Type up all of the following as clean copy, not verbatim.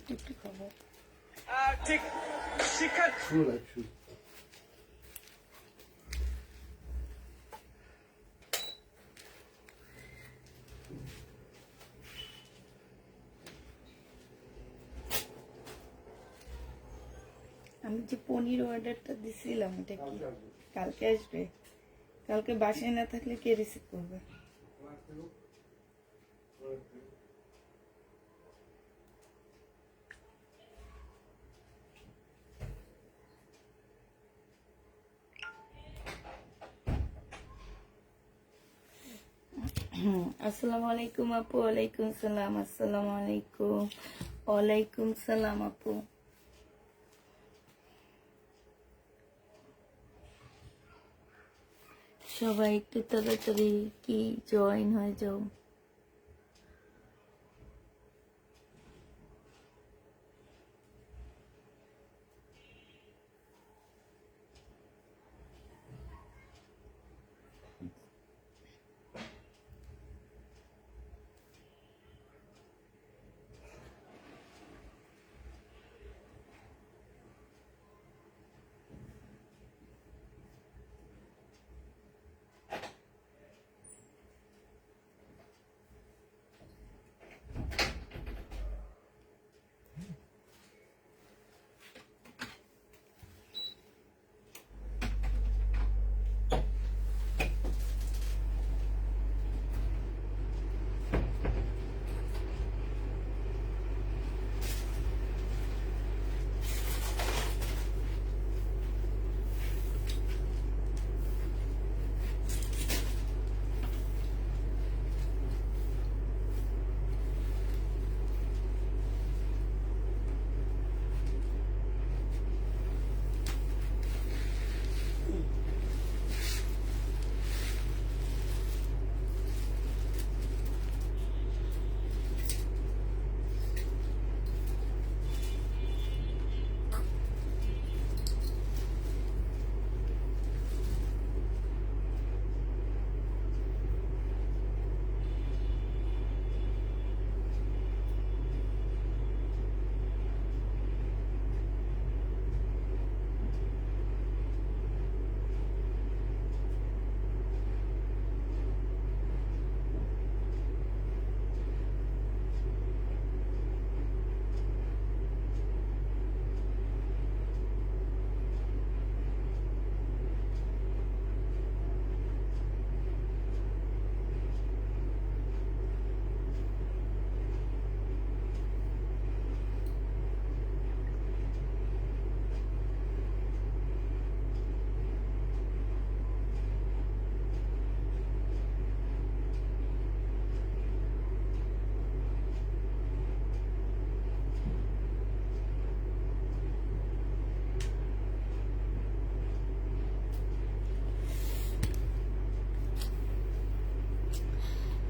একটু খাবো ঠিক শিক্ষা আমি যে পনির অর্ডারটা দিছিলাম এটা কি কালকে আসবে? কালকে বাসায় না থাকলে কে রিসিভ করবে? আসসালামু আলাইকুম আপু। ওয়ালাইকুম সালাম। আসসালামু আলাইকুম। ওয়ালাইকুম সালাম আপু। সবাই একটু তাড়াতাড়ি কি জয়েন হয়ে যাও।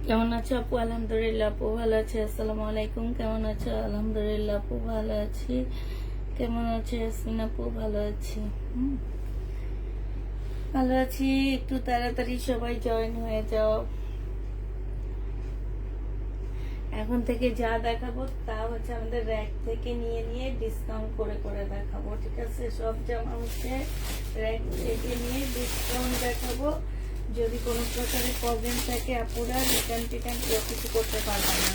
কেমন আছো আপু? আলহামদুলিল্লাহ আপু ভালো আছি। আসসালামু আলাইকুম। কেমন আছো? আলহামদুলিল্লাহ আপু ভালো আছি। কেমন আছে ইয়াসমিন আপু? ভালো আছি। ভালো আছি। একটু তাড়াতাড়ি সবাই জয়েন হয়ে যাও। এখন থেকে যা দেখাবো তা হচ্ছে আমাদের র্যাক থেকে নিয়ে নিয়ে ডিসকাউন্ট করে করে দেখাবো, ঠিক আছে? সব জামা হচ্ছে র্যাক থেকে নিয়ে ডিসকাউন্ট দেখাবো। যদি কোনো প্রকারের প্রবলেম থাকে আপুরা রিটার্ন টিটার্ন কেউ কিছু করতে পারবে না।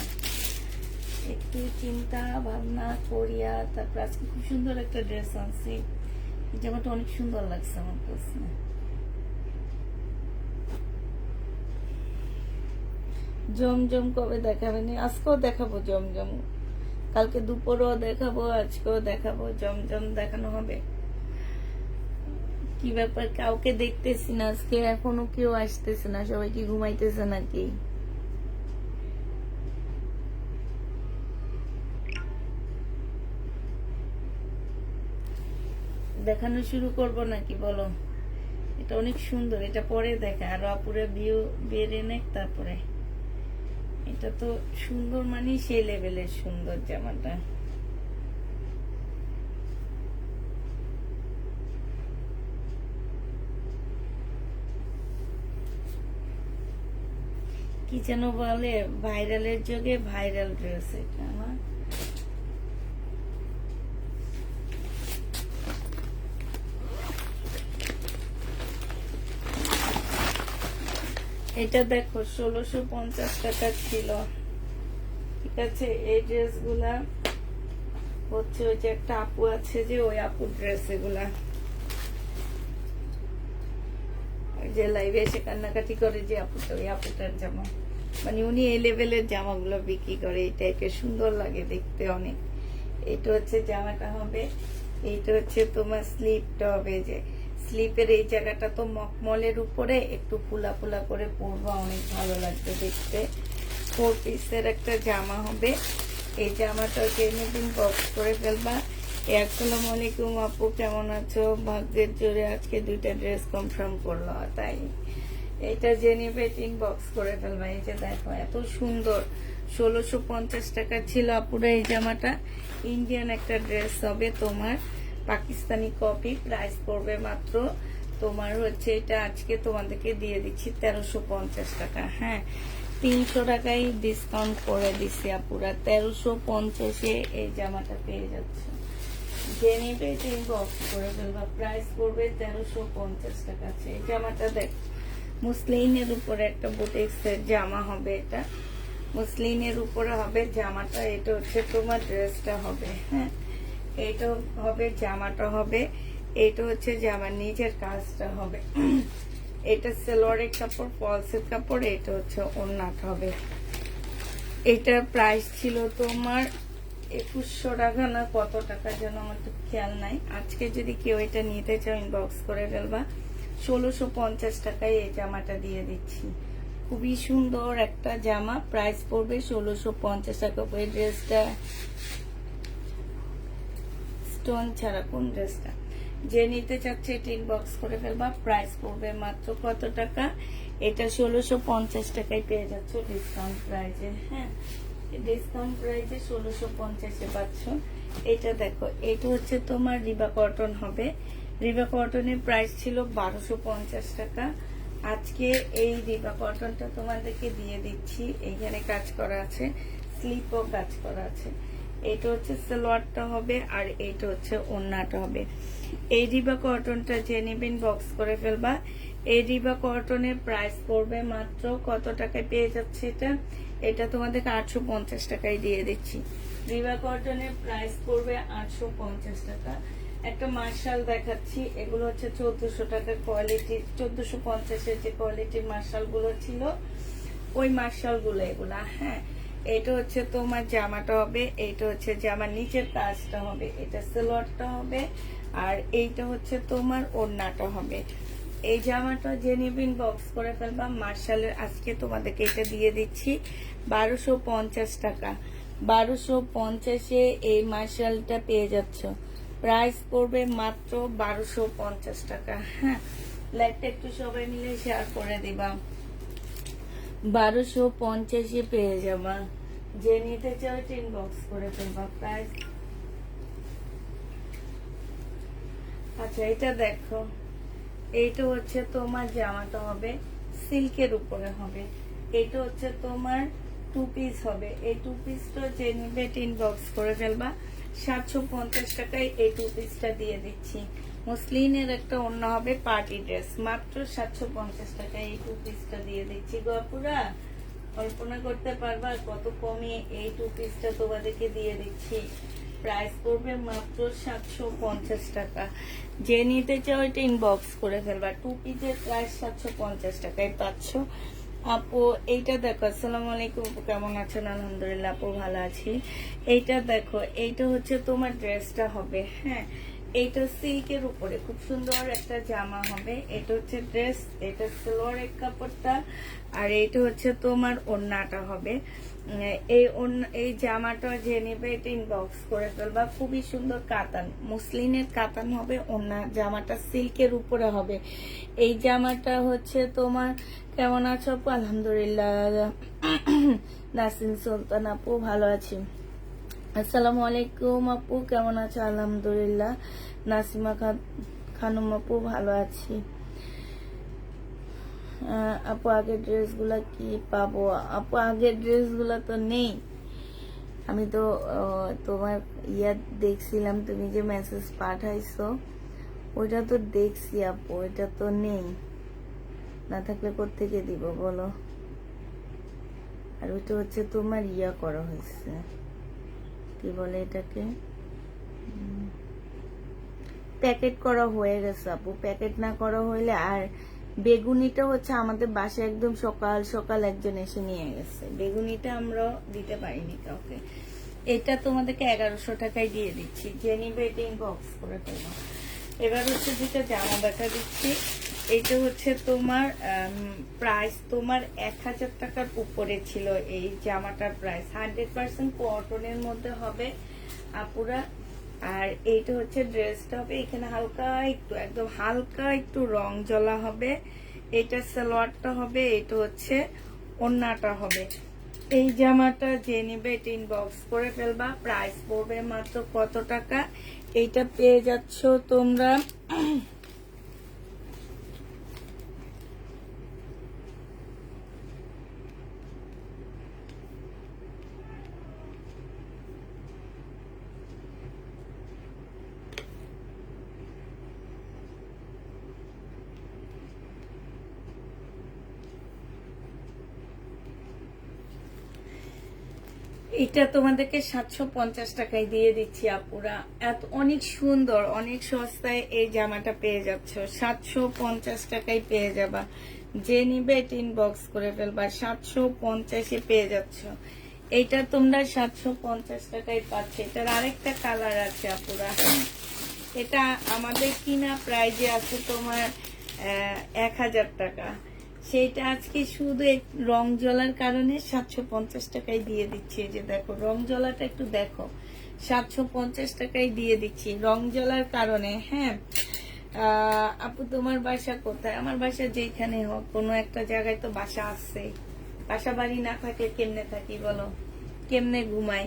একটু চিন্তা ভাবনা করিয়া তারপর আজকে খুব সুন্দর একটা ড্রেস আনছি। এই জামাটা অনেক সুন্দর লাগছে আমার কাছে। জমজম কবে দেখাবেন? আজকেও দেখাবো জমজম, কালকে দুপুরেও দেখাবো, আজকেও দেখাবো। জমজম দেখানো হবে। কি ব্যাপার, কাউকে দেখতেছি না আজকে, এখনো কেউ আসতেছে না। সবাই কি ঘুমাইতেছে নাকি? দেখানো শুরু করব নাকি বলো? এটা অনেক সুন্দর, এটা পরে দেখা। আরো আপুরে বিয়ে বেড়ে নেক তারপরে এটা তো সুন্দর, মানে সেই লেভেলের সুন্দর জামাটা। কি যেন বলে, ভাইরালের যুগে ভাইরাল ড্রেস এটা আমার। এটা দেখো 1650 টাকা ছিল, ঠিক আছে। এই ড্রেস গুলা হচ্ছে ওই যে একটা আপু আছে যে ওই আপুর ড্রেস, এগুলা যে লাইভে এসে কান্নাকাটি করে যে আপুটা, ওই আপুটার জামা। মানে উনি এই লেভেলের জামাগুলো বিক্রি করে, এই টাইপের সুন্দর লাগে দেখতে অনেক। এটা হচ্ছে জামাটা হবে, এইটা হচ্ছে তোমার স্লিপটা হবে, যে স্লিপের এই জায়গাটা তো মখমলের উপরে একটু ফুলা ফুলা করে পরবা, অনেক ভালো লাগবে দেখতে। 4 পিসের একটা জামা হবে। এই জামাটা জেনে বক্স করে ফেলবা। আসসালামু আলাইকুম আপু, কেমন আছো? ভাগ্যের জোরে আজকে 2টা ড্রেস কনফার্ম করলো, তাই এটা জেনে বক্স করে ফেলবা। এই যে দেখো এত সুন্দর, 1650 টাকা ছিল আপুরা এই জামাটা। ইন্ডিয়ান একটা ড্রেস হবে তোমার, পাকিস্তানি কপি। প্রাইস পড়বে মাত্র তোমার হচ্ছে, এটা আজকে তোমাদেরকে দিয়ে দিচ্ছি 1350 টাকা। হ্যাঁ, 300 টাকায় ডিসকাউন্ট করে দিচ্ছি আপুরা। 1350-এ এই জামাটা পেয়ে যাচ্ছে। জেনিবে বক্স করে ফেলবা, প্রাইস পড়বে 1350 টাকা। এই জামাটা দেখ, মুসলিনের উপরে একটা বুটিক্সের জামা হবে, এটা মুসলিনের উপরে হবে জামাটা। এটা হচ্ছে তোমার ড্রেসটা হবে। হ্যাঁ, এটা হবে জামাটা হবে, এটা হচ্ছে জামার নিচের কাজটা হবে। এটা সেলোয়ারের কাপড়, ফলসের কাপড়, এটা হচ্ছে ওড়নাটা হবে। এটার প্রাইস ছিল তোমার 2100 টাকা না কত টাকা যেন, আমার তো খেয়াল নাই। আজকে যদি কেউ এটা নিতে চাও ইনবক্স করে ফেলবা। 1650 টাকায় এই জামাটা দিয়ে দিচ্ছি। খুবই সুন্দর একটা জামা, প্রাইস পড়বে 1650 টাকা। এই ড্রেসটা স্টোন ছাড়া, কোন ড্রেসটা? যে নিতে চাচ্ছে এটা ইনবক্স করে ফেলবা। প্রাইস পড়বে মাত্র কত টাকা? এটা 1650 টাকায় পেয়ে যাচ্ছ ডিসকাউন্ট প্রাইজে। হ্যাঁ, ডিসকাউন্ট প্রাইজে 1650-এ পাচ্ছ। এটা দেখো, এটা হচ্ছে তোমার রিবা কটন হবে। রিবা কটনের প্রাইস ছিল 1250 টাকা। আজকে এই রিবা কটনটা তোমাদেরকে দিয়ে দিচ্ছি। এইখানে কাজ করা আছে, স্লিপও কাজ করা আছে। এটা হচ্ছে সালোয়ারটা হবে, আর এইটা হচ্ছে ওড়নাটা হবে। এই রিবা কটনটা যে নেবেন বক্স করে ফেলবা। এই রিবা কটনের প্রাইস পড়বে মাত্র কত টাকায় পেয়ে যাচ্ছে এটা? এটা তোমাদেরকে 850 টাকায় দিয়ে দিচ্ছি। রিবা কটনের প্রাইস পড়বে 850 টাকা। একটা মার্শাল দেখাচ্ছি, এগুলো হচ্ছে 1400 টাকার কোয়ালিটি, 1450-এর যে কোয়ালিটির মার্শাল গুলো ছিল ওই মার্শাল গুলো এগুলা। হ্যাঁ, এটা হচ্ছে তোমার জামাটা হবে, এইটা হচ্ছে জামার নিচের কাজটা হবে, এটা সালোয়ারটা হবে, আর এইটা হচ্ছে তোমার ওড়নাটা হবে। এই জামাটা যে নিবেন বক্স করে ফেলবা। মার্শালের আজকে তোমাদেরকে এটা দিয়ে দিচ্ছি 1250 টাকা। 1250-এ এই মার্শালটা পেয়ে যাচ্ছ। প্রাইস পড়বে মাত্র 1250 টাকা। হ্যাঁ, লাইকটা একটু সবাই মিলে শেয়ার করে দিবা। 1250-এ পেয়ে যাবা। যে নিতে চাও ইনবক্স করে ফেলবা। প্রাইস, আচ্ছা এটা দেখো, এইটা হচ্ছে তোমার জামাটা হবে, সিল্কের উপরে হবে। এটা হচ্ছে তোমার 2 পিস হবে। এই 2 পিসটা যে নিবে ইনবক্স করে ফেলবা। 750 টাকায় এই 2 পিসটা দিয়ে দিচ্ছি। মুসলিনের একটা অন্য হবে, পার্টি ড্রেস, মাত্র 750 টাকায় এই 2 পিসটা দিয়ে দিচ্ছি। গপুরা কল্পনা করতে পারবা কত কমে এই 2 পিসটা তোমাদেরকে দিয়ে দিচ্ছি। প্রাইস পড়বে মাত্র 750 টাকা। যে নিতে চাও এটা ইনবক্স করে ফেলবা। 2 পিসের প্রাইস 750 টাকায় পাচ্ছ। আপু এইটা দেখো, আসসালামু আলাইকুম, কেমন আছেন? আলহামদুলিল্লাহ আপু ভালো আছি। এইটা দেখো, এইটা হচ্ছে তোমার ড্রেসটা হবে। হ্যাঁ, এইটা সিল্কের উপরে খুব সুন্দর একটা জামা হবে। এটা হচ্ছে ড্রেস, এটা সালোয়ারের কাপড়টা, আর এইটা হচ্ছে তোমার ওড়নাটা হবে। এই জামাটা যে নেবে এটা ইনবক্স করে ফেলবা। খুবই সুন্দর কাতান, মুসলিনের কাতান হবে। ওড়না জামাটা সিল্কের উপরে হবে। এই জামাটা হচ্ছে তোমার, কেমন আছো আপু? আলহামদুলিল্লাহ নাসিন সুলতান আপু ভালো আছি। আসসালামু আলাইকুম আপু, কেমন আছো? আলহামদুলিল্লাহ। নাসিমা খানম আপু ভালো আছি। আপু আগের ড্রেসগুলা কি পাবো? আপু আগের ড্রেসগুলা তো নেই। আমি তো তোমার দেখছিলাম, তুমি যে মেসেজ পাঠাইছো ওইটা তো দেখছি আপু, ওইটা তো নেই। না থাকলে কোত্থেকে দিব বলো? আর ওইটা হচ্ছে তোমার করা হয়েছে, কি বলে এটাকে, প্যাকেট করা হয়ে গেছে আপু। প্যাকেট না করা হইলে, আর বেগুনিটা হচ্ছে আমাদের বাসায় একদম সকাল সকাল একজন এসে নিয়ে গেছে। বেগুনিটা আমরা দিতে পারিনি কাউকে। এটা তোমাদেরকে 1100 টাকায় দিয়ে দিচ্ছি, যে নিবে এটা ইনবক্স করে ফেলো। এবার হচ্ছে যেটা জামা দেখা দিচ্ছি, এইটা হচ্ছে তোমার প্রাইস তোমার 1000 টাকার উপরে ছিল এই জামাটার প্রাইস। 100% কটনের মধ্যে হবে আপুরা। আর এইটা হচ্ছে ড্রেসটা হবে, এখানে হালকা একটু, একদম হালকা একটু রং জ্বলা হবে। এটা সালোয়ারটা হবে, এটা হচ্ছে ওড়নাটা হবে। এই জামাটা যে নিবে এটা ইনবক্স করে ফেলবা। প্রাইস পড়বে মাত্র কত টাকা? এইটা পেয়ে যাচ্ছ তোমরা এটা তোমাদেরকে 750 টাকায় দিয়ে দিচ্ছি আপুরা। এত অনেক সুন্দর, অনেক সস্তায় এই জামাটা পেয়ে যাচ্ছ। 750 টাকায় পেয়ে যাবা। যে নিবে এটা ইনবক্স করে ফেলবা। 750-এ পেয়ে যাচ্ছ। এইটা তোমরা 750 টাকায় পাচ্ছ। এটার আরেকটা কালার আছে আপুরা। এটা আমাদের কিনা প্রাইজে আছে তোমার 1000 টাকা। সেইটা আজকে শুধু রং জ্বলার কারণে 750 টাকায় দিয়ে দিচ্ছি। এই যে দেখো রং জ্বলাটা একটু দেখো, 750 টাকায় দিয়ে দিচ্ছি রং জ্বলার কারণে। হ্যাঁ আপু তোমার বাসা কোথায়? আমার বাসা যেখানে হোক, কোনো একটা জায়গায় তো বাসা আছে। বাসা বাড়ি না থাকলে কেমনে থাকি বলো, কেমনে ঘুমাই?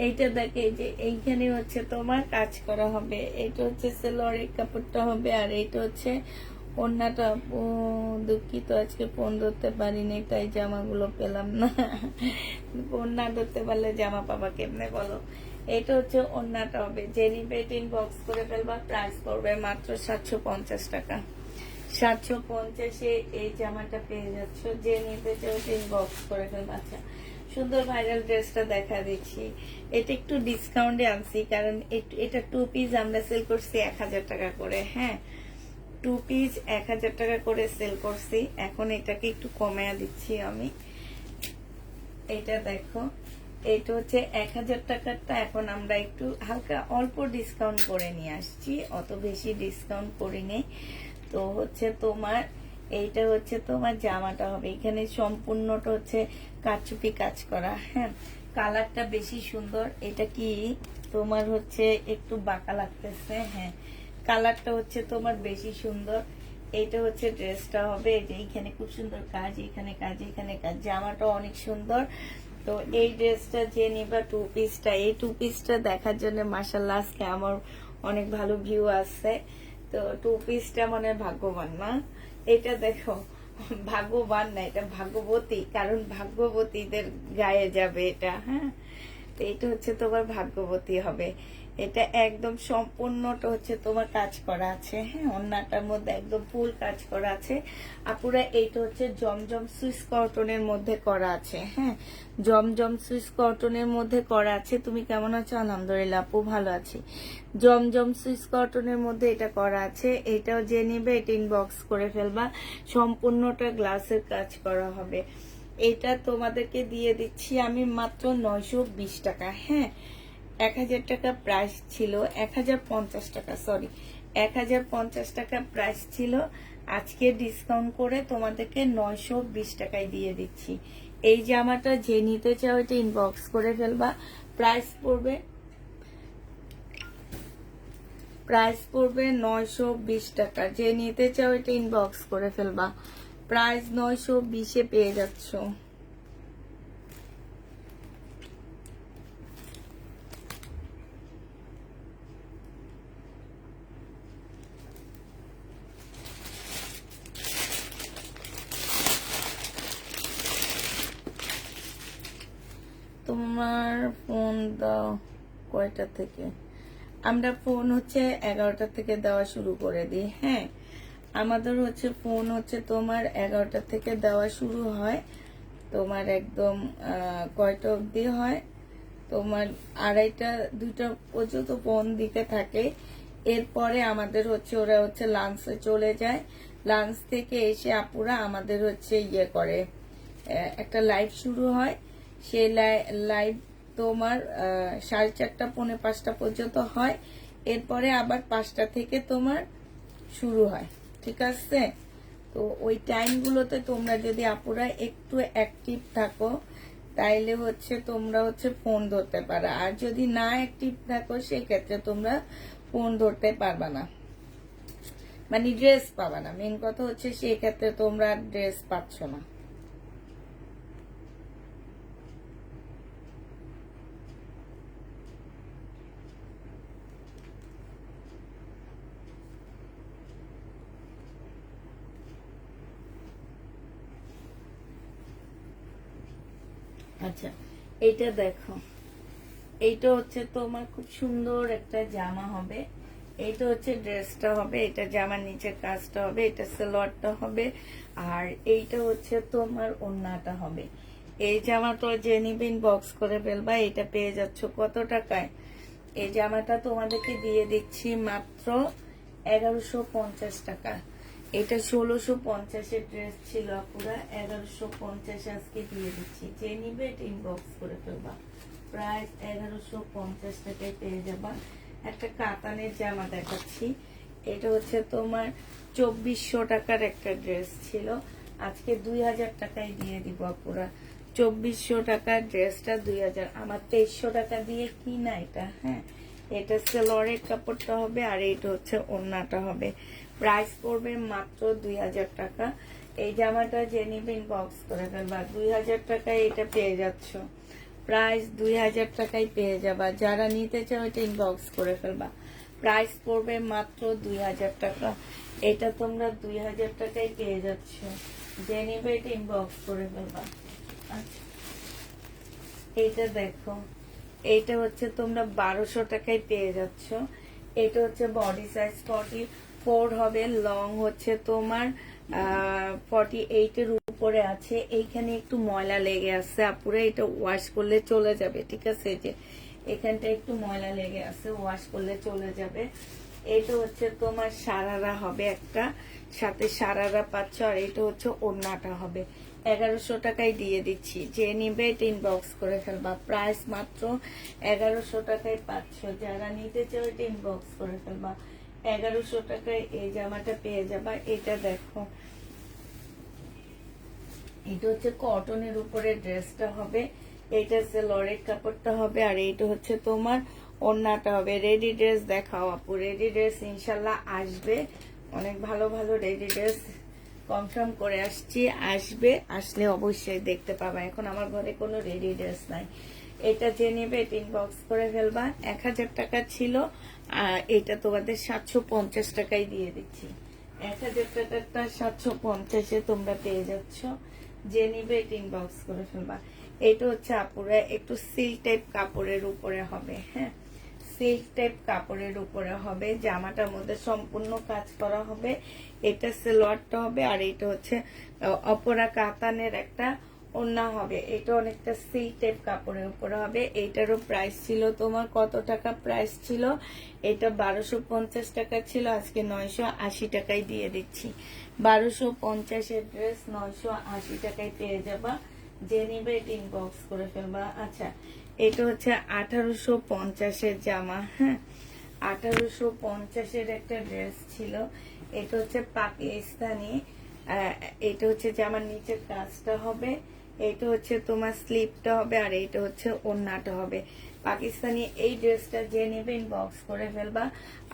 এইটা দেখে যে এইখানে হচ্ছে তোমার কাজ করা হবে। এটা হচ্ছে সেলোয়ারের কাপড়টা হবে, আর এইটা হচ্ছে ওড়নাটা। দুঃখিত আজকে ফোন ধরতে পারিনি, তাই জামাগুলো পেলাম না। ওড়না ধরতে পারলে জামা পাবা কেমনে বলো? এটা হচ্ছে ওড়নাটা হবে। যে নিবে এটা ইনবক্স করে ফেলবা। প্রাইস পড়বে মাত্র 750 টাকা। 750-এ এই জামাটা পেয়ে যাচ্ছ। যে নিবে ওটা ইনবক্স করে ফেলবা। আচ্ছা, সুন্দর ভাইরাল ড্রেসটা দেখা দিচ্ছি। এটা একটু ডিসকাউন্টে আনছি, কারণ এটা 2 পিস আমরা সেল করছি 1000 টাকা করে। হ্যাঁ 2 পিস 1000 টাকা করে সেল করছি, এখন এটাকে একটু কমায়া দিচ্ছি আমি। এটা দেখো, এটা হচ্ছে 1000 টাকারটা এখন আমরা একটু হালকা অল্প ডিসকাউন্ট করে নিয়ে আসছি, অত বেশি ডিসকাউন্ট করিনি। তো হচ্ছে তোমার এইটা হচ্ছে তোমার জামাটা হবে, এখানে সম্পূর্ণটা হচ্ছে কারচুপি কাজ করা। হ্যাঁ কালারটা বেশি সুন্দর। এটা কি তোমার হচ্ছে একটু বাঁকা লাগতেছে। হ্যাঁ কালারটা হচ্ছে তোমার বেশি সুন্দর। এইটা হচ্ছে ড্রেসটা হবে। এই যে এইখানে খুব সুন্দর কাজ, এখানে কাজ, এখানে কাজ। জামাটা অনেক সুন্দর। তো এই ড্রেসটা যে নিবা 2 পিসটা, এই 2 পিসটা দেখার জন্য মাশাআল্লাহ আজকে আমার অনেক ভালো ভিউ আছে। তো 2 পিসটা মানে ভাগ্যবান না, এটা দেখো ভাগ্যবান না, এটা ভাগ্যবতী, কারণ ভাগ্যবতীদের গায়ে যাবে এটা। হ্যাঁ তো এটা হচ্ছে তোমার ভাগ্যবতী হবে। এটা একদম সম্পূর্ণটা হচ্ছে তোমার কাজ করা আছে। হ্যাঁ ওড়নাটার মধ্যে একদম ফুল কাজ করা আছে আপুরা। এইটা হচ্ছে জমজম সুইস কটনের মধ্যে করা আছে। হ্যাঁ জমজম সুইস কটনের মধ্যে করা আছে। তুমি কেমন আছো? আলহামদুলিল্লাহ আপু ভালো আছি। জমজম সুইস কটনের মধ্যে এটা করা আছে। এটাও যে নিবে এটা ইনবক্স করে ফেলবা। সম্পূর্ণটা গ্লাসের কাজ করা হবে। এটা তোমাদেরকে দিয়ে দিচ্ছি আমি মাত্র 920 টাকা। হ্যাঁ 1000 টাকা প্রাইস ছিল, 1050 টাকা, সরি 1050 টাকা প্রাইস ছিল। আজকে ডিসকাউন্ট করে তোমাদেরকে 920 টাকায় দিয়ে দিচ্ছি। এই জামাটা যে নিতে চাও এটা ইনবক্স করে ফেলবা। প্রাইস পড়বে প্রাইস পড়বে 920 টাকা। যে নিতে চাও এটা ইনবক্স করে ফেলবা। প্রাইস 920-এ পেয়ে যাচ্ছ। তোমার ফোন দাও কয়টা থেকে? আমরা ফোন হচ্ছে 11টা থেকে দেওয়া শুরু করে দিই। হ্যাঁ, আমাদের হচ্ছে ফোন হচ্ছে তোমার 11টা থেকে দেওয়া শুরু হয়। তোমার একদম কয়টা অবধি হয়, তোমার 2:30 2টা পর্যন্ত ফোন দিতে থাকে। এরপরে আমাদের হচ্ছে ওরা হচ্ছে লাঞ্চে চলে যায়। লাঞ্চ থেকে এসে আপুরা আমাদের হচ্ছে ইয়ে করে, একটা লাইভ শুরু হয়। সেই লাইভ তোমার 4:30 পৌনে 5টা পর্যন্ত হয়। এরপরে আবার 5টা থেকে তোমার শুরু হয়। ঠিক আছে? তো ওই টাইমগুলোতে তোমরা যদি আপুরা একটু অ্যাক্টিভ থাকো তাইলে হচ্ছে তোমরা হচ্ছে ফোন ধরতে পারো। আর যদি না অ্যাক্টিভ থাকো সেই ক্ষেত্রে তোমরা ফোন ধরতে পারবা না, মানে ড্রেস পাবা না। মেন কথা হচ্ছে সেই ক্ষেত্রে তোমরা ড্রেস পাচ্ছ না। আচ্ছা, এইটা দেখো, এইটা হচ্ছে তোমার খুব সুন্দর একটা জামা হবে। এইটা হচ্ছে ড্রেসটা হবে, এটা জামার নিচের কাজটা হবে, এটা সালোয়ারটা হবে, আর এইটা হচ্ছে তোমার ওড়নাটা হবে। এই জামা তো যে নিবেন বক্স করে ফেলবা। এটা পেয়ে যাচ্ছ কত টাকায়? এই জামাটা তোমাদেরকে দিয়ে দিচ্ছি মাত্র 1150 টাকা। এটা 1650-এর ড্রেস ছিল পুরা, 1150 আজকে দিয়ে দিচ্ছি। যে নিবে এটা ইনবক্স করে ফেলবা। প্রাইস 1150 টাকায় পেয়ে যাবা। একটা কাতানের জামা দেখাচ্ছি। এটা হচ্ছে তোমার 2400 টাকার একটা ড্রেস ছিল, আজকে 2000 টাকায় দিয়ে দিব পুরা। 2400 টাকার ড্রেসটা 2000, আমার 2300 টাকা দিয়ে কিনা এটা। হ্যাঁ, এটা সেলোয়ারের কাপড়টা হবে আর এইটা হচ্ছে ওড়নাটা হবে। প্রাইস পড়বে মাত্র 2000 টাকা। এই জামাটা যে নিবেন বক্স করে ফেলবা। 2000 টাকায় এটা পেয়ে যাচ্ছ। প্রাইস 2000 টাকায় পেয়ে যাবা। যারা নিতে চাও এটা ইনবক্স করে ফেলবা। প্রাইস পড়বে মাত্র 2000 টাকা। এটা তোমরা 2000 টাকায় পেয়ে যাচ্ছ। যে নিবে এটা ইনবক্স করে ফেলবা। আচ্ছা, এইটা দেখো, এইটা হচ্ছে তোমরা 1200 টাকায় পেয়ে যাচ্ছ। এটা হচ্ছে বডি সাইজ 44 হবে, লং হচ্ছে তোমার 48-এর উপরে আছে। এইখানে একটু ময়লা লেগে আছে আপুরা, এটা ওয়াশ করলে চলে যাবে। ঠিক আছে? যে এখানটা একটু ময়লা লেগে আছে, ওয়াশ করলে চলে যাবে। এটা হচ্ছে তোমার সারারা হবে একটা, সাথে সারারা পাচ্ছ। আর এটা হচ্ছে ওড়নাটা হবে। 1100 টাকায় দিয়ে দিচ্ছি। যে নিবে এটা ইনবক্স করে ফেলবা। প্রাইস মাত্র 1100 টাকায় পাচ্ছ। যারা নিতে চাও এটা ইনবক্স করে ফেলবা। 1100 টাকায় এই জামাটা পেয়ে যাবা। এটা দেখো, এটা হচ্ছে কটনের উপরে ড্রেসটা হবে। এইটা হচ্ছে লরের কাপড়টা হবে, আর এইটা হচ্ছে তোমার ওড়নাটা হবে। রেডি ড্রেস দেখাও আপু। রেডি ড্রেস ইনশাল্লাহ আসবে, অনেক ভালো ভালো রেডি ড্রেস কনফার্ম করে আসছি। আসবে, আসলে অবশ্যই দেখতে পাবা। এখন আমার ঘরে কোনো রেডি ড্রেস নাই। এটা যে নেবে এটা ইনবক্স করে ফেলবা। 1000 টাকা ছিল, আর এটা তোমাদের 750 টাকায় দিয়ে দিচ্ছি। 1000 টাকাটা 750-এ তোমরা পেয়ে যাচ্ছ। যে নিবে এটা ইনবক্স করে ফেলবা। এটা হচ্ছে আপুরা একটু সিল্ক টাইপ কাপড়ের উপরে হবে। হ্যাঁ, সিল্ক টাইপ কাপড়ের উপরে হবে। জামাটার মধ্যে সম্পূর্ণ কাজ করা হবে। এটা সালোয়ারটা হবে, আর এটা হচ্ছে অপরা কাতানের একটা ওড়না হবে। এটা অনেকটা সিল্ক টাইপ কাপড়ের উপরে হবে। এইটারও প্রাইস ছিল তোমার কত টাকা? প্রাইস ছিল এটা 1250 টাকা ছিল, আজকে 980 টাকায় দিয়ে দিচ্ছি। 1250-এর ড্রেস 980 টাকায় পেয়ে যাবা। যে নিবে এটা ইনবক্স করে ফেলবা। আচ্ছা, এটা হচ্ছে 1850-এর জামা। হ্যাঁ, 1850-এর একটা ড্রেস ছিল। এটা হচ্ছে পাকিস্তানি। এটা হচ্ছে জামার নিচের কাজটা হবে, এটা হচ্ছে তোমার স্লিপটা হবে, আর এইটা হচ্ছে ওড়নাটা হবে। পাকিস্তানি এই ড্রেসটা যে নেবে ইনবক্স করে ফেলবা।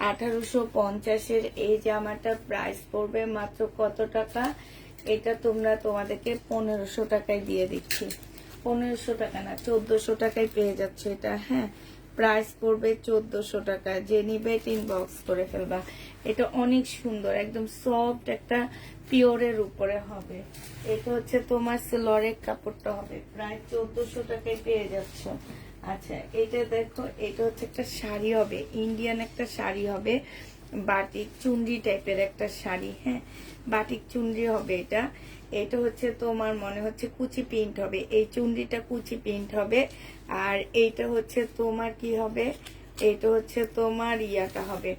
1850-এর এই জামাটা প্রাইস পড়বে মাত্র কত টাকা? এটা তোমাদেরকে 1500 টাকায় দিয়ে দিচ্ছি। 1500 টাকা না, 1400 টাকায় পেয়ে যাচ্ছে এটা। হ্যাঁ, প্রাইস পড়বে 1400 টাকা। যে নিবে ইনবক্স করে ফেলবা। এটা অনেক সুন্দর, একদম সফট একটা পিওরের উপরে হবে। এটা হচ্ছে তোমার সিলরের কাপড়টা হবে, প্রায় 1400 টাকায় পেয়ে যাচ্ছ। আচ্ছা, এটা দেখো, এটা হচ্ছে একটা শাড়ি হবে, ইন্ডিয়ান একটা শাড়ি হবে, বাটিক চুনরি টাইপের একটা শাড়ি। হ্যাঁ, বাটিক চুনরি হবে এটা। এটা হচ্ছে তোমার মনে হচ্ছে কুচি প্রিন্ট হবে, এই চুনরিটা কুচি প্রিন্ট হবে। আর এইটা হচ্ছে তোমার কি হবে, এটা হচ্ছে তোমার ইয়াটা হবে,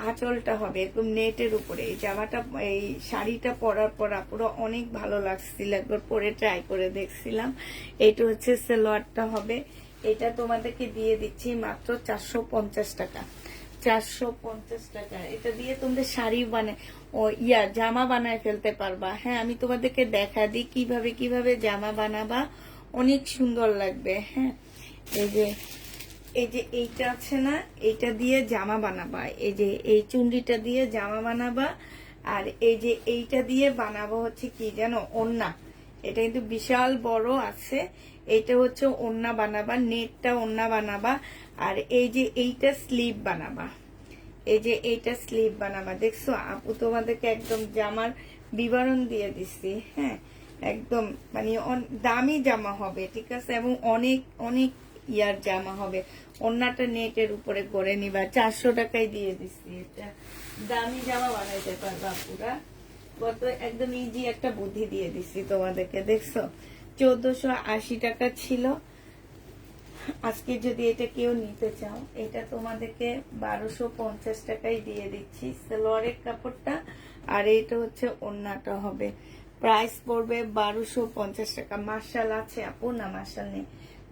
আঁচলটা হবে একদম নেটের উপরে। এই জামাটা, এই শাড়িটা পরার পর পুরো অনেক ভালো লাগছিল, একবার পরে ট্রাই করে দেখছিলাম। এটা হচ্ছে সালোয়ারটা হবে। এটা তোমাদেরকে দিয়ে দিচ্ছি মাত্র 450 টাকা। 450 টাকা। এটা দিয়ে তোমরা শাড়ি জামা বানায় ফেলতে পারবা। হ্যাঁ, আমি তোমাদেরকে দেখা দিই কিভাবে কিভাবে জামা বানাবা, অনেক সুন্দর লাগবে। হ্যাঁ, এই যে এইটা আছে না, এইটা দিয়ে জামা বানাবা। এই যে এই চুন্ডিটা দিয়ে জামা বানাবা। আর এই যে এইটা দিয়ে বানাবো হচ্ছে কি জানো, ওড়না। এটা কিন্তু বিশাল বড় আছে। এটা হচ্ছে ওড়না বানাবা, নেটটা ওড়না বানাবা। আর এই যে এইটা স্লিভ বানাবা, এই যে এইটা স্লিভ বানাবা। দেখছো আপু, তোমাদেরকে একদম জামার বিবরণ দিয়ে দিচ্ছি। হ্যাঁ, একদম মানে দামি জামা হবে, ঠিক আছে, এবং অনেক অনেক ইয়ার জামা হবে। ওড়নাটা নেটের উপরে করে নিবা। 400 টাকায় দিয়ে দিচ্ছি। এটা দামি জামা বানাইতে পারবা পুরা। কত একদম ইজি একটা বুদ্ধি দিয়ে দিচ্ছি তোমাদেরকে। দেখছো 1480 টাকা ছিল। আজকে যদি এটা কেউ নিতে চাও, এটা তোমাদেরকে 1250 টাকায় দিয়ে দিচ্ছি, সালোয়ারের কাপড়টা। আর এইটা হচ্ছে ওড়নাটা হবে, প্রাইস পড়বে 1250 টাকা। মার্শাল আছে আপু? না, মার্শাল নেই।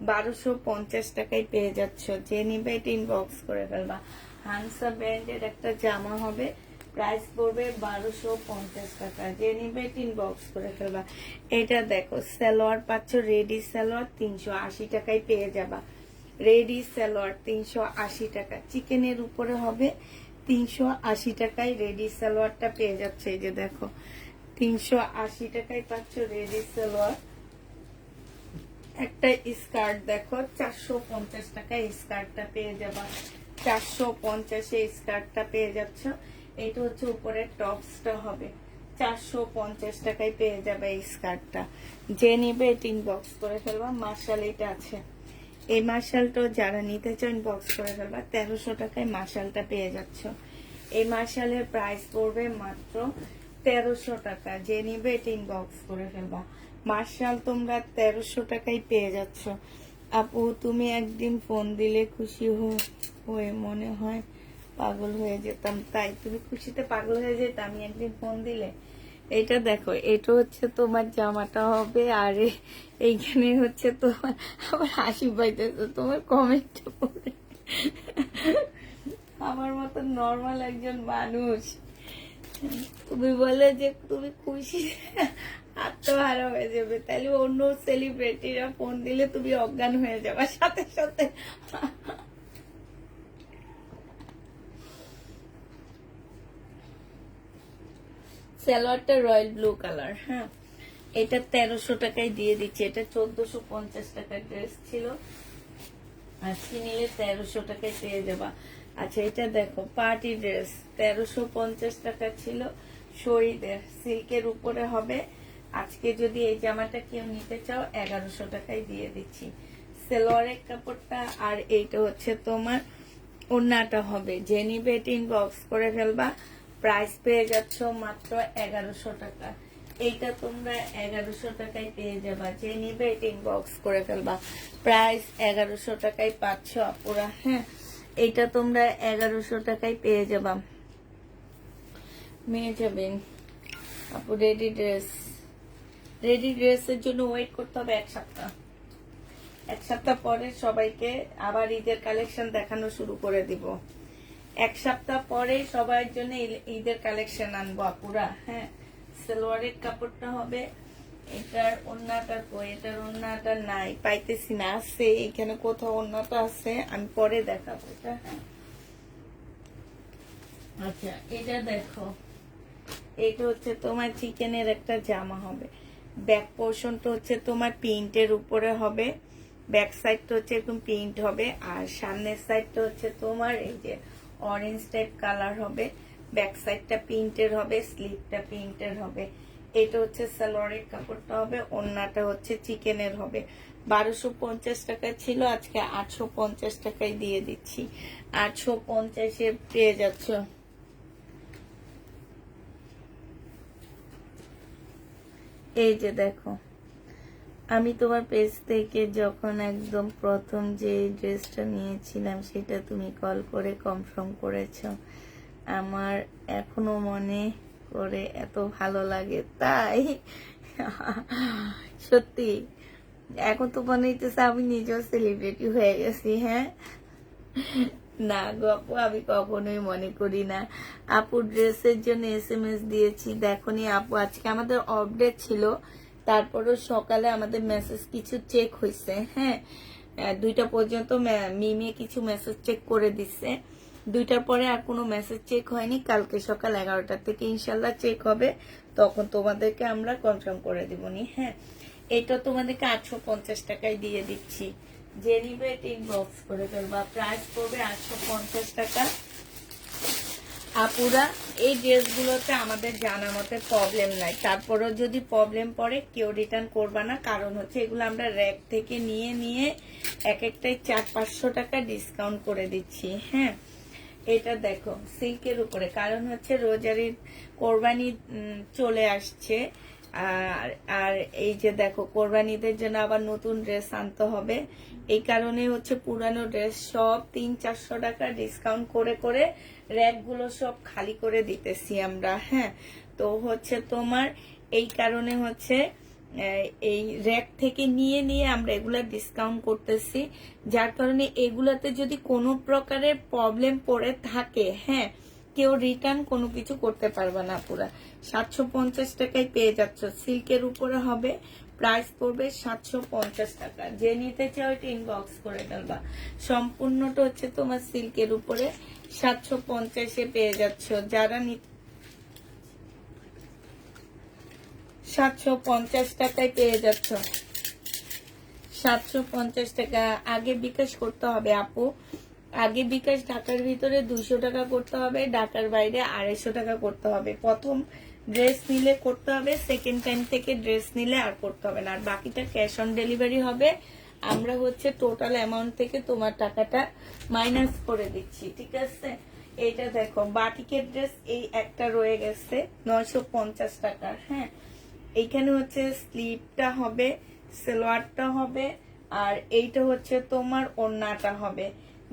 1250 টাকায় পেয়ে যাচ্ছ। যে নিবে এটা ইনবক্স করে ফেলবা। হানসা ব্র্যান্ডের একটা জামা হবে, প্রাইস পড়বে 1250 টাকা। যে নিবে এটা ইনবক্স করে ফেলবা। এটা দেখো, সালোয়ার পাচ্ছ, রেডি সালোয়ার 380 টাকায় পেয়ে যাবা। রেডি সালোয়ার 380 টাকা, চিকেনের উপরে হবে। 380 টাকায় রেডি সালোয়ারটা পেয়ে যাচ্ছে। এই যে দেখো, 380 টাকায় পাচ্ছ রেডি সালোয়ার। একটা স্কার্ট দেখো, 450 টাকায় স্কার্টটা পেয়ে যাবা। 450-এ স্কার্টটা পেয়ে যাচ্ছ। এটা হচ্ছে উপরের টপসটা হবে, 450 টাকায় পেয়ে যাবে এই স্কার্টটা। যে নিবে এটা ইনবক্স করে ফেলবা। মার্শাল এটা আছে, এই মার্শালটা যারা নিতে চাও ইনবক্স করে ফেলবা। 1300 টাকায় মার্শালটা পেয়ে যাচ্ছ। এই মার্শালের প্রাইস পড়বে মাত্র 1300 টাকা। যে নিবে এটা ইনবক্স করে ফেলবা। মার্শাল তোমরা 1300 টাকায় পেয়ে যাচ্ছ। আপু, তুমি একদিন ফোন দিলে খুশি হয়ে মনে হয় পাগল হয়ে যেতাম। তাই? তুমি খুশিতে পাগল হয়ে যেত আমি একদিন ফোন দিলে? এটা দেখো, এটা হচ্ছে তোমার জামাটা হবে। আর এইখানে হচ্ছে তোমার, আবার হাসি পাইতেছে তোমার কমেন্টটা পড়ে। আমার মতো নর্মাল একজন মানুষ, তুমি বলে যে তুমি খুশি আত্মহারা হয়ে যাবে, তাহলে অন্য সেলিব্রিটিরা ফোন দিলে তুমি অজ্ঞান হয়ে যাবে সাথে সাথে। সালোয়ারটা রয়্যাল ব্লু কালার। হ্যাঁ, এটা 1300 টাকায় দিয়ে দিচ্ছে। এটা 1450 টাকার ড্রেস ছিল, আজকে নিলে 1300 টাকায় পেয়ে যাবা। আচ্ছা, এটা দেখো, পার্টি ড্রেস 1350 টাকা ছিল, শরীরের সিল্কের উপরে হবে। আজকে যদি এই জামাটা কেউ নিতে চাও 1100 টাকায় দিয়ে দিচ্ছি, সালোয়ারের কাপড়টা। আর এইটা হচ্ছে তোমার ওড়নাটা হবে। যে নিবে এটা ইনবক্স করে ফেলবা। প্রাইস পেয়ে যাচ্ছ মাত্র 1100 টাকা। এইটা তোমরা 1100 টাকায় পেয়ে যাবা। যে নিবে এটা ইনবক্স করে ফেলবা। প্রাইস 1100 টাকায় পাচ্ছ আপুরা। হ্যাঁ, এইটা তোমরা 1100 টাকায় পেয়ে যাবা। মেয়ে যাবেন আপু। রেডি ড্রেস, রেডি ড্রেসের জন্য ওয়েট করতে হবে 1 সপ্তাহ। 1 সপ্তাহ পরে সবাইকে আবার ঈদের কালেকশন দেখানো শুরু করে দিব। 1 সপ্তাহ পরে সবার জন্য ঈদের কালেকশন আনবো আপুরা। হ্যাঁ, সালোয়ারের কাপড়টা হবে, এটার ওড়নাটা কই? এটার ওড়নাটা নাই, পাইতেছি না। আছে এখানে কোথাও ওড়নাটা আছে, আমি পরে দেখাবো এটা। আচ্ছা এটা দেখো, এটা হচ্ছে তোমার চিকেনের একটা জামা হবে। ব্যাক পোর্শনটা হচ্ছে তোমার প্রিন্টের উপরে হবে, ব্যাক সাইডটা হচ্ছে একদম প্রিন্ট হবে, আর সামনের সাইডটা হচ্ছে তোমার এই যে অরেঞ্জ টাইপ কালার হবে। ব্যাক সাইডটা প্রিন্টের হবে, স্লিভটা প্রিন্টের হবে। এটা হচ্ছে সালোয়ারের কাপড়টা হবে, ওড়নাটা হচ্ছে চিকেনের হবে। 1250 টাকা ছিল, আজকে 850 টাকায় দিয়ে দিচ্ছি। 850-এ পেয়ে যাচ্ছ। এই যে দেখো, আমি তোমার পেজ থেকে যখন একদম প্রথম যে ড্রেসটা নিয়েছিলাম সেটা তুমি কল করে কনফার্ম করেছো। আমার এখনো মনে করে এত ভালো লাগে, তাই সত্যি এখন তো মনে হইতেছে আমি নিজেও সেলিব্রিটি হয়ে গেছি। হ্যাঁ, না গো আপু, আমি কখনোই মনে করি না। আপু ড্রেসের জন্য SMS দিয়েছি, দেখোনি আপু, আজকে আমাদের আপডেট ছিল, তারপরও সকালে আমাদের মেসেজ কিছু চেক হয়েছে। হ্যাঁ, 2টা পর্যন্ত মিমে কিছু মেসেজ চেক করে দিচ্ছে, 2টার পরে আর কোনো মেসেজ চেক হয়নি। কালকে সকাল 11টা থেকে ইনশাল্লাহ চেক হবে, তখন তোমাদেরকে আমরা কনফার্ম করে দিবনি। হ্যাঁ, এটা তোমাদেরকে 850 টাকায় দিয়ে দিচ্ছি। যে নিবে ইনবক্স করে ফেলবা, প্রাইস পড়বে 850 টাকা। আপুরা এই ড্রেসগুলোতে আমাদের জানার মতে প্রবলেম নাই, তারপরেও যদি প্রবলেম পড়ে কেউ রিটার্ন করবা না, কারণ হচ্ছে এগুলো আমরা র্যাক থেকে নিয়ে নিয়ে এক একটাই 400-500 টাকা ডিসকাউন্ট করে দিচ্ছি। হ্যাঁ, এটা দেখো সিল্কের উপরে, কারণ হচ্ছে রোজারির কোরবানি চলে আসছে, আর আর এই যে দেখো কোরবানিদের জন্য আবার নতুন ড্রেস আনতে হবে, এই কারণে হচ্ছে পুরানো ড্রেস সব 300-400 টাকা ডিসকাউন্ট করে করে র্যাক গুলো সব খালি করে দিতেছি আমরা। হ্যাঁ, তো হচ্ছে তোমার এই কারণে হচ্ছে এই র্যাক থেকে নিয়ে নিয়ে আমরা এগুলা ডিসকাউন্ট করতেছি, যার কারণে এগুলাতে যদি কোনো প্রকারের প্রবলেম পড়ে থাকে, হ্যাঁ, কেউ রিটার্ন কোনো কিছু করতে পারবে না। পুরা 750 টাকায় পেয়ে যাচ্ছ, সিল্কের উপরে হবে, প্রাইস পড়বে 750 টাকা। যে নিতে চাও এটা ইনবক্স করে ফেলবা। সম্পূর্ণটা হচ্ছে তোমার সিল্কের উপরে 750-এ পেয়ে যাচ্ছ। যারা 750 টাকায় পেয়ে যাচ্ছ, 750 টাকা। আগে বিকাশ করতে হবে আপু, আগে বিকাশ ঢাকার ভিতরে 200 টাকা করতে হবে, ঢাকার বাইরে 250 টাকা করতে হবে। প্রথম ড্রেস নিলে করতে হবে, সেকেন্ড টাইম থেকে ড্রেস নিলে আর করতে হবে না, আর বাকিটা ক্যাশ অন ডেলিভারি হবে। আমরা হচ্ছে টোটাল অ্যামাউন্ট থেকে তোমার টাকাটা মাইনাস করে দিচ্ছি, ঠিক আছে। এইটা দেখো বাটিকের ড্রেস, এই একটা রয়ে গেছে 950 টাকার। হ্যাঁ, এইখানে হচ্ছে স্লিভটা হবে, সালোয়ারটা হবে, আর এইটা হচ্ছে তোমার ওড়নাটা হবে।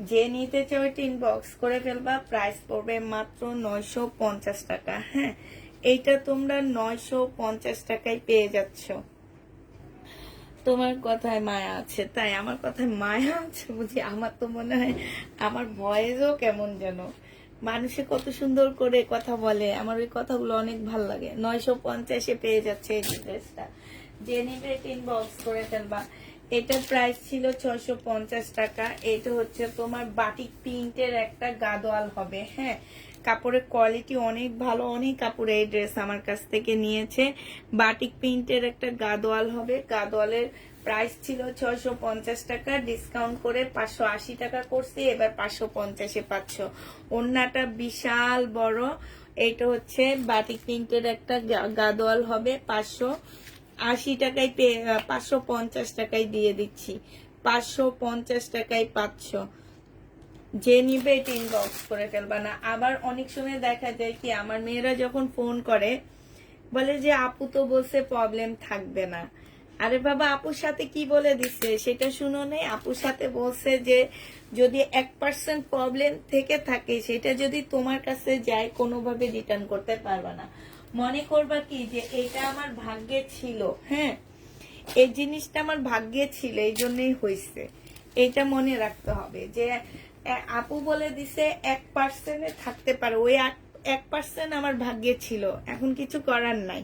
যে নিতে চাও এটা ইনবক্স করে ফেলবা, প্রাইস পড়বে মাত্র 950 টাকা। হ্যাঁ, এইটা তোমরা 950 টাকায় পেয়ে যাচ্ছ। তোমার কথায় মায়া আছে, তাই আমার কথায় মায়া আছে বুঝি। আমার তো মনে হয় আমার ভয়েসও কেমন যেন, মানুষে কত সুন্দর করে কথা বলে, আমার ওই কথাগুলো অনেক ভাল লাগে। 950-এ পেয়ে যাচ্ছে এই ড্রেসটা। যে নিবে ইনবক্স করে ফেলবা। এটার প্রাইস ছিল 650 টাকা। এটা হচ্ছে তোমার বাটিক প্রিন্টের একটা গাদোয়াল হবে। হ্যাঁ, কাপড়ের কোয়ালিটি অনেক ভালো, অনেক কাপড় এই ড্রেস আমার কাছ থেকে নিয়েছে। বাটিক প্রিন্টের একটা গাদোয়াল হবে, গাদোয়ালের প্রাইস ছিল 650 টাকা, ডিসকাউন্ট করে 580 টাকা করছি, এবার 550-এ পাচ্ছ। ওড়নাটা বিশাল বড়, এইটা হচ্ছে বাটিক প্রিন্টের একটা গাদোয়াল হবে, 580 টাকায় 550 টাকায় দিয়ে দিচ্ছি, 550 টাকায় পাচ্ছ। যে নিবে এটা ইনবক্স করে ফেলবা না। আবার অনেক সময় দেখা যায় কি, আমার মেয়েরা যখন ফোন করে বলে যে আপু তো বলছে প্রবলেম থাকবে না। আরে বাবা, আপুর সাথে কি বলে দিচ্ছে সেটা শুনো নেই। আপুর সাথে বলছে যে যদি 1% প্রবলেম থেকে থাকে সেটা যদি তোমার কাছে যায় কোনোভাবে রিটার্ন করতে পারবা না। মনে করবা কি যে এটা আমার ভাগ্যে ছিল। হ্যাঁ, এই জিনিসটা আমার ভাগ্যে ছিল, এই জন্যই হয়েছে। এটা মনে রাখতে হবে যে আপু বলে দিছে 1%-এ থাকতে পারে, ওই 1% আমার ভাগ্যে ছিল, এখন কিছু করার নাই।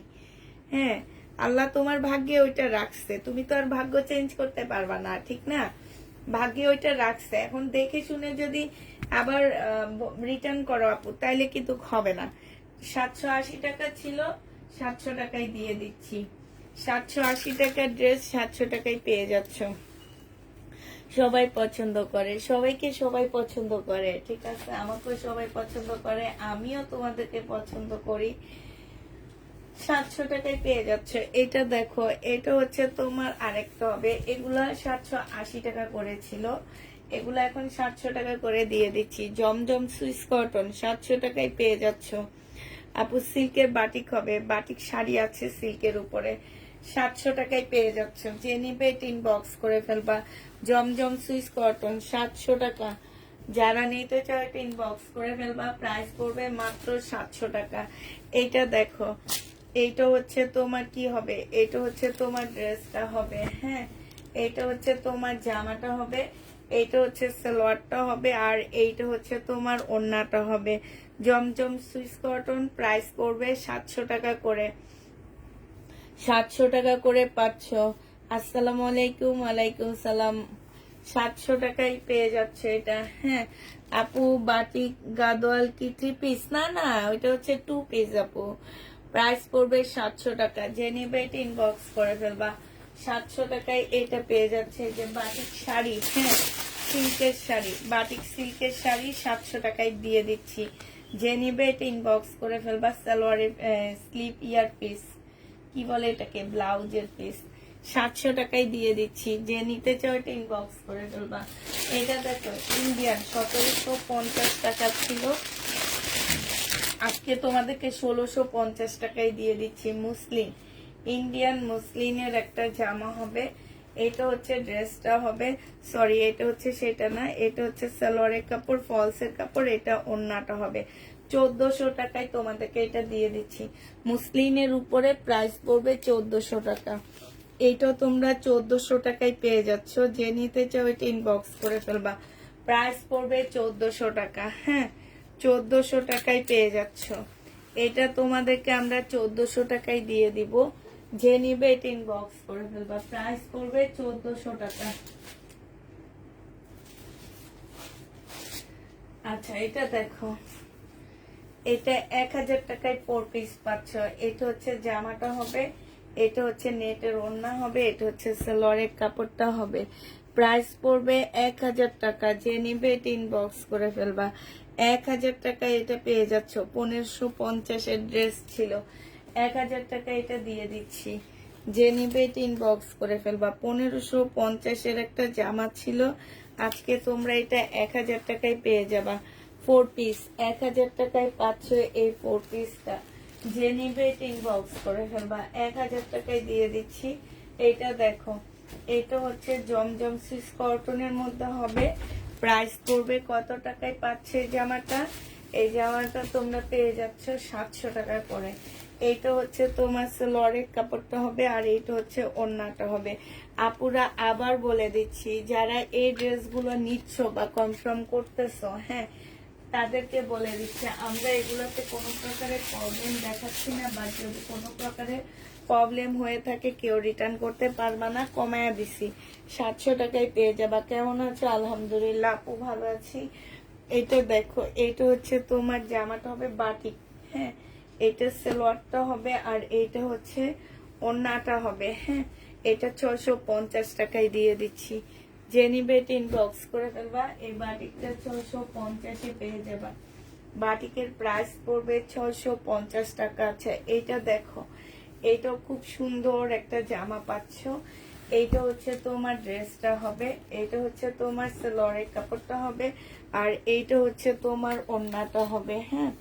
হ্যাঁ, আল্লাহ তোমার ভাগ্যে ওইটা রাখছে, তুমি তো আর ভাগ্য চেঞ্জ করতে পারবা না, ঠিক না? ভাগ্যে ওইটা রাখছে, এখন দেখে শুনে যদি আবার রিটার্ন করো আপু, তাইলে কিন্তু হবে না। 780 টাকা ছিল, 700 টাকায় দিয়ে দিচ্ছি। 780 টাকার ড্রেস 700 টাকায় পেয়ে যাচ্ছ। সবাই পছন্দ করে, সবাইকে সবাই পছন্দ করে, ঠিক আছে? আমাকেও সবাই পছন্দ করে, আমিও তোমাদেরকে পছন্দ করি। 700 টাকায় পেয়ে যাচ্ছে। এটা দেখো, এটা হচ্ছে তোমার আরেকটা হবে, এগুলা 780 টাকা করেছিল, এগুলা এখন 700 টাকা করে দিয়ে দিচ্ছি। জমজম সুইস কটন 700 টাকায় পেয়ে যাচ্ছ আপু। সিল্কের বাটিক হবে, বাটিক শাড়ি আছে সিল্কের উপরে, 700 টাকায় পেয়ে যাচ্ছ। যে নিবে ইনবক্স করে ফেলবা। জমজম সুইস কটন 700 টাকা, যারা নিতে চায় ইনবক্স করে ফেলবা। প্রাইস পড়বে মাত্র 700 টাকা। এইটা দেখো, এইটা হচ্ছে তোমার কি হবে, এইটা হচ্ছে তোমার ড্রেসটা হবে, হ্যাঁ। এইটা হচ্ছে তোমার জামাটা হবে, এইটা হচ্ছে সালোয়ারটা হবে, আর এইটা হচ্ছে তোমার ওড়নাটা হবে। জমজম সুইস কটন প্রাইস পড়বে 700 টাকা করে। 700 টাকা করে পাচ্ছ। আসসালামু আলাইকুম। ওয়ালাইকুম সালাম। 700 টাকায় পেয়ে যাচ্ছে এটা, হ্যাঁ আপু। বাটিক গাদোয়াল কি 3 পিস? না না, ওইটা হচ্ছে 2 পিস আপু। প্রাইস পড়বে 700 টাকা। যে নেবে এটা ইনবক্স করে ফেলবা। 700 টাকায় এটা পেয়ে যাচ্ছে। যে বাটিক শাড়ি, হ্যাঁ সিল্কের শাড়ি, বাটিক সিল্কের শাড়ি 700 টাকায় দিয়ে দিচ্ছি। যে নিবে এটা ইনবক্স করে ফেলবা। সালোয়ারের স্লিপ ইয়ার পিস, কি বলে এটাকে, ব্লাউজের পিস 700 টাকায় দিয়ে দিচ্ছি। যে নিতে চাও এটা ইনবক্স করে ফেলবা। এটা দেখো ইন্ডিয়ান 1750 টাকা ছিল, আজকে তোমাদেরকে 1650 টাকায় দিয়ে দিচ্ছি। মুসলিন, ইন্ডিয়ান মুসলিনের একটা জামা হবে। এটা হচ্ছে ড্রেসটা হবে, সরি এটা হচ্ছে সেটা না, এটা হচ্ছে সালোয়ারের কাপড়, ফলসের কাপড়, এটা ওড়নাটা হবে। 1400 টাকায় তোমাদেরকে এটা দিয়ে দিচ্ছি। মুসলিনের উপরে প্রাইস পড়বে 1400 টাকা। এইটা তোমরা 1400 টাকায় পেয়ে যাচ্ছ। যে নিতে চাও এটা ইনবক্স করে ফেলবা। প্রাইস পড়বে 1400 টাকা, হ্যাঁ 1400 টাকায় পেয়ে যাচ্ছ। এটা তোমাদেরকে আমরা 1400 টাকায় দিয়ে দিব। যে নিবে এটা ইনবক্স করে ফেলবা। প্রাইস পড়বে 1400 টাকা। আচ্ছা এটা দেখো, এটা 1000 টাকায় 4 পিস পাচ্ছ। এটা হচ্ছে জামাটা হবে, এটা হচ্ছে নেটের ওড়না হবে, এটা হচ্ছে সালোয়ারের কাপড়টা হবে। প্রাইস পড়বে 1000 টাকা। যে নিবে এটা ইনবক্স করে ফেলবা। 1000 টাকায় এটা পেয়ে যাচ্ছ। 1550 এর ড্রেস ছিল, 1000 টাকা এটা দিয়ে দিচ্ছি। যে নিবে এটা ইনবক্স করে ফেলবা। 1550 এর একটা জামা ছিল, আজকে তোমরা এটা 1000 টাকায় পেয়ে যাবা। 4 পিস 1000 টাকায় পাচ্ছ এই 4 পিসটা। যে নিবে এটা ইনবক্স করে ফেলবা। 1000 টাকায় দিয়ে দিচ্ছি। এটা দেখো, এটা হচ্ছে জমজম সুইস কটনের মধ্যে হবে। প্রাইস পড়বে কত টাকায় পাচ্ছে এই জামাটা? এই জামাটা তোমরা পেয়ে যাচ্ছ 700 টাকায় পরে। এইটা হচ্ছে তোমার সালোয়ারের কাপড়টা হবে, আর এইটা হচ্ছে ওড়নাটা হবে। আপুরা আবার বলে দিচ্ছি, যারা এই ড্রেসগুলো নিচ্ছ বা কনফার্ম করতেছো, হ্যাঁ তাদেরকে বলে দিচ্ছি, আমরা এগুলোতে কোনো প্রকারের প্রবলেম দেখাচ্ছি না, বা যদি কোনো প্রকারের প্রবলেম হয়ে থাকে কেউ রিটার্ন করতে পারবা না, কমায়া দিছি। 700 টাকায় পেয়ে যাবা। কেমন আছো? আলহামদুলিল্লাহ আপু ভালো আছি। এটা দেখো, এটা হচ্ছে তোমার জামাটা হবে বাটিক, হ্যাঁ এটা সালোয়ারটা হবে, আর এইটা হচ্ছে ওড়নাটা হবে, হ্যাঁ এটা 650 টাকায় দিয়ে দিচ্ছি। যে নিবে এটা ইনবক্স করে ফেলবা। এই বাটিকটা 650 পেয়ে যাবা। বাটিকের প্রাইস পড়বে 650 টাকা। আচ্ছা এইটা দেখো, এইটাও খুব সুন্দর একটা জামা পাচ্ছ। এইটা হচ্ছে তোমার ড্রেসটা হবে, এইটা হচ্ছে তোমার সালোয়ারের কাপড়টা হবে, আর এইটা হচ্ছে তোমার ওড়নাটা হবে, হ্যাঁ।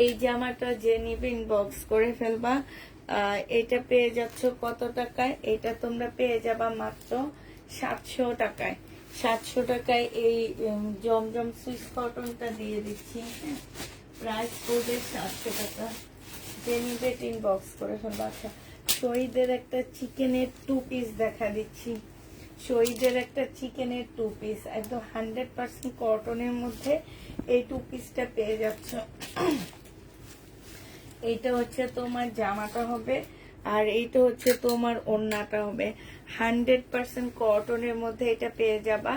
এই জামাটা যে নিবে ইনবক্স করে ফেলবা। এটা পেয়ে যাচ্ছ কত টাকায়? এটা তোমরা পেয়ে যাবা মাত্র 700 টাকায়। 700 টাকায় এই জমজম সুইস কটনটা দিয়ে দিচ্ছি, হ্যাঁ প্রাইস পড়বে 700 টাকা। যে নিবে ইনবক্স করে ফেলবা। আচ্ছা শহীদের একটা চিকেনের 2 পিস দেখা দিচ্ছি। শহীদের একটা চিকেনের 2 পিস, একদম 100% কটনের মধ্যে এই 2 পিসটা পেয়ে যাচ্ছ। এইটা হচ্ছে তোমার জামাটা হবে, আর এইটা হচ্ছে তোমার ওড়নাটা হবে 100% কটনের মধ্যে এটা পেয়ে যাবা।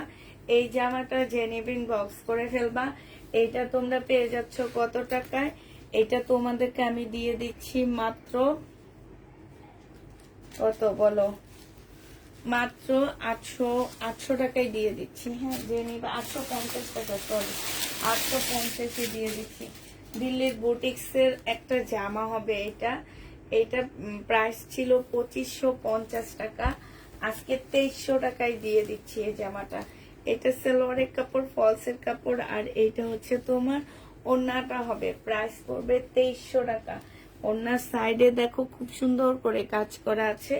এই জামাটা যে নিবেন বক্স করে ফেলবা। এইটা তোমরা পেয়ে যাচ্ছ কত টাকায়? এটা তোমাদেরকে আমি দিয়ে দিচ্ছি মাত্র কত বলো, মাত্র 800 টাকায় দিয়ে দিচ্ছি। হ্যাঁ, যে নিবে 850 টাকা, সরি 850 দিয়ে দিচ্ছি। দিল্লির বুটিক্সের একটা জামা হবে এটা। এটা প্রাইস ছিল 2550 টাকা, আজকে 2300 টাকায় দিয়ে দিচ্ছি এই জামাটা। এটা সালোয়ারের কাপড়, ফলসের কাপড়, আর এইটা হচ্ছে তোমার ওড়নাটা হবে। প্রাইস পড়বে 2300 টাকা। ওড়নার সাইডে দেখো খুব সুন্দর করে কাজ করা আছে।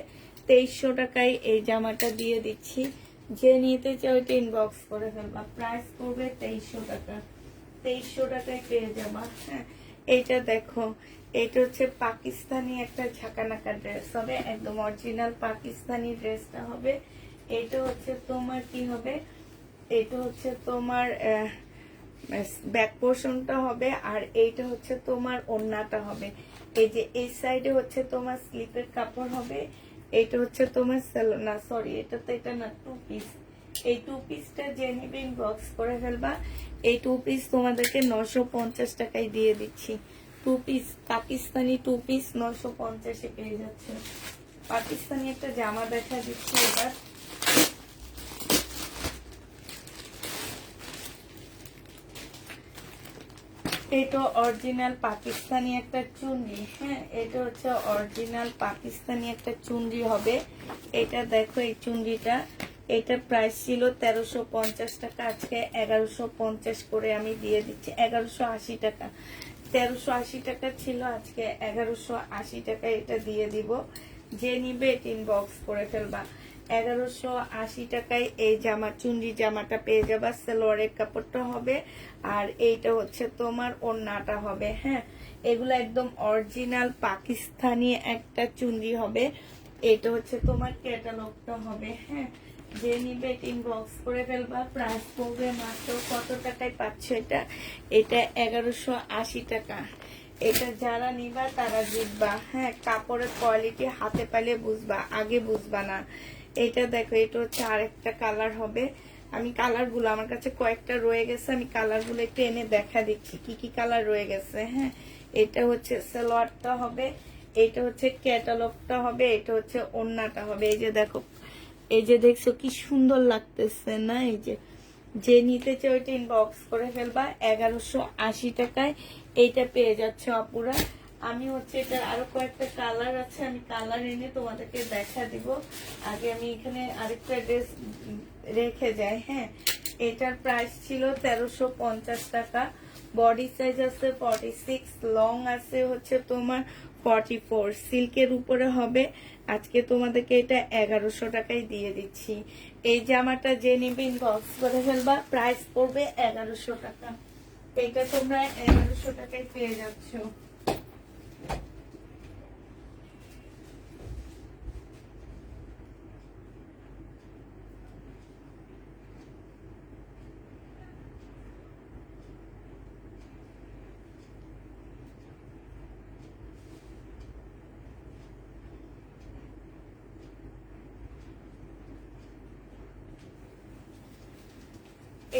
2300 টাকায় এই জামাটা দিয়ে দিচ্ছি। যে নিতে চাও ওইটা ইনবক্স করে ফেলবা। প্রাইস পড়বে 2300 টাকা। 2300 টাকায় পেয়ে যাবা। হ্যাঁ, এইটা দেখো, এটা হচ্ছে পাকিস্তানি একটা ঝাঁকানাকা ড্রেস হবে, একদম অরিজিনাল পাকিস্তানি ড্রেসটা হবে। এটা হচ্ছে তোমার কি হবে, এটা হচ্ছে তোমার ব্যাক পোর্শনটা হবে, আর এইটা হচ্ছে তোমার ওড়নাটা হবে। এই যে এই সাইডে হচ্ছে তোমার স্লিপের কাপড় হবে। এইটা হচ্ছে তোমার না সরি, এটা তো এটা না, 2 পিস। এই 2 পিসটা যে নিবে বক্স করে ফেলবা। এই 2 পিস তোমাদেরকে 950 টাকায় দিয়ে দিচ্ছি। 2 পিস পাকিস্তানি 2 পিস 950 এ পেয়ে যাচ্ছে। পাকিস্তানি একটা জামা দেখা দিচ্ছি এবার। এটা অরিজিনাল পাকিস্তানি একটা চুনরি। হ্যাঁ, এটা হচ্ছে অরিজিনাল পাকিস্তানি একটা চুনরি হবে। এটা দেখো, এই চুনরিটা, এটা প্রাইস ছিল 1350 টাকা, আজকে 1150 করে আমি দিয়ে দিচ্ছি। 1180 টাকা, 1380 টাকা ছিল, আজকে 1180 টাকা এটা দিয়ে দিব। যে নিবে এটা ইনবক্স করে ফেলবা। 1180 টাকায় এই জামা, চুনরি জামাটা পেয়ে যাবা। সালোয়ারের কাপড়টা হবে, আর এইটা হচ্ছে তোমার ওড়নাটা হবে। হ্যাঁ, এগুলো একদম অরিজিনাল পাকিস্তানি একটা চুনরি হবে। এটা হচ্ছে তোমার ক্যাটালগটা হবে। হ্যাঁ, যে নিবে ইনবক্স করে ফেলবা। প্রাইস পড়বে মাত্র কত টাকায় পাচ্ছ এটা? এটা 1180 টাকা। এটা যারা নিবা তারা জিতবা। হ্যাঁ, কাপড়ের কোয়ালিটি হাতে পাইলে বুঝবা, আগে বুঝবা না। এটা দেখো, এটা হচ্ছে আরেকটা কালার হবে। আমি কালার গুলো, আমার কাছে কয়েকটা রয়ে গেছে, আমি কালার গুলো একটু এনে দেখা দিচ্ছি কি কি কালার রয়ে গেছে। হ্যাঁ, এটা হচ্ছে সালোয়ারটা হবে, এটা হচ্ছে ক্যাটালগটা হবে, এটা হচ্ছে ওড়নাটা হবে। এই যে দেখো, এই যে দেখছো কি সুন্দর লাগতেছে না? এই যে নিতে চাই ওইটা ইনবক্স করে ফেলবা। 1180 টাকায় এইটা পেয়ে যাচ্ছে আপুরা। আমি হচ্ছে এটা আরো কয়েকটা কালার আছে, আমি কালার এনে তোমাদেরকে দেখা দিব। আগে আমি এখানে আরেকটা ড্রেস রেখে যাই। হ্যাঁ, এটার প্রাইস ছিল 1350 টাকা। বডি সাইজ আছে 46, লং আছে হচ্ছে তোমার 44, সিল্কের উপরে হবে। আজকে তোমাদেরকে এটা 1100 টাকায় দিয়ে দিচ্ছি। এই জামাটা যে নিবে ইনবক্স করে ফেলবা। প্রাইস পড়বে 1100 টাকা। এটা তোমরা 1100 টাকায় পেয়ে যাচ্ছ।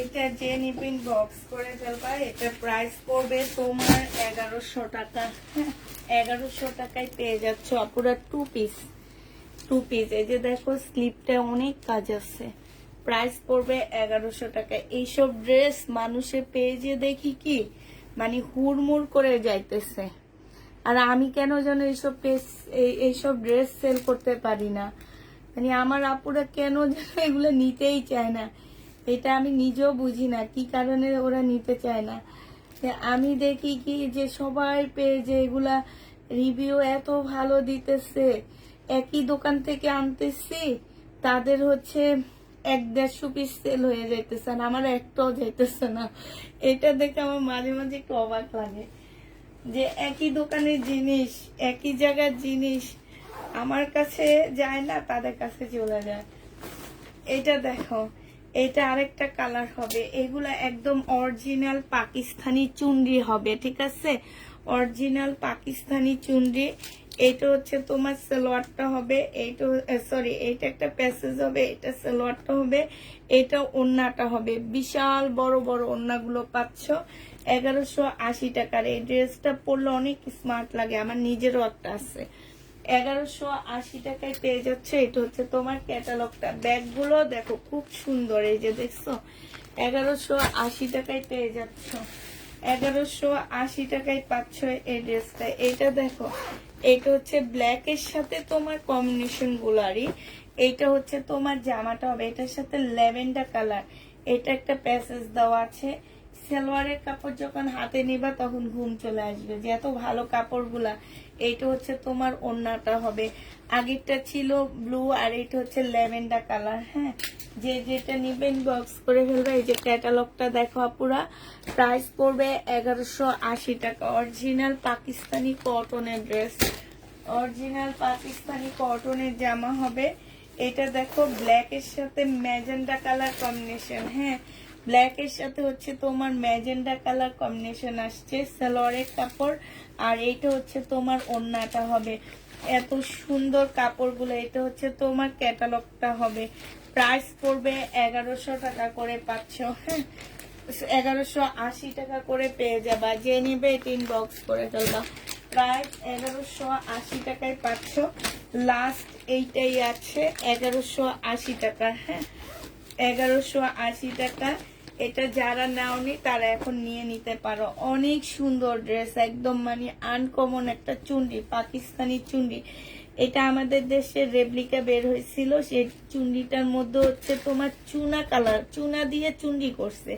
এটা যে নিবেন বক্স করে ফেলবা। এটা প্রাইস পড়বে তোমার 1100 টাকা। 1100 টাকায় পেয়ে যাচ্ছ আপুরা 2 পিস। 2 পিস, এই যে দেখো স্লিপটা অনেক কাজ আছে। প্রাইস পড়বে 1100 টাকা। এইসব ড্রেস মানুষের পেজে দেখি কি মানে হুড়মুড় করে যাইতেছে, আর আমি কেন যেন এইসব পেজ এইসব ড্রেস সেল করতে পারি না। মানে আমার আপুরা কেন যেন এগুলো নিতেই চায় না, এটা আমি নিজেও বুঝি না কি কারণে ওরা নিতে চায় না। আমি দেখি কি যে সবাই পেজে এগুলা রিভিউ এত ভালো দিতেছে, একই দোকান থেকে আনতেছি, তাদের হচ্ছে 150 পিস সেল হয়ে যাইতেছে, আর আমার একটাও যাইতেছে না। এটা দেখে আমার মাঝে মাঝে একটু অবাক লাগে যে একই দোকানের জিনিস, একই জায়গার জিনিস আমার কাছে যায় না, তাদের কাছে চলে যায়। এটা দেখো, এটা আরেকটা কালার হবে। এগুলা একদম অরিজিনাল পাকিস্তানি চুনরি হবে, ঠিক আছে? অরিজিনাল পাকিস্তানি চুনরি। এইটা হচ্ছে তোমার সালোয়ারটা হবে, এইটা সরি এইটা একটা প্যাসেজ হবে, এটা সালোয়ারটা হবে, এটা ওড়নাটা হবে। বিশাল বড় বড় ওড়নাগুলো পাচ্ছ 1180 টাকার। এই ড্রেসটা পরলে অনেক স্মার্ট লাগে, আমার নিজেরও একটা আছে। 1180 টাকায় পেয়ে যাচ্ছে। এটা হচ্ছে তোমার ক্যাটালগটা। ব্যাগগুলো দেখো খুব সুন্দর, এই যে দেখছো 1180 টাকায় পেয়ে যাচ্ছ। 1180 টাকায় পাচ্ছ এই ড্রেসটা। এইটা দেখো, এইটা হচ্ছে ব্ল্যাক এর সাথে তোমার কম্বিনেশন গুলারই। এইটা হচ্ছে তোমার জামাটা হবে, এটার সাথে ল্যাভেন্ডার কালার। এটা একটা প্যাসেজ দেওয়া আছে। সালোয়ারের কাপড় যখন হাতে নিবা তখন ঘুম চলে আসবে, যে এত ভালো কাপড়গুলা। এইটা হচ্ছে তোমার ওড়নাটা হবে। আগেরটা ছিল ব্লু আর এটা হচ্ছে ল্যাভেন্ডার কালার। হ্যাঁ, যে যেটা নিবেন বক্স করে ফেলবে। এই যে ক্যাটালগটা দেখো আপুরা, প্রাইস পড়বে 1180 টাকা। অরিজিনাল পাকিস্তানি কটনের ড্রেস, অরিজিনাল পাকিস্তানি কটনের জামা হবে। এটা দেখো ব্ল্যাক এর সাথে ম্যাজেন্ডা কালার কম্বিনেশন। হ্যাঁ, ব্ল্যাক এর সাথে হচ্ছে তোমার ম্যাজেন্ডা কালার কম্বিনেশন আসছে সালোয়ারের কাপড়। আর এইটা হচ্ছে তোমার ওড়নাটা হবে। এত সুন্দর কাপড়গুলো। এটা হচ্ছে তোমার ক্যাটালগটা হবে। প্রাইস পড়বে 1100 টাকা করে পাচ্ছ। হ্যাঁ, 1180 টাকা করে পেয়ে যাবা। যে নিবে 3 বক্স করে ফেলবা। প্রাইস 1180 টাকায় পাচ্ছ। লাস্ট এইটাই আছে 1180 টাকা। হ্যাঁ, 1180 টাকা। এটা যারা নাওনি তারা এখন নিয়ে নিতে পারো। অনেক সুন্দর ড্রেস, একদম মানে আনকমন একটা চুন্ডি, পাকিস্তানি চুন্ডি। এটা আমাদের দেশে রেপ্লিকা বের হয়েছিল। সেই চুন্ডিটার মধ্যে হচ্ছে তোমার চুনা কালার, চুনা দিয়ে চুন্ডি করছে,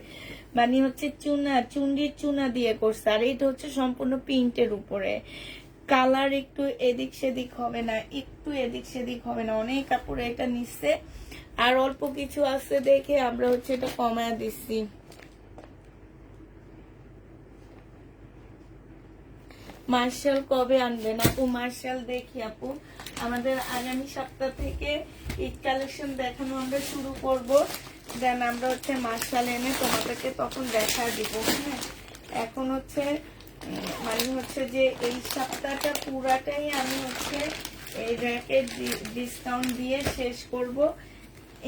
মানে হচ্ছে চুনা চুন্ডির চুনা দিয়ে করছে। আর এটা হচ্ছে সম্পূর্ণ প্রিন্টের উপরে। কালার একটু এদিক সেদিক হবে না, একটু এদিক সেদিক হবে না। অনেক কাপড়ে এটা নিচ্ছে। আর অল্প কিছু আছে দেখে আমরা হচ্ছে এটা কমায় দিচ্ছি। মার্শাল কবে আনবেন আপু? মার্শাল দেখি আপু, আমাদের আগামী সপ্তাহ থেকে ঈদ কালেকশন দেখানো আমরা শুরু করব। দেন আমরা হচ্ছে মার্শাল এনে তোমাদেরকে তখন দেখা দিব। হ্যাঁ, এখন হচ্ছে মানে হচ্ছে যে এই সপ্তাহটা পুরাটাই আমি হচ্ছে এই র্যাকের ডিসকাউন্ট দিয়ে শেষ করব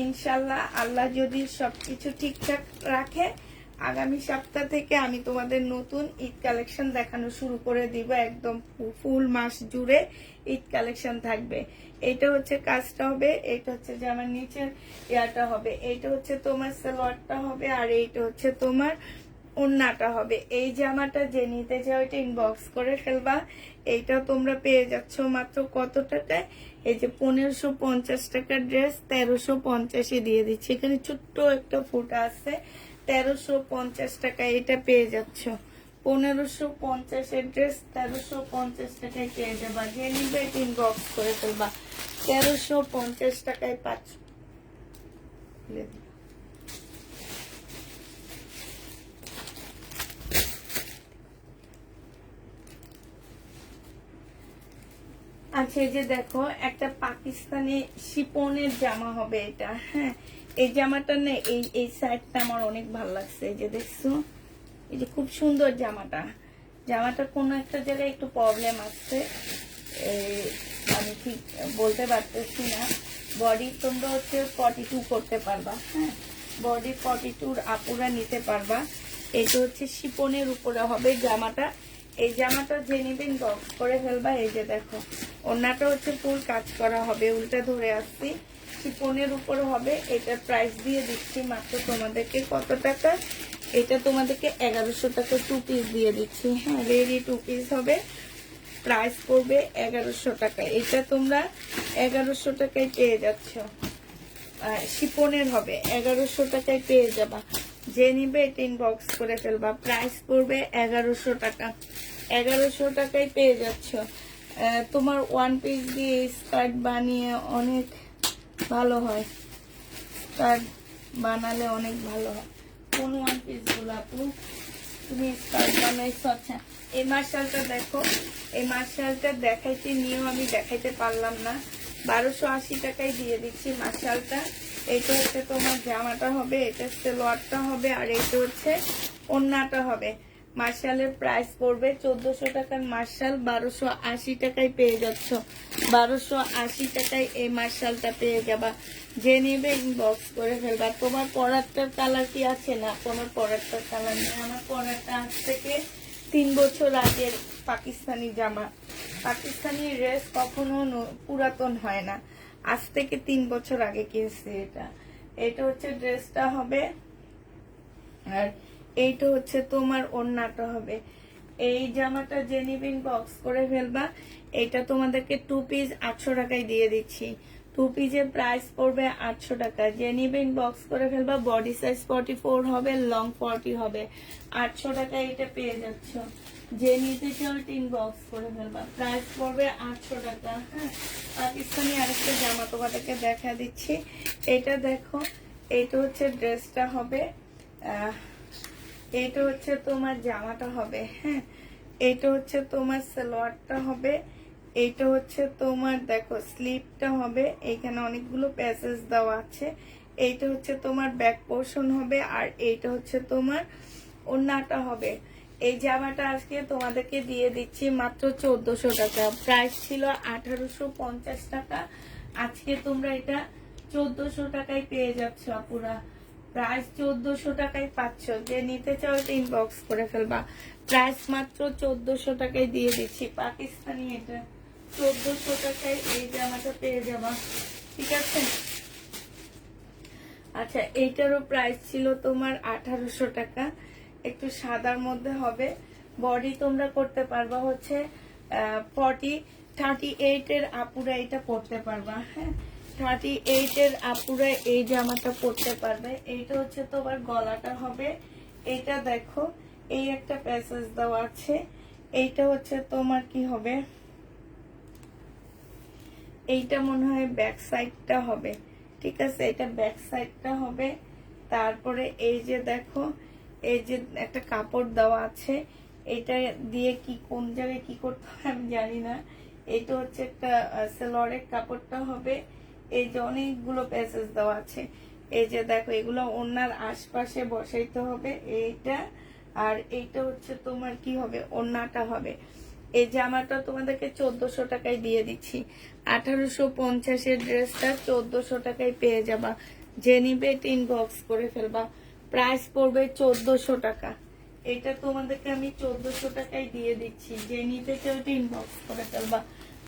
ইনশাল্লাহ। আল্লাহ যদি সবকিছু ঠিকঠাক রাখে, আগামী সপ্তাহ থেকে আমি তোমাদের নতুন ঈদ কালেকশন দেখানো শুরু করে দিব। একদম ফুল মাস জুড়ে ঈদ কালেকশন থাকবে। এটা হচ্ছে কাজটা হবে, এটা হচ্ছে যে আমার নিচের ইয়াটা হবে, এইটা হচ্ছে তোমার সালোয়ারটা হবে, আর এইটা হচ্ছে তোমার ওড়নাটা হবে। এই জামাটা যে নিতে চাও এটা ইনবক্স করে ফেলবা। এইটা তোমরা পেয়ে যাচ্ছ মাত্র কত টাকায়? এই যে 1550 টাকার ড্রেস 1350 দিয়ে দিচ্ছি। এখানে ছোট্ট একটা ফুটা আছে, 1350 টাকা এটা পেয়ে যাচ্ছ। 1550 এর ড্রেস 1350 টাকায় পেয়ে যাবা। যে নিবে ইনবক্স করে ফেলবা। 1350 টাকায় পাচ্ছ। আচ্ছা, এই যে দেখো একটা পাকিস্তানি শিপনের জামা হবে এটা। হ্যাঁ, এই জামাটা না এই সাইডটা আমার অনেক ভালো লাগছে। এই যে দেখছো, এই যে খুব সুন্দর জামাটা। জামাটা কোনো একটা জায়গায় একটু প্রবলেম আছে, আমি ঠিক বলতে পারতেছি না। বডি তোমরা হচ্ছে 42 করতে পারবা। হ্যাঁ, বডি 42 আপুরা নিতে পারবা। এটা হচ্ছে শিপনের উপরে হবে জামাটা। এই জামাটা যে নিবেন বক্স করে ফেলবা। এই যে দেখো ওড়নাটা হচ্ছে ফুল কাজ করা হবে, উল্টা ধরে আসছি, শিপনের উপর হবে। এটা প্রাইস দিয়ে দিচ্ছি মাত্র তোমাদেরকে কত টাকা? এটা তোমাদেরকে 1100 টাকা 2 পিস দিয়ে দিচ্ছি। হ্যাঁ, রেডি 2 পিস হবে। প্রাইস পড়বে 1100 টাকা। এটা তোমরা 1100 টাকায় পেয়ে যাচ্ছ। শিপনের হবে, 1100 টাকায় পেয়ে যাবা। যে নিবে এটা ইনবক্স করে ফেলবা। প্রাইস পড়বে 1100 টাকা। 1100 টাকায় পেয়ে যাচ্ছ। তোমার ওয়ান পিস দিয়ে স্কার্ট বানিয়ে অনেক ভালো হয়, স্কার্ট বানালে অনেক ভালো হয়। কোন ওয়ান পিস গুলো আপু তুমি স্কার্ট বানাইছো? আচ্ছা, এই মার্শালটা দেখো, এই মার্শালটা দেখাইতে নিয়েও আমি দেখাইতে পারলাম না। 1280 টাকায় দিয়ে দিচ্ছি মার্শালটা। এটা হচ্ছে তোমার জামাটা হবে, এটা সালোয়ারটা হবে, আর এটা হচ্ছে ওড়নাটা হবে। মার্শালের প্রাইস পড়বে 1400 টাকার মার্শাল 1280 টাকায় পেয়ে যাচ্ছ। 1280 টাকায় এই মার্শালটা পেয়ে যাবা। যে নেবে ইনবক্স করে ফেলবা। তোমার পরারটার কালার কি আছে? না, তোমার পরারটার কালার নেই। আমার পরারটা আজ থেকে 3 বছর আগের পাকিস্তানি জামা। পাকিস্তানি ড্রেস কখনো পুরাতন হয় না। আজ থেকে 3 বছর আগে কিনছি এটা। এটা হচ্ছে ড্রেসটা হবে, আর এইটা হচ্ছে তোমার ওড়নাটা হবে। এই জামাটা যে নিবেন বক্স করে ফেলবা। এটা তোমাদেরকে 2 পিস 800 টাকায় দিয়ে দিচ্ছি। 2 পিসের প্রাইস পড়বে 800 টাকা। যে নিবেন বক্স করে ফেলবা। বডি সাইজ 44 হবে, লং 40 হবে। 800 টাকায় এটা পেয়ে যাচ্ছ। যে নিতে চাও 3 বক্স করে ফেলবা। প্রাইস পড়বে 800 টাকা। হ্যাঁ, পাকিস্তানি আরেকটা জামা তোমাদেরকে দেখা দিচ্ছি। এটা দেখো, এটা হচ্ছে ড্রেসটা হবে, এইটা হচ্ছে তোমার জামাটা হবে। হ্যাঁ, এইটা হচ্ছে তোমার সালোয়ারটা হবে। এইটা হচ্ছে তোমার দেখো স্লিপটা হবে। এইখানে অনেকগুলো প্যাসেজ দেওয়া আছে। এইটা হচ্ছে তোমার ব্যাক পোর্শন হবে, আর এইটা হচ্ছে তোমার ওড়নাটা হবে। এই জামাটা আজকে তোমাদেরকে দিয়ে দিচ্ছি মাত্র 1400 টাকা। প্রাইস ছিল 1850 টাকা। আজকে তোমরা এটা 1400 টাকায় পেয়ে যাচ্ছ আপুরা। প্রাইস 1400 টাকায় পাচ্ছ। যে নিতে চাও ইনবক্স করে ফেলবা। প্রাইস মাত্র 1400 টাকায় দিয়ে দিচ্ছি। পাকিস্তানি এটা 1400 টাকায় এই জামাটা পেয়ে যাবা। ঠিক আছে। আচ্ছা, এইটারও প্রাইস ছিল তোমার 1800 টাকা। একটু সাদার মধ্যে হবে। বডি তোমরা করতে পারবা হচ্ছে 38 এর আপুরা এটা পড়তে পারবা। হ্যাঁ, 38 এর আপুরা এই জামাটা পড়তে পারবে। এইটা হচ্ছে তোমার গলাটা হবে। এইটা দেখো, এই একটা প্যাসেজ দেওয়া আছে। এইটা হচ্ছে তোমার কি হবে, এইটা মনে হয় ব্যাক সাইডটা হবে। ঠিক আছে, এটা ব্যাক সাইডটা হবে। তারপরে এই যে দেখো, এই যে একটা কাপড় দেওয়া আছে। এটা দিয়ে কি কোন জায়গায় কি করতে হবে আমি জানি না। এটা হচ্ছে একটা সেলরের কাপড়টা হবে। এই যে অনেকগুলো প্যাসেজ দেওয়া আছে। এই যে দেখো, এগুলো ওড়নার আশপাশে বসাইতে হবে এইটা। আর এইটা হচ্ছে তোমার কি হবে, ওড়নাটা হবে। এই জামাটা তোমাদেরকে 1400 টাকায় দিয়ে দিচ্ছি। 1850 এর ড্রেসটা 1400 টাকায় পেয়ে যাবা। যে নিবে ইনবক্স করে ফেলবা। প্রাইস পড়বে 1400 টাকা। এটা তোমাদেরকে আমি 1400 টাকায় দিয়ে দিচ্ছি। যে নিতে চাও ইনবক্স করে ফেলবা।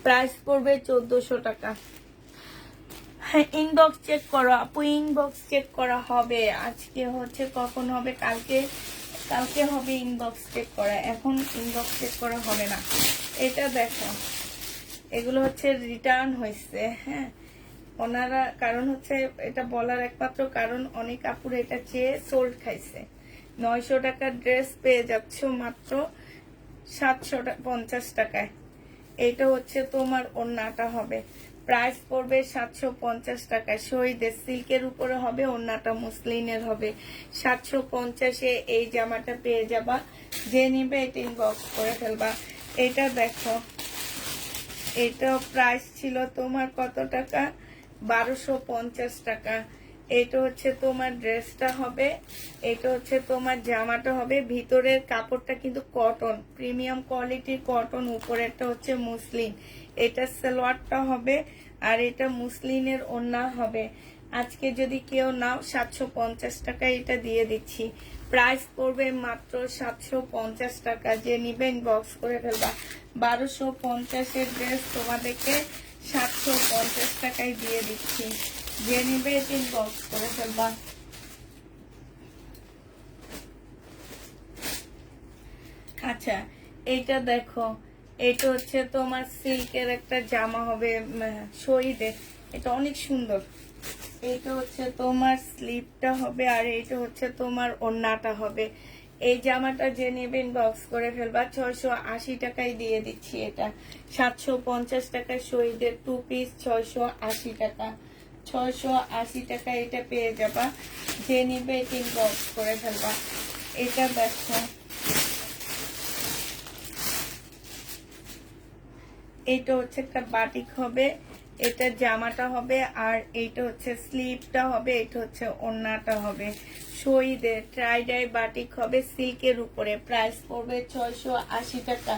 প্রাইস পড়বে 1400 টাকা। হ্যাঁ, ইনবক্স চেক করো আপু, ইনবক্স চেক করা হবে। আজকে হচ্ছে কখন হবে, কালকে কালকে হবে ইনবক্স চেক করা। এখন ইনবক্স চেক করা হবে না। এটা দেখো, এগুলো হচ্ছে রিটার্ন হয়েছে। হ্যাঁ, ওনারা কারণ হচ্ছে এটা বলার একমাত্র কারণ অনেক আপুরে এটা চেয়ে সোল্ড খাইছে। 900 টাকার ড্রেস পেয়ে যাচ্ছ মাত্র 750 টাকায়। এটা হচ্ছে তোমার ওড়নাটা হবে। প্রাইস পড়বে 750 টাকায়। শহীদের সিল্কের উপরে হবে, ওড়নাটা মুসলিনের হবে। 750-এ এই জামাটা পেয়ে যাবা। যে নিবে এটা ইনবক্স করে ফেলবা। এটা দেখো, এটা প্রাইস ছিল তোমার কত টাকা, 1250 টাকা। এটা হচ্ছে তোমার ড্রেসটা হবে। এটা হচ্ছে তোমার জামাটা হবে। ভিতরের কাপড়টা কিন্তু কটন, প্রিমিয়াম কোয়ালিটির কটন। উপরেরটা হচ্ছে মুসলিন। এটা সালোয়ারটা হবে, আর এটা মুসলিনের ওড়না হবে। আজকে যদি কেউ নাও 750 টাকা এটা দিয়ে দিচ্ছি। প্রাইস পড়বে মাত্র 750 টাকা। যে নিবেন বক্স করে ফেলবা। 1250 এর ড্রেস তোমাদেরকে 750 টাকায় দিয়ে দিচ্ছি। যে নিবে বক্স করে ফেলবা। আচ্ছা, এইটা দেখো, এটা হচ্ছে তোমার সিল্কের একটা জামা হবে শহীদের। এটা অনেক সুন্দর। এইটা হচ্ছে তোমার স্লিপটা হবে, আর এইটা হচ্ছে তোমার ওড়নাটা হবে। এই জামাটা যে নেবেন বক্স করে ফেলবা। 680 টাকায় দিয়ে দিচ্ছি এটা। 750 টাকায় শহীদের 2 পিস 680 টাকা। 680 টাকা এটা পেয়ে যাবা। যে নিবে বক্স করে ফেলবা। এটা দেখো, এইটা হচ্ছে একটা বাটিক হবে। এটা জামাটা হবে, আর এইটা হচ্ছে স্লিপটা হবে। এটা হচ্ছে ওড়নাটা হবে। শহীদের ট্রাইডাই বাটিক হবে সিল্কের উপরে, প্রাইস পড়বে 680 টাকা।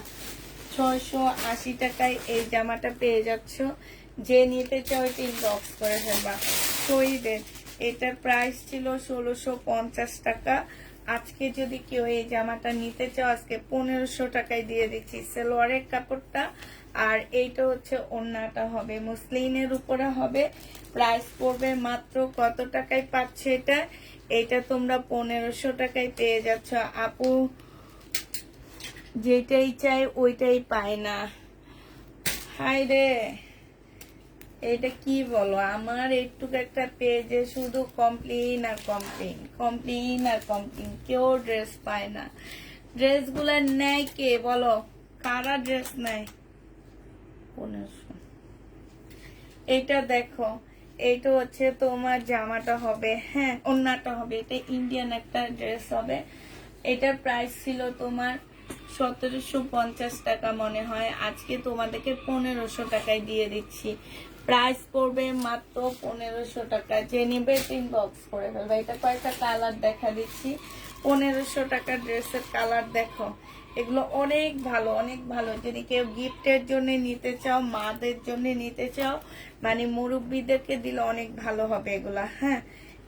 680 টাকায় এই জামাটা পেয়ে যাচ্ছ। যে নিতে চাও এটা ইনবক্স করে ফেলবা। শহীদের এটার প্রাইস ছিল 1650 টাকা। আজকে যদি কেউ এই জামাটা নিতে চাও আজকে 1500 টাকায় দিয়ে দিচ্ছি। সালোয়ারের কাপড়টা আর এইটা হচ্ছে ওড়নাটা হবে মুসলিনের উপরে হবে। প্রাইস পড়বে মাত্র কত টাকায় পাচ্ছে এটা? এটা তোমরা 1500 টাকায় পেয়ে যাচ্ছ। আপু যেটাই চাই ওইটাই পায় না। হাই রে, এটা কি বলো? আমার একটু একটা পেজে শুধু কমপ্লেইন আর কমপ্লেইন, কমপ্লেইন আর কমপ্লেইন, কেউ ড্রেস পায় না। ড্রেসগুলা নেয় কে বলো? কারা ড্রেস নেয়? 1500। এটা দেখো, এইটা হচ্ছে তোমার জামাটা হবে, হ্যাঁ ওড়নাটা হবে। এটা ইন্ডিয়ান একটা ড্রেস হবে। এটার প্রাইস ছিল তোমার 1750 টাকা মনে হয়। আজকে তোমাদেরকে 1500 টাকায় দিয়ে দিচ্ছি। প্রাইস পড়বে মাত্র 1500 টাকা। যে নিবে ইনবক্স করে ফেলবে। এটা কয়েকটা কালার দেখা দিচ্ছি। 1500 টাকার ড্রেসের কালার দেখো, এগুলো অনেক ভালো, অনেক ভালো। যদি কেউ গিফটের জন্য নিতে চাও, মাদের জন্য নিতে চাও, মানে মুরব্বীদেরকে দিলে অনেক ভালো হবে এগুলা। হ্যাঁ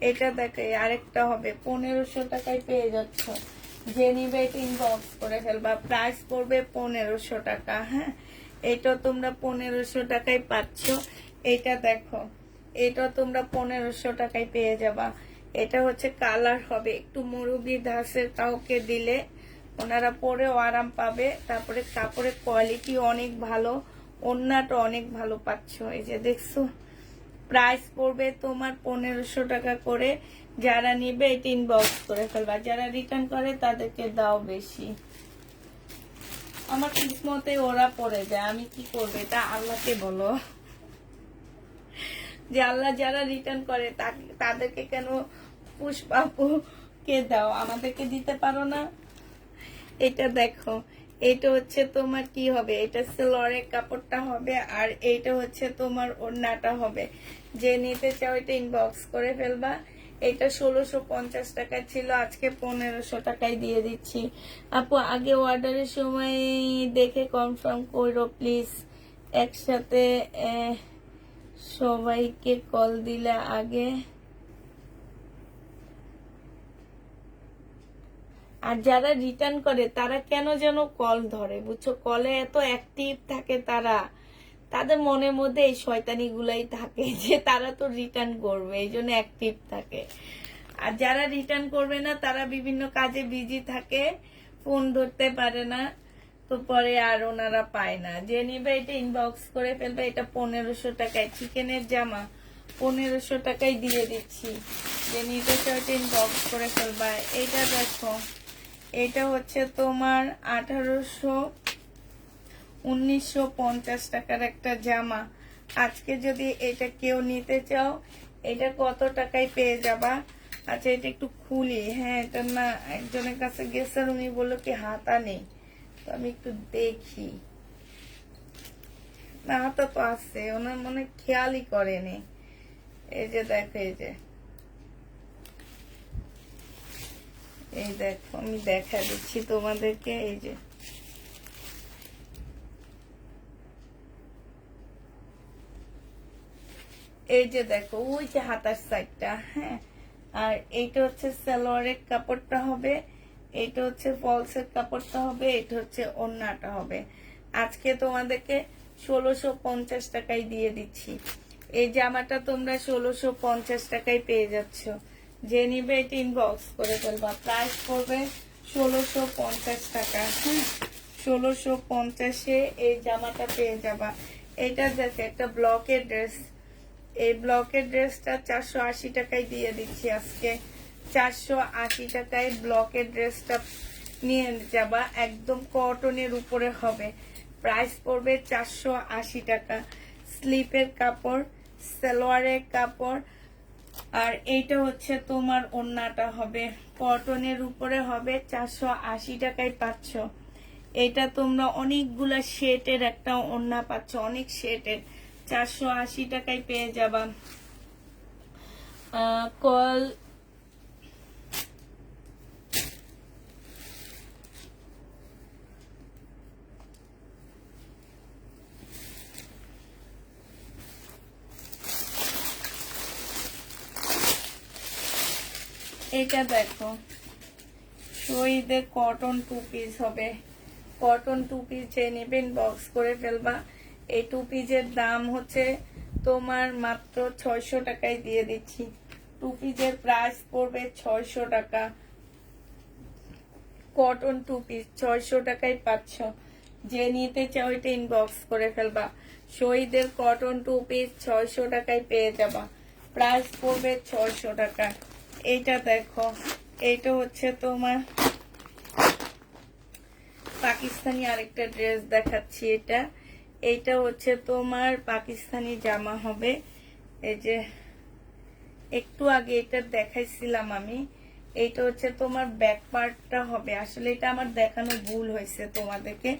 এটা দেখো, আরেকটা হবে 1500 টাকায় পেয়ে যাচ্ছ। যে নিবে এটা ইনবক্স করে ফেলবা। প্রাইস পড়বে 1500 টাকা। হ্যাঁ এটা তোমরা 1500 টাকায় পাচ্ছ। এটা দেখো, এটা তোমরা 1500 টাকায় পেয়ে যাবা। এটা হচ্ছে কালার হবে, একটু মুরব্বী ধাঁচের কাউকে দিলে ওনারা পরেও আরাম পাবে। তারপরে কাপড়ের কোয়ালিটি অনেক ভালো, ওড়নাটা অনেক ভালো পাচ্ছ। এই যে দেখছো, প্রাইস পড়বে তোমার 1500 টাকা করে। যারা নিবে এটা ইনবক্স করে ফেলবা। যারা রিটার্ন করে তাদেরকে দাও বেশি। আমার কিসমতে ওরা পড়ে যায়, আমি কি করবো? এটা আল্লাহকে বলো যে আল্লাহ যারা রিটার্ন করে তাদেরকে কেন পুষ্পাপুকে দাও, আমাদেরকে দিতে পারো না? এটা দেখো, এটা হচ্ছে তোমার কি হবে, এটা সালোয়ারের কাপড়টা হবে আর এইটা হচ্ছে তোমার ওড়নাটা হবে। যে নিতে চাও এটা ইনবক্স করে ফেলবা। এটা 1650 টাকা ছিল, আজকে 1500 টাকায় দিয়ে দিচ্ছি। আপু আগে অর্ডারের সময় দেখে কনফার্ম করো প্লিজ। একসাথে সবাইকে কল দিলে আগে। আর যারা রিটার্ন করে তারা কেন যেন কল ধরে, বুঝছো? কলে এত অ্যাক্টিভ থাকে তারা, তাদের মনের মধ্যে এই শয়তানি গুলাই থাকে যে তারা তো রিটার্ন করবে, এই জন্য অ্যাক্টিভ থাকে। আর যারা রিটার্ন করবে না তারা বিভিন্ন কাজে বিজি থাকে, ফোন ধরতে পারে না, তো পরে আর ওনারা পায় না। যে নিবে এটা ইনবক্স করে ফেলবে। এটা 1500 টাকায় চিকেনের জামা 1500 টাকায় দিয়ে দিচ্ছি। যে নিতে চাও এটা ইনবক্স করে ফেলবা। এটা দেখো, এটা হচ্ছে তোমার 1950 টাকার একটা জামা। আজকে যদি এটা কেউ নিতে চাও এটা কত টাকায় পেয়ে যাবা? আচ্ছা এটা একটু খুলি। হ্যাঁ এটা না, একজনের কাছে গেছে, উনি বললো কি হাতা নেই, তো আমি একটু দেখি। না হাতা তো আছে, ওনার মনে খেয়ালই করেনি। এই যে দেখো, এই দেখো আমি দেখা দিচ্ছি তোমাদেরকে। এই যে দেখো, ওই যে হাতার সাইডটা। হ্যাঁ আর এইটা হচ্ছে সালোয়ারের কাপড়টা হবে, এইটা হচ্ছে ফলসের কাপড়টা হবে, এটা হচ্ছে ওড়নাটা হবে। আজকে তোমাদেরকে 1650 টাকায় দিয়ে দিচ্ছি। এই জামাটা তোমরা 1650 টাকায় পেয়ে যাচ্ছ। যে নিবে এটা ইনবক্স করে ফেলবা। প্রাইস পড়বে 1650 টাকা। হ্যাঁ 1650-এ এই জামাটা পেয়ে যাবা। এটা দেখো একটা ব্লকের ড্রেস, এই ব্লকের ড্রেসটা 480 টাকায় দিয়ে দিচ্ছি আজকে। 480 টাকায় ব্লকের ড্রেসটা নিয়ে যাবা, একদম কটনের উপরে হবে। প্রাইস পড়বে 480 টাকা। স্লিপের কাপড়, সালোয়ারের কাপড়, আর এইটা হচ্ছে তোমার ওড়নাটা হবে, কটনের উপরে হবে। 480 টাকায় পাচ্ছ। এটা তোমরা অনেকগুলা শেটের একটা ওড়না পাচ্ছ, অনেক শেটের। 480 টাকায় পেয়ে যাবা। কল এইটা দেখো শহীদের কটন 2 পিস হবে, কটন 2 পিস যে নেবেন বক্স করে ফেলবা। এই 2 পিসের দাম হচ্ছে তোমার মাত্র 600 টাকায় দিয়ে দিচ্ছি। 2 পিসের প্রাইস পড়বে 600 টাকা। কটন 2 পিস 600 টাকায় পাচ্ছ। যে নিতে চাও এটা ইনবক্স করে ফেলবা। শহীদের কটন 2 পিস 600 টাকায় পেয়ে যাবা, প্রাইস পড়বে 600 টাকা। এইটা দেখো, এইটা হচ্ছে তোমার পাকিস্তানি আরেকটা ড্রেস দেখাচ্ছি। এইটা হচ্ছে তোমার পাকিস্তানি জামা হবে। এই যে একটু আগে এটা দেখাইছিলাম আমি। এইটা হচ্ছে তোমার ব্যাক পার্টটা হবে। আসলে এটা আমার দেখানো ভুল হয়েছে তোমাদেরকে।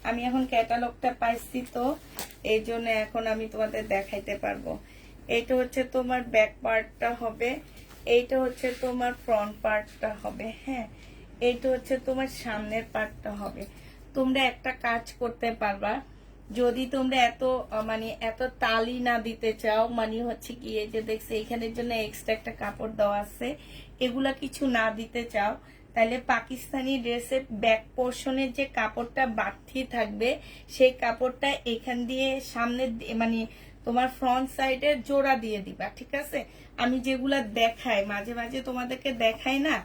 আমি এখন ক্যাটালগটা পাইছি, তো এই জন্য এখন আমি তোমাদের দেখাইতে পারবো। এইটা হচ্ছে তোমার ব্যাক পার্টটা হবে, এইটা হচ্ছে তোমার ফ্রন্ট পার্টটা হবে। হ্যাঁ, এইটা হচ্ছে তোমার সামনের পার্টটা হবে। তোমরা একটা কাজ করতে পারবা, যদি তোমরা এত তালি না দিতে চাও, মানে হচ্ছে কি এই যে দেখছি এখানের জন্য এক্সট্রা একটা কাপড় দেওয়া আছে, এগুলা কিছু না দিতে চাও, তাহলে পাকিস্তানি ড্রেসের ব্যাক পোর্শনের যে কাপড়টা বাড়তি থাকবে সেই কাপড়টা এখান দিয়ে সামনে মানে তোমার ফ্রন্ট সাইডের জোড়া দিয়ে দিবা। ঠিক আছে, আমি যেগুলা দেখাই মাঝে মাঝে তোমাদেরকে দেখাই না,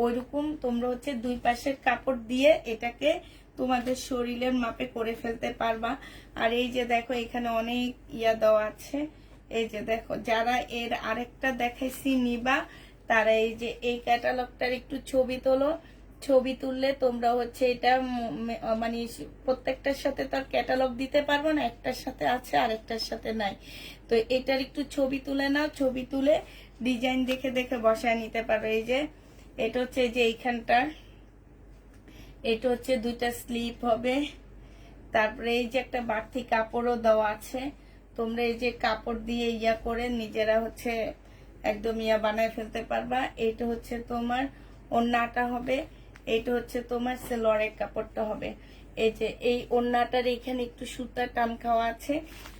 ওইরকম তোমরা হচ্ছে দুই পাশের কাপড় দিয়ে এটাকে তোমাদের শরীরের মাপে করে ফেলতে পারবা। আর এই যে দেখো এখানে অনেক দেওয়া আছে। এই যে দেখো, যারা এর আরেকটা দেখাইছি নিবা, তারা এই যে এই ক্যাটালগটার একটু ছবি তোলো। ছবি তুললে তোমরা হচ্ছে এটা মানে প্রত্যেকটার সাথে তার ক্যাটালগ দিতে পারবো না, একটার সাথে আছে আরেকটার সাথে নাই। তো এটার একটু ছবি তুলে নাও, ছবি তুলে ডিজাইন দেখে দেখে বসায় নিতে পারো। এই যে এটা হচ্ছে এই যে এইখানটার, এটা হচ্ছে দুইটা স্লিপ হবে। তারপরে এই যে একটা বাড়তি কাপড়ও দেওয়া আছে, তোমরা এই যে কাপড় দিয়ে করে নিজেরা হচ্ছে একদম বানায় ফেলতে পারবা। এইটা হচ্ছে তোমার ওড়নাটা হবে, এইটা হচ্ছে তোমার সেলোয়ারের কাপড়টা হবে। এই যে এই ওড়নাটার এখানে একটু সুতার টান খাওয়া আছে।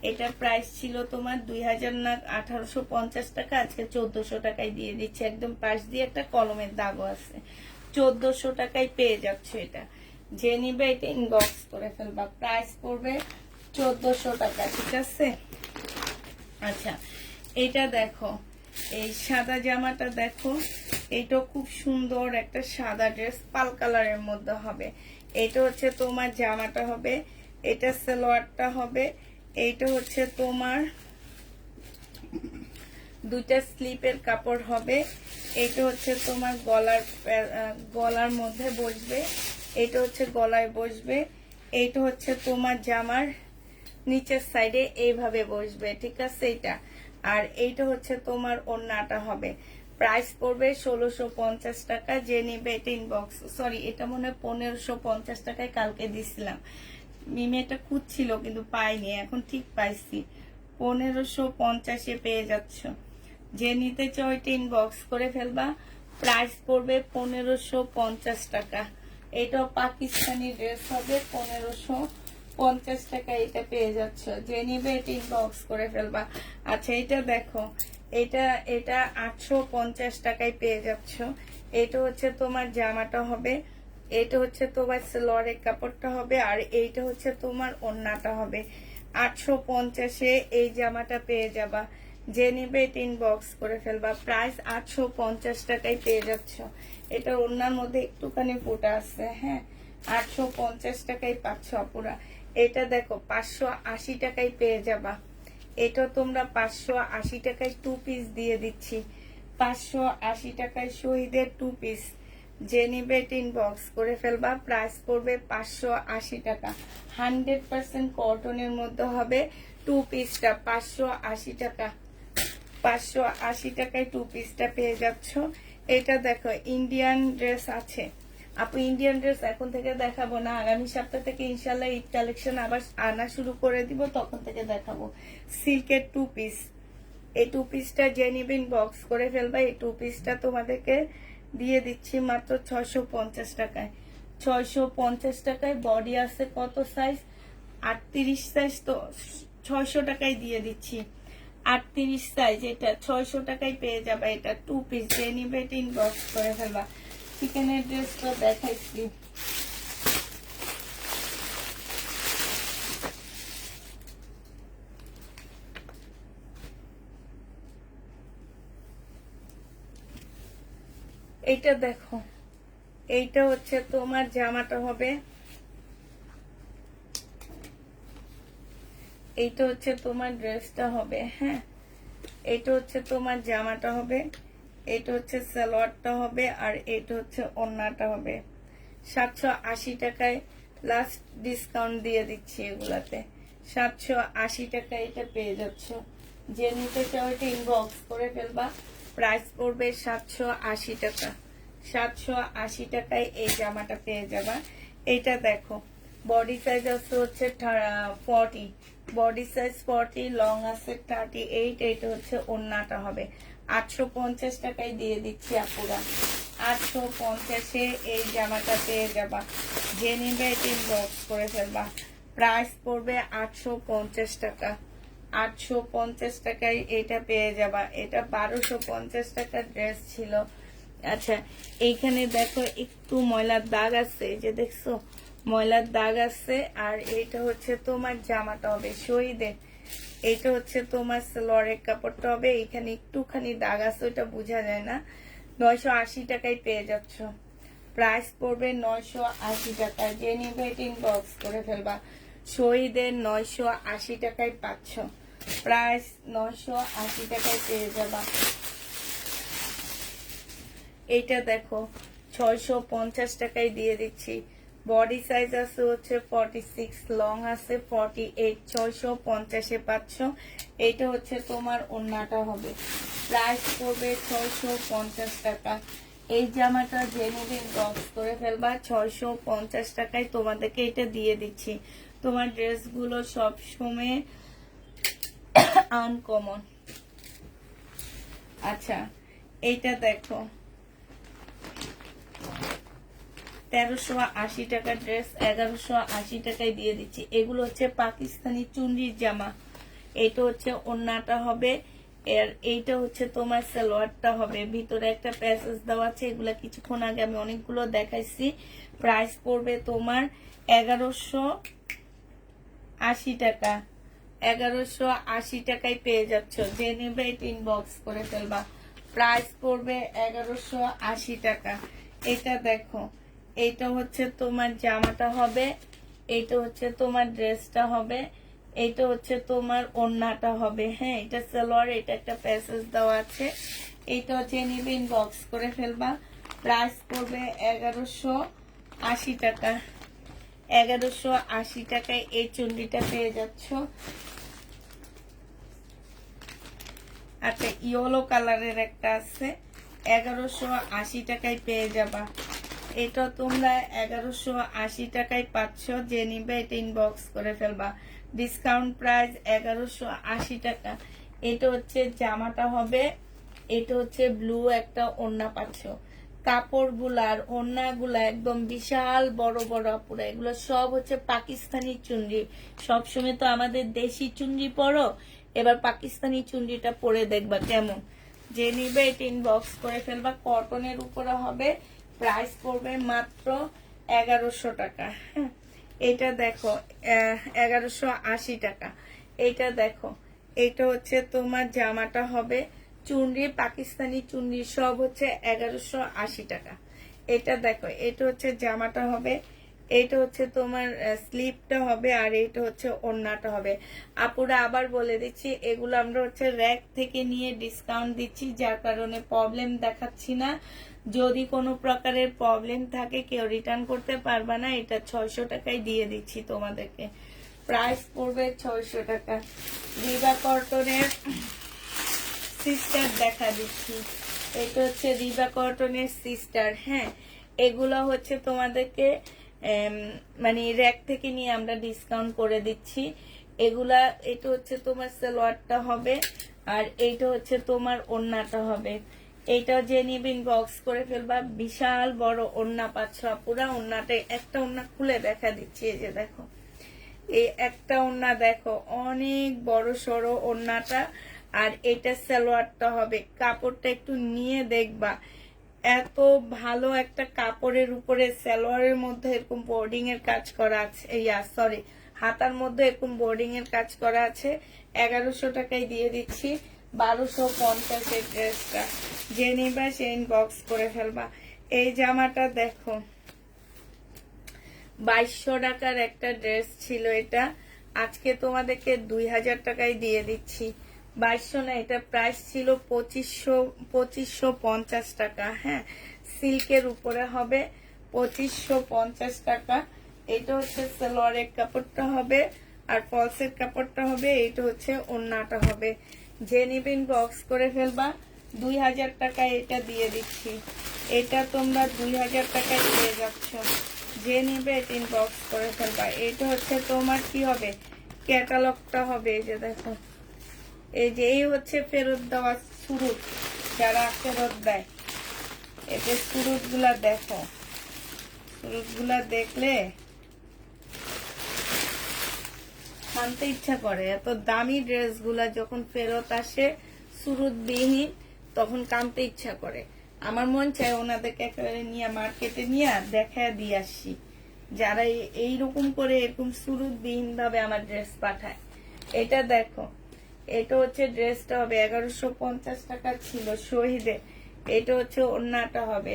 এটার প্রাইস ছিল তোমার 2000 না 1850 টাকা, আজকে 1400 টাকায় দিয়ে দিচ্ছে। একদম পাশ দিয়ে একটা কলমের দাগও আছে। 1400 টাকায় পেয়ে যাচ্ছে এটা। যে নিবে এটা ইনবক্স করে ফেলবা, প্রাইস পড়বে 1400 টাকা। ঠিক আছে, আচ্ছা এটা দেখো, এই সাদা জামাটা দেখো, এইটা খুব সুন্দর একটা সাদা ড্রেস, পাল কালারের মধ্যে হবে। এইটা হচ্ছে তোমার জামাটা হবে, এটা সালোয়ারটা হবে, এইটা হচ্ছে তোমার দুইটা স্লিপের কাপড় হবে। এইটা হচ্ছে তোমার গলার মধ্যে বসবে, এইটা হচ্ছে গলায় বসবে, এইটা হচ্ছে তোমার জামার নিচের সাইডে এইভাবে বসবে। ঠিক আছে, এইটা। আর এইটা হচ্ছে তোমার ওড়নাটা হবে। প্রাইস পড়বে 1650 টাকা। যে নিবে এটা ইনবক্স, সরি এটা মনে হয় 1550 টাকায় কালকে দিছিলাম। মিমি এটা খুঁজছিল কিন্তু পাইনি, এখন ঠিক পাইছি। 1550-এ পেয়ে যাচ্ছ। যে নিতে চাও এটা ইনবক্স করে ফেলবা, প্রাইস পড়বে 1550 টাকা। এটাও পাকিস্তানি ড্রেস হবে, 1550 টাকা এটা পেয়ে যাচ্ছ। যে নিবে এটা ইনবক্স করে ফেলবা। আচ্ছা এটা দেখো, এটা 850 টাকায় পেয়ে যাচ্ছ। এটা হচ্ছে তোমার জামাটা হবে, এটা হচ্ছে তোমার সালোয়ারের কাপড়টা হবে, আর এইটা হচ্ছে তোমার ওড়নাটা হবে। 850-এ এই জামাটা পেয়ে যাবা। যে নিবে এটা ইনবক্স করে ফেলবা, প্রাইস 850 টাকায় পেয়ে যাচ্ছ। এটা ওড়নার মধ্যে একটুখানি ফোঁটা আছে। হ্যাঁ, 850 টাকায় পাচ্ছ পুরা। এটা দেখো 580 টাকায় পেয়ে যাবা। এটা তোমরা 580 টাকায় 2 পিস দিয়ে দিচ্ছি। 580 টাকায় শহীদের 2 পিস। যে নিবে এটা ইনবক্স করে ফেলবা, প্রাইস পড়বে 580 টাকা। 100% কটনের মধ্যে হবে। 2 পিসটা 580 টাকা। 580 টাকায় 2 পিসটা পেয়ে যাচ্ছ। এটা দেখো ইন্ডিয়ান ড্রেস আছে। আপু ইন্ডিয়ান ড্রেস এখন থেকে দেখাবো না, আগামী সপ্তাহ থেকে ইনশাল্লাহ ঈদ কালেকশন আবার আনা শুরু করে দিব, তখন থেকে দেখাবো। সিল্কের 2 পিস, এই 2 পিসটা যে নিবে ইনবক্স করে ফেলবা। এই 2 পিসটা তোমাদেরকে দিয়ে দিচ্ছি মাত্র 650 টাকায়। 650 টাকায় বডি আছে কত সাইজ, 38 সাইজ, তো 600 টাকায় দিয়ে দিচ্ছি। 38 সাইজ, এটা 600 টাকায় পেয়ে যাবে। এটা 2 পিস, যে নিবে এটা ইনবক্স করে ফেলবা। চিকেনের ড্রেসটা দেখাইছি। এইটা দেখো, এইটা হচ্ছে তোমার জামাটা হবে, এইটা হচ্ছে তোমার ড্রেসটা হবে। হ্যাঁ, এটা হচ্ছে তোমার জামাটা হবে, এটা হচ্ছে সালোয়ারটা হবে, আর এটা হচ্ছে ওড়নাটা হবে। 780 টাকায় লাস্ট ডিসকাউন্ট দিয়ে দিচ্ছি এগুলাতে। 780 টাকায় এটা পেয়ে যাচ্ছ। যে নিতে চাও এটা ইনবক্স করে ফেলবা। প্রাইস পড়বে 780 টাকা। 780 টাকায় এই জামাটা পেয়ে যাবা। এটা দেখো, বডি সাইজ আছে হচ্ছে 40, বডি সাইজ 40, লং আছে 38। এইটা হচ্ছে ওড়নাটা হবে। 850 টাকায় দিয়ে দিচ্ছি আপুরা। 850-এ এই জামাটা পেয়ে যাবা। যে নিবে এটা ইনবক্স করে ফেলবা। প্রাইস পড়বে 850 টাকা। 850 টাকায় এটা পেয়ে যাবা। এটা 1250 টাকার ড্রেস ছিল। আচ্ছা, এইখানে দেখো একটু ময়লার দাগ আছে, যে দেখছো ময়লার দাগ আছে। আর এইটা হচ্ছে তোমার জামাটা হবে শহীদের। এইটা হচ্ছে তোমার সালোয়ারের কাপড়টা হবে। এইখানে একটুখানি দাগ আছে, ওইটা বোঝা যায় না। 980 টাকায় পেয়ে যাচ্ছ। প্রাইস পড়বে 980 টাকা। যে নিবে এটা ইনবক্স করে ফেলবা। শহীদের 980 টাকায় পাচ্ছ। প্রাইস 980 টাকায় পেয়ে যাবা। এইটা দেখো, 650 টাকায় দিয়ে দিচ্ছি। বডি সাইজ আছে হচ্ছে 46, লং আছে 48। 650-এ পাচ্ছ। এইটা হচ্ছে তোমার ওড়নাটা হবে। প্রাইস পড়বে 650 টাকা। এই জামাটা জেনুইন বক্স করে ফেলবা। 650 টাকায় তোমাদেরকে এটা দিয়ে দিচ্ছি। তোমার ড্রেসগুলো সব সময় আনকমন। আচ্ছা, এইটা দেখো, 1380 টাকার ড্রেস 1180 টাকায় দিয়ে দিচ্ছি। এগুলো হচ্ছে পাকিস্তানি চুনরির জামা। এটা হচ্ছে ওড়নাটা হবে, এর এইটা হচ্ছে তোমার সালোয়ারটা হবে। ভিতরে একটা প্যাসেজ দেওয়া আছে। এগুলা কিছুক্ষণ আগে আমি অনেকগুলো দেখাইছি। প্রাইস পড়বে তোমার 1180 টাকা। 1180 টাকায় পেয়ে যাচ্ছ। যে নেবে এটা ইনবক্স করে ফেলবা। প্রাইস পড়বে 1180 টাকা। এটা দেখো, এইটা হচ্ছে তোমার জামাটা হবে, এইটা হচ্ছে তোমার ড্রেসটা হবে, এইটা হচ্ছে তোমার ওড়নাটা হবে। হ্যাঁ, এটা সালোয়ার, এটা একটা প্যাসেজ দেওয়া আছে। এইটা হচ্ছে নিবে ইনবক্স করে ফেলবা। প্রাইস পড়বে 1180 টাকা। 1180 টাকায় এই চুন্ডিটা পেয়ে যাচ্ছ। আচ্ছা, ইয়েলো কালারের একটা আছে, 1180 টাকায় পেয়ে যাবা। এটা তোমরা 1180 টাকায় পাচ্ছ। যে নিবে এটা ইনবক্স করে ফেলবা। ডিসকাউন্ট প্রাইস 1180 টাকা। এটা হচ্ছে জামাটা হবে, এটা হচ্ছে ব্লু একটা ওড়না পাচ্ছ। কাপড়গুলার ওড়নাগুলা একদম বিশাল বড় বড় আপুরা। এগুলো সব হচ্ছে পাকিস্তানি চুনরি। সবসময় তো আমাদের দেশি চুনরি পরো, এবার পাকিস্তানি চুনরিটা পরে দেখবা কেমন। যে নিবে এটা ইনবক্স করে ফেলবা। কটনের উপরে হবে। প্রাইস পড়বে মাত্র 1100 টাকা। হ্যাঁ, এটা দেখো 1180 টাকা। এটা দেখো, এটা হচ্ছে তোমার জামাটা হবে চুনরি, পাকিস্তানি চুনরি সব হচ্ছে 1180 টাকা। এটা দেখো, এটা হচ্ছে জামাটা হবে, এইটা হচ্ছে তোমার স্লিপটা হবে, আর এইটা হচ্ছে ওড়নাটা হবে। আপুরা আবার বলে দিচ্ছি, এগুলো আমরা হচ্ছে র‍্যাক থেকে নিয়ে ডিসকাউন্ট দিচ্ছি, যার কারণে প্রবলেম দেখাচ্ছি না। যদি কোনো প্রকারের প্রবলেম থাকে কেউ রিটার্ন করতে পারবা না। এটা 600 টাকায় দিয়ে দিচ্ছি তোমাদেরকে। প্রাইস পড়বে 600 টাকা। রিবা কটনের সিস্টার দেখা দিচ্ছি। এটা হচ্ছে রিবা কটনের সিস্টার। হ্যাঁ, এগুলো হচ্ছে তোমাদেরকে মানে র‍্যাক থেকে নিয়ে আমরা ডিসকাউন্ট করে দিচ্ছি এগুলা। এটা হচ্ছে তোমার সালোয়ারটা হবে, আর এইটা হচ্ছে তোমার ওড়নাটা হবে। এইটা যে নিবে ইনবক্স করে ফেলবা। বিশাল বড় ওড়না পাচ্ছ পুরা। ওড়নাটা একটা ওড়না খুলে দেখা দিচ্ছি। এই যে দেখো, এই একটা ওড়না দেখো, অনেক বড় সড়ো ওড়নাটা। আর এটা সালোয়ারটা হবে। কাপড়টা একটু নিয়ে দেখবা, এত ভালো একটা কাপড়ের উপরে সালোয়ারের মধ্যে এরকম বোর্ডিং এর কাজ করা আছে, সরি হাতার মধ্যে এরকম বোর্ডিং এর কাজ করা আছে। 1100 টাকায় দিয়ে দিচ্ছি 1250 এর ড্রেসটা। যে নিবা সে ইনবক্স করে ফেলবা। এই জামাটা দেখো, 2200 টাকার একটা ড্রেস ছিল এটা, আজকে তোমাদেরকে 2000 টাকায় দিয়ে দিচ্ছি। 2200 না, এটা প্রাইস ছিল 2550 টাকা। হ্যাঁ, সিল্কের উপরে হবে 2550 টাকা। এটা হচ্ছে সালোয়ারের কাপড়টা হবে, আর ফলসের কাপড়টা হবে, এটা হচ্ছে ওড়নাটা হবে। যে নিবেন বক্স করে ফেলবা। 2000 টাকায় এটা দিয়ে দিচ্ছি। এটা তোমরা 2000 টাকায় পেয়ে যাচ্ছ। যে নিবে এটা ইনবক্স করে ফেলবা। এটা হচ্ছে তোমার কি হবে, ক্যাটালগটা হবে। এই যে দেখো, এই যে এই হচ্ছে ফেরত দেওয়া সুরুত, যারা ফেরত দেয়। এতে সুরুত গুলা দেখো, সুরুত গুলা দেখলে আনতে ইচ্ছা করে। এত দামি ড্রেস গুলা যখন ফেরত আসে সুরুত বিহীন, তখন কানতে ইচ্ছা করে। আমার মন চায় ওনাদেরকে একেবারে নিয়ে মার্কেটে নিয়ে দেখা দিয়ে আসি, যারা এইরকম করে এরকম সুরুত বিহীন ভাবে আমার ড্রেস পাঠায়। এটা দেখো, এটা হচ্ছে ড্রেসটা হবে 1150 টাকা ছিল শহীদে। এটা হচ্ছে ওড়নাটা হবে,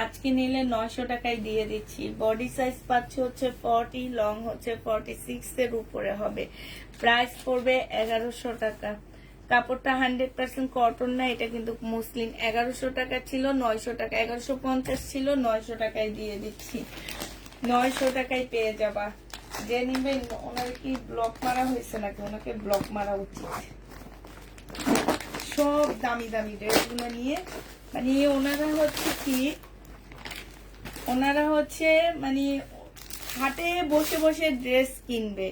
আজকে নিলে 900 টাকায় দিয়ে দিচ্ছি। বডি সাইজ পাচ্ছে হচ্ছে 40, লং হচ্ছে 46 এর উপরে হবে। প্রাইস পড়বে 1100 টাকা। কাপড়টা 100% কটন না, এটা কিন্তু মুসলিম। 1100 টাকা ছিল, 900 টাকা, 1150 ছিল, 900 টাকায় দিয়ে দিচ্ছি। 900 টাকায় পেয়ে যাবা। যে নিবেন, ওনার কি ব্লক মারা হয়েছে নাকি? ওনাকে ব্লক মারা উচিত। সব দামি দামি ড্রেসগুলো নিয়ে, মানে ওনারা হচ্ছে মানে হাটে বসে বসে ড্রেস কিনবে।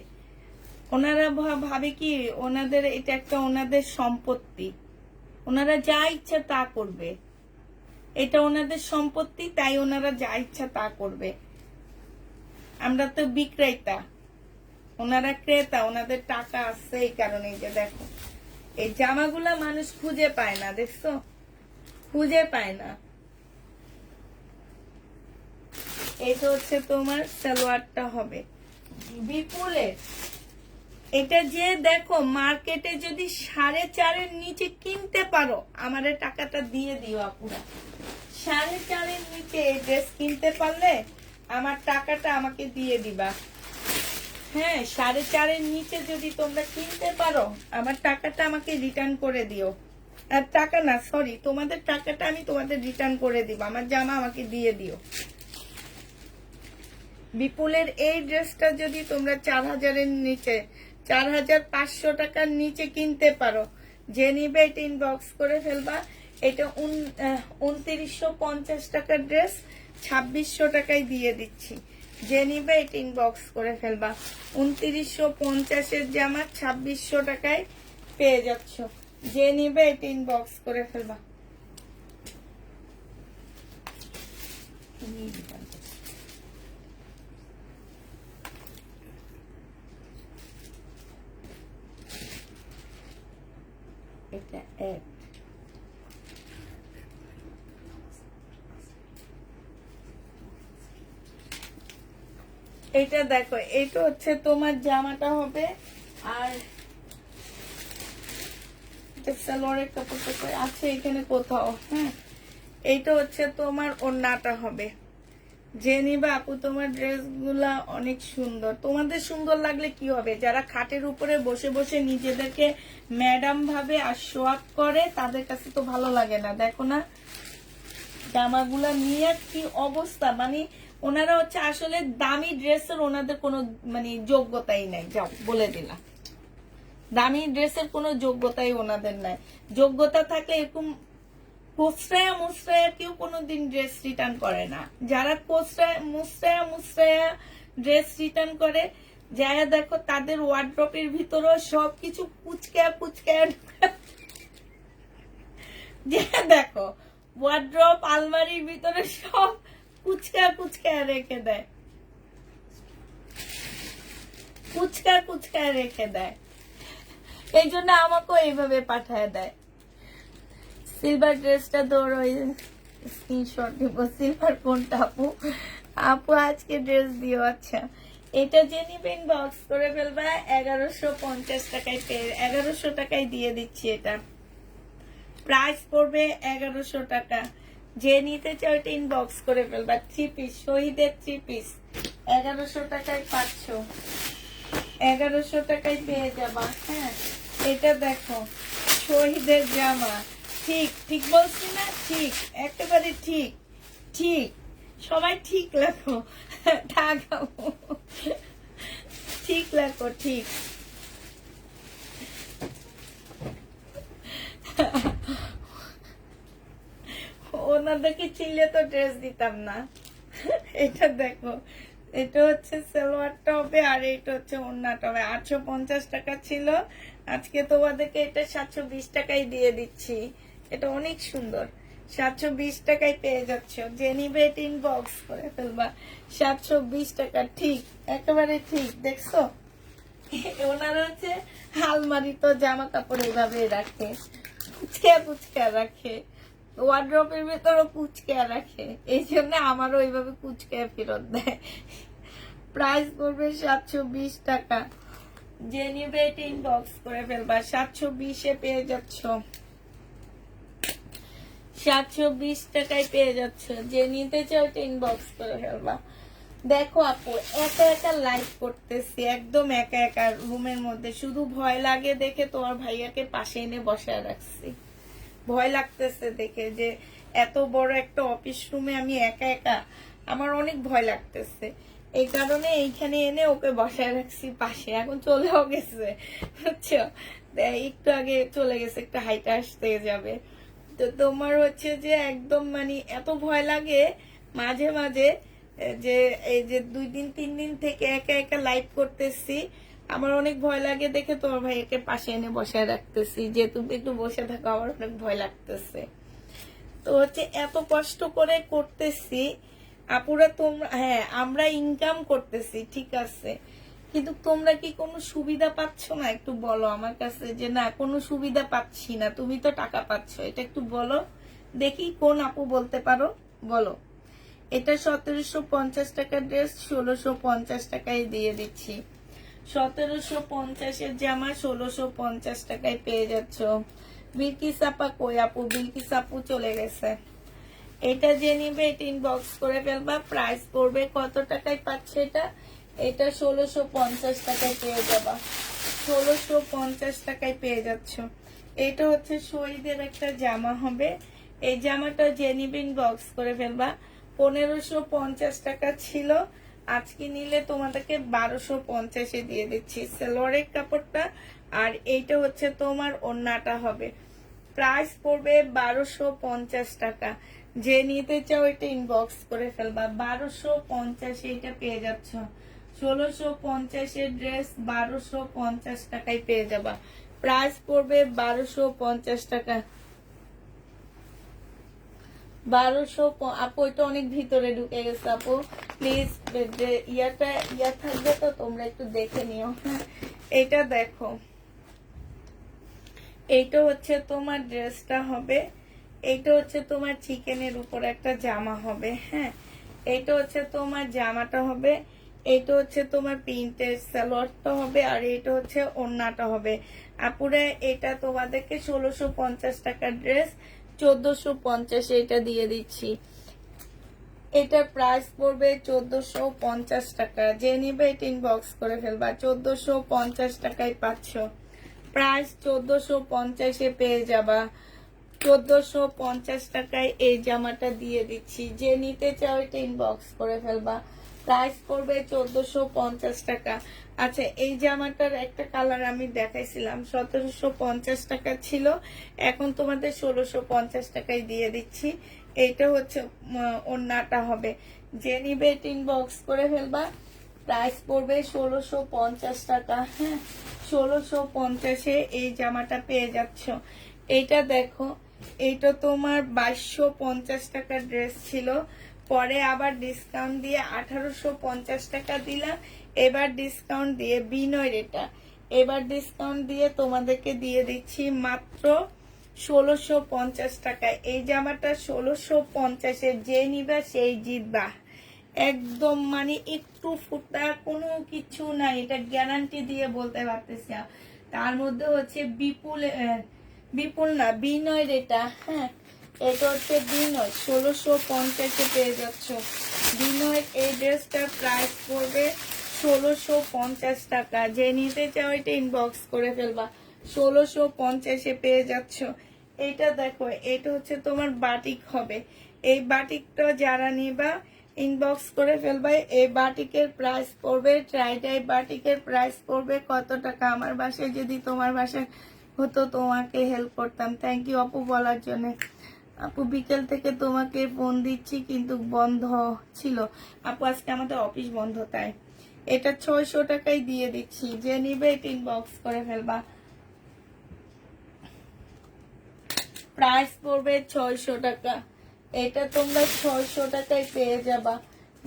ওনারা ভাবে কি ওনাদের এটা একটা ওনাদের সম্পত্তি, ওনারা যা ইচ্ছা তা করবে। এটা ওনাদের সম্পত্তি, তাই ওনারা যা ইচ্ছা তা করবে। আমরা তো বিক্রেতা, ওনারা ক্রেতা, ওনাদের টাকা আছে এই কারণে। যে দেখো, এই জামাগুলা মানুষ খুঁজে পায় না, দেখছো, খুঁজে পায় না। এটা হচ্ছে তোমার সালোয়ারটা হবে বিপুলের। এটা যে দেখো, মার্কেটে যদি 4.5 নিচে কিনতে পারো, আমার টাকাটা দিয়ে দিও আপুরা। 4.5 নিচে এই ড্রেস কিনতে পারলে আমার টাকাটা আমাকে দিয়ে দিবা। হ্যাঁ, 4.5 নিচে যদি তোমরা কিনতে পারো, আমার টাকাটা আমাকে রিটার্ন করে দিও। আর টাকা না, সরি, তোমাদের টাকাটা আমি তোমাদের রিটার্ন করে দিব, আমার জামা আমাকে দিয়ে দিও। বিপুলের এই ড্রেসটা যদি তোমরা 4000 নিচে, 4500 টাকার নিচে কিনতে পারো, যে নিবে এটা ইনবক্স করে ফেলবা। এটা 2950 টাকার ড্রেস 2600 টাকায় দিয়ে দিচ্ছি। যে নিবে এটা ইনবক্স করে ফেলবা। 2950 জামা 2600 টাকায় পেয়ে যাচ্ছ। যে নিবে এটা ইনবক্স করে ফেলবা। এটা এক, এটা দেখো, এটা হচ্ছে তোমার জামাটা হবে। আর সালোয়ারের কাপড়টা আছে এখানে কোথাও। হ্যাঁ, এইটা হচ্ছে তোমার ওড়নাটা হবে। যে নিবা আপু, তোমার ড্রেস গুলা অনেক সুন্দর। তোমাদের সুন্দর লাগলে কি হবে, যারা খাটের উপরে বসে বসে নিজেদেরকে ম্যাডাম ভাবে আর শো আপ করে, তাদের কাছে তো ভালো লাগে না। দেখো না জামাগুলা নিয়ে কি অবস্থা, মানে ওনারা হচ্ছে আসলে দামি ড্রেসের ওনাদের কোনো মানে যোগ্যতাই নাই। যাও বলে দিলাম, দামি ড্রেসের কোনো যোগ্যতাই ওনাদের নাই। যোগ্যতা থাকলে এরকম কোসরায়া মুসরায়া কেউ কোনোদিন ড্রেস রিটার্ন করে না। যারা কোসরায়া মুসরায়া ড্রেস রিটার্ন করে, যারা দেখো তাদের ওয়ার্ড্রপের ভিতরেও সবকিছু পুচকা যে দেখো, ওয়ার্ড্রপ আলমারির ভিতরে সব কুচকা রেখে দেয়, কুচকা রেখে দেয়। এই জন্য আমাকেও এইভাবে পাঠায় দেয়। সিলভার ড্রেসটা ধরো, স্ক্রিনশট দিব। সিলভার কোনটা আপু? আপু আজকে ড্রেস দিও। আচ্ছা, এটা যে নিবেন বক্স করে ফেলবা। 1150 টাকায় পেয়ে, 1100 টাকায় দিয়ে দিচ্ছি। এটা প্রাইস পড়বে 1100 টাকা। যে নিতে চাও এটা ইনবক্স করে ফেলবা। 3 পিস, শহীদের 3 পিস 1100 টাকায় পাচ্ছ। 1100 টাকায় পেয়ে যাবা। হ্যাঁ, এটা দেখো শহীদের জামা। ঠিক ঠিক বলছি না? ঠিক, একেবারে ঠিক। ঠিক, সবাই ঠিক লেখো। ঠাকাবো, ঠিক লেখো, ঠিক। ওনাদেরকে চিনলে তো ড্রেস দিতাম না। এটা দেখো, এটা হচ্ছে সালোয়ারটা হবে আর এটা হচ্ছে ওড়নাটা হবে। 850 টাকা ছিল, আজকে তোমাদেরকে এটা 720 টাকায় দিয়ে দিচ্ছি। এটা অনেক সুন্দর, 720 টাকায় পেয়ে যাচ্ছ। যে নিবে এটা ইনবক্স করে ফেলবা। 720 টাকা, ঠিক, একেবারে ঠিক। দেখছো, ওনারা হচ্ছে আলমারি তো জামা কাপড় এইভাবে রাখে, পুচকে পুচকে রাখে, ওয়ার্ড্রপের ভেতরও কুচকে রাখে। এই জন্য আমারও ওইভাবে কুচকে ফেরত দেয়। প্রাইস পড়বে 720 টাকা। যে নিবে এটা ইনবক্স করে ফেলবা। 720-এ পেয়ে যাচ্ছ, 720 টাকায় পেয়ে যাচ্ছ। যে নিতে চাও এটা ইনবক্স করে ফেলবা। দেখো আপু, একা একা লাইভ করতেছি, একদম একা একা রুমের মধ্যে। শুধু ভয় লাগে দেখে তোমার ভাইয়াকে পাশে এনে বসায় রাখছি। ভয় লাগতেছে দেখে যে এত বড় একটা অফিস রুমে আমি একা একা, আমার অনেক ভয় লাগতেছে। এই কারণে এইখানে এনে ওকে বসায় রাখছি পাশে। এখন চলেও গেছে, বুঝছো, একটু আগে চলে গেছে, একটা হাইটা আসতে যাবে। তো তোমার হচ্ছে যে একদম মানে এত ভয় লাগে মাঝে মাঝে, যে এই যে 2 দিন 3 দিন থেকে একা একা লাইভ করতেছি, আমার অনেক ভয় লাগে দেখে তোমার ভাইকে পাশে এনে বসায় রাখতেছি, যে তুমি একটু বসে থাকো, আমার অনেক ভয় লাগতেছে। তো হচ্ছে এত কষ্ট করে করতেছি আপুরা, তোমরা, হ্যাঁ আমরা ইনকাম করতেছি ঠিক আছে, কিন্তু তোমরা কি কোনো সুবিধা পাচ্ছ না? একটু বলো আমার কাছে যে না কোনো সুবিধা পাচ্ছি না, তুমি তো টাকা পাচ্ছ। এটা একটু বলো দেখি, কোন আপু বলতে পারো, বলো। এটা 1750 টাকার ড্রেস 1650 টাকায় দিয়ে দিচ্ছি। 1750-এর জামা 1650 টাকায় পেয়ে যাচ্ছ। বিলকিস আপা কই? আপু বিলকিস আপু চলে গেছে। এটা যে নিবে এটা ইনবক্স করে ফেলবা। প্রাইস পড়বে কত টাকায় পাচ্ছে এটা? এটা 1650 টাকায় পেয়ে যাবা। 1650 টাকায় পেয়ে যাচ্ছ। এটা হচ্ছে শহীদের একটা জামা হবে। এই জামাটা যে নিবে ইনবক্স করে ফেলবা। 1550 টাকা ছিল, আজকে নিলে তোমাদেরকে 1250-এ দিয়ে দিচ্ছি। সালোয়ারের কাপড়টা আর এইটা হচ্ছে তোমার ওড়নাটা হবে। প্রাইস পড়বে 1250 টাকা। যে নিতে চাও এটা ইনবক্স করে ফেলবা। 1250 এটা পেয়ে যাচ্ছ। 1650-এর ড্রেস 1250 টাকায় পেয়ে যাবা। প্রাইস পড়বে 1250 টাকা। 1200। আপু এটা অনেক ভিতরে ঢুকে গেছে আপু, প্লিজ ইয়া থাকবে তো তোমরা একটু দেখে নিও। হ্যাঁ, এটা দেখো, এইটা হচ্ছে তোমার ড্রেসটা হবে। এইটা হচ্ছে তোমার চিকেনের উপর একটা জামা হবে। হ্যাঁ, এইটা হচ্ছে তোমার জামাটা হবে। এইটা হচ্ছে তোমার প্রিন্টের সালোয়ারটা হবে আর এইটা হচ্ছে ওড়নাটা হবে। আপুরে এটা তোমাদেরকে 1650 টাকার ড্রেস 1450 এটা দিয়ে দিচ্ছি। এটার প্রাইস পড়বে 1450 টাকা। যে নিবে এটা ইনবক্স করে ফেলবা। 1450 টাকায় পাচ্ছ। প্রাইস 1450-এ পেয়ে যাবা। 1450 টাকায় এই জামাটা দিয়ে দিচ্ছি। যে নিতে চাও এটা ইনবক্স করে ফেলবা। প্রাইস পড়বে 1450 টাকা। আচ্ছা, এই জামাটার একটা কালার আমি দেখাইছিলাম, 1750 টাকা ছিল, এখন তোমাদের 1650 টাকায় দিয়ে দিচ্ছি। এইটা হচ্ছে ওড়নাটা হবে। যে নিবে এটা ইনবক্স করে ফেলবা। প্রাইস পড়বে 1650 টাকা। হ্যাঁ, 1650-এ এই জামাটা পেয়ে যাচ্ছ। এইটা দেখো, এইটা তোমার 2250 টাকার ড্রেস ছিল, পরে আবার ডিসকাউন্ট দিয়ে 1850 টাকা দিলাম, এবার ডিসকাউন্ট দিয়ে বিনয়ের এবার ডিসকাউন্ট দিয়ে তোমাদেরকে দিয়ে দিচ্ছি মাত্র 1650 টাকায়। এই জামাটা 1650-এ যে নিবা সেই জিতবা, একদম মানে একটু ফুটা কোনো কিছু নাই, এটা গ্যারান্টি দিয়ে বলতে পারতেছি। তার মধ্যে হচ্ছে বিপুল না বিনয়, এটা হ্যাঁ এটা হচ্ছে বিনয়, 1650-এ পেয়ে যাচ্ছ বিনয়। এই ড্রেসটার প্রাইস পড়বে 1650 টাকা। যে নিতে চাও এটা ইনবক্স করে ফেলবা, 1650-এ পেয়ে যাচ্ছ। এটা দেখো, এটা হচ্ছে তোমার বাটিক হবে। এই বাটিকটা যারা নিবা ইনবক্স করে ফেলবা। এই বাটিকের প্রাইস পড়বে, ট্রাইডাই বাটিকের প্রাইস পড়বে কত টাকা? আমার বাসায় যদি তোমার বাসায় হতো তোমাকে হেল্প করতাম। থ্যাংক ইউ আপু বলার জন্য। আপু বিকেল থেকে তোমাকে ফোন দিচ্ছি কিন্তু বন্ধ ছিল আপু, আজকে আমাদের অফিস বন্ধ, তাই এটা 600 টাকায় দিয়ে দিচ্ছি। যে নিবে এটা ইনবক্স করে ফেলবা, প্রাইস পড়বে 600 টাকা। এটা তোমরা 600 টাকায় পেয়ে যাবা।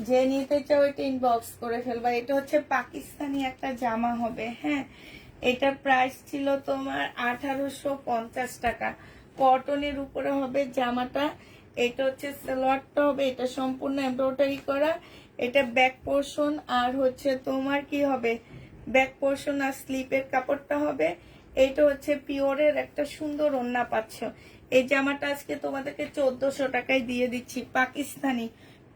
যে নিতে চাও এটা ইনবক্স করে ফেলবা। এটা হচ্ছে পাকিস্তানি একটা জামা হবে, হ্যাঁ এটার প্রাইস ছিল তোমার 1850 টাকা। কটনের উপরে হবে জামাটা। এটা হচ্ছে সালোয়ারটা হবে, এটা সম্পূর্ণ এমব্রয়ডারি করা। এটা ব্যাক পোর্শন আর হচ্ছে তোমার কি হবে, ব্যাক পোর্শন আর স্লিপের কাপড়টা হবে। এটা হচ্ছে পিওরের একটা সুন্দর ওড়না পাচ্ছ। এই জামাটা আজকে তোমাদেরকে 1400 টাকায় দিয়ে দিচ্ছি, পাকিস্তানি।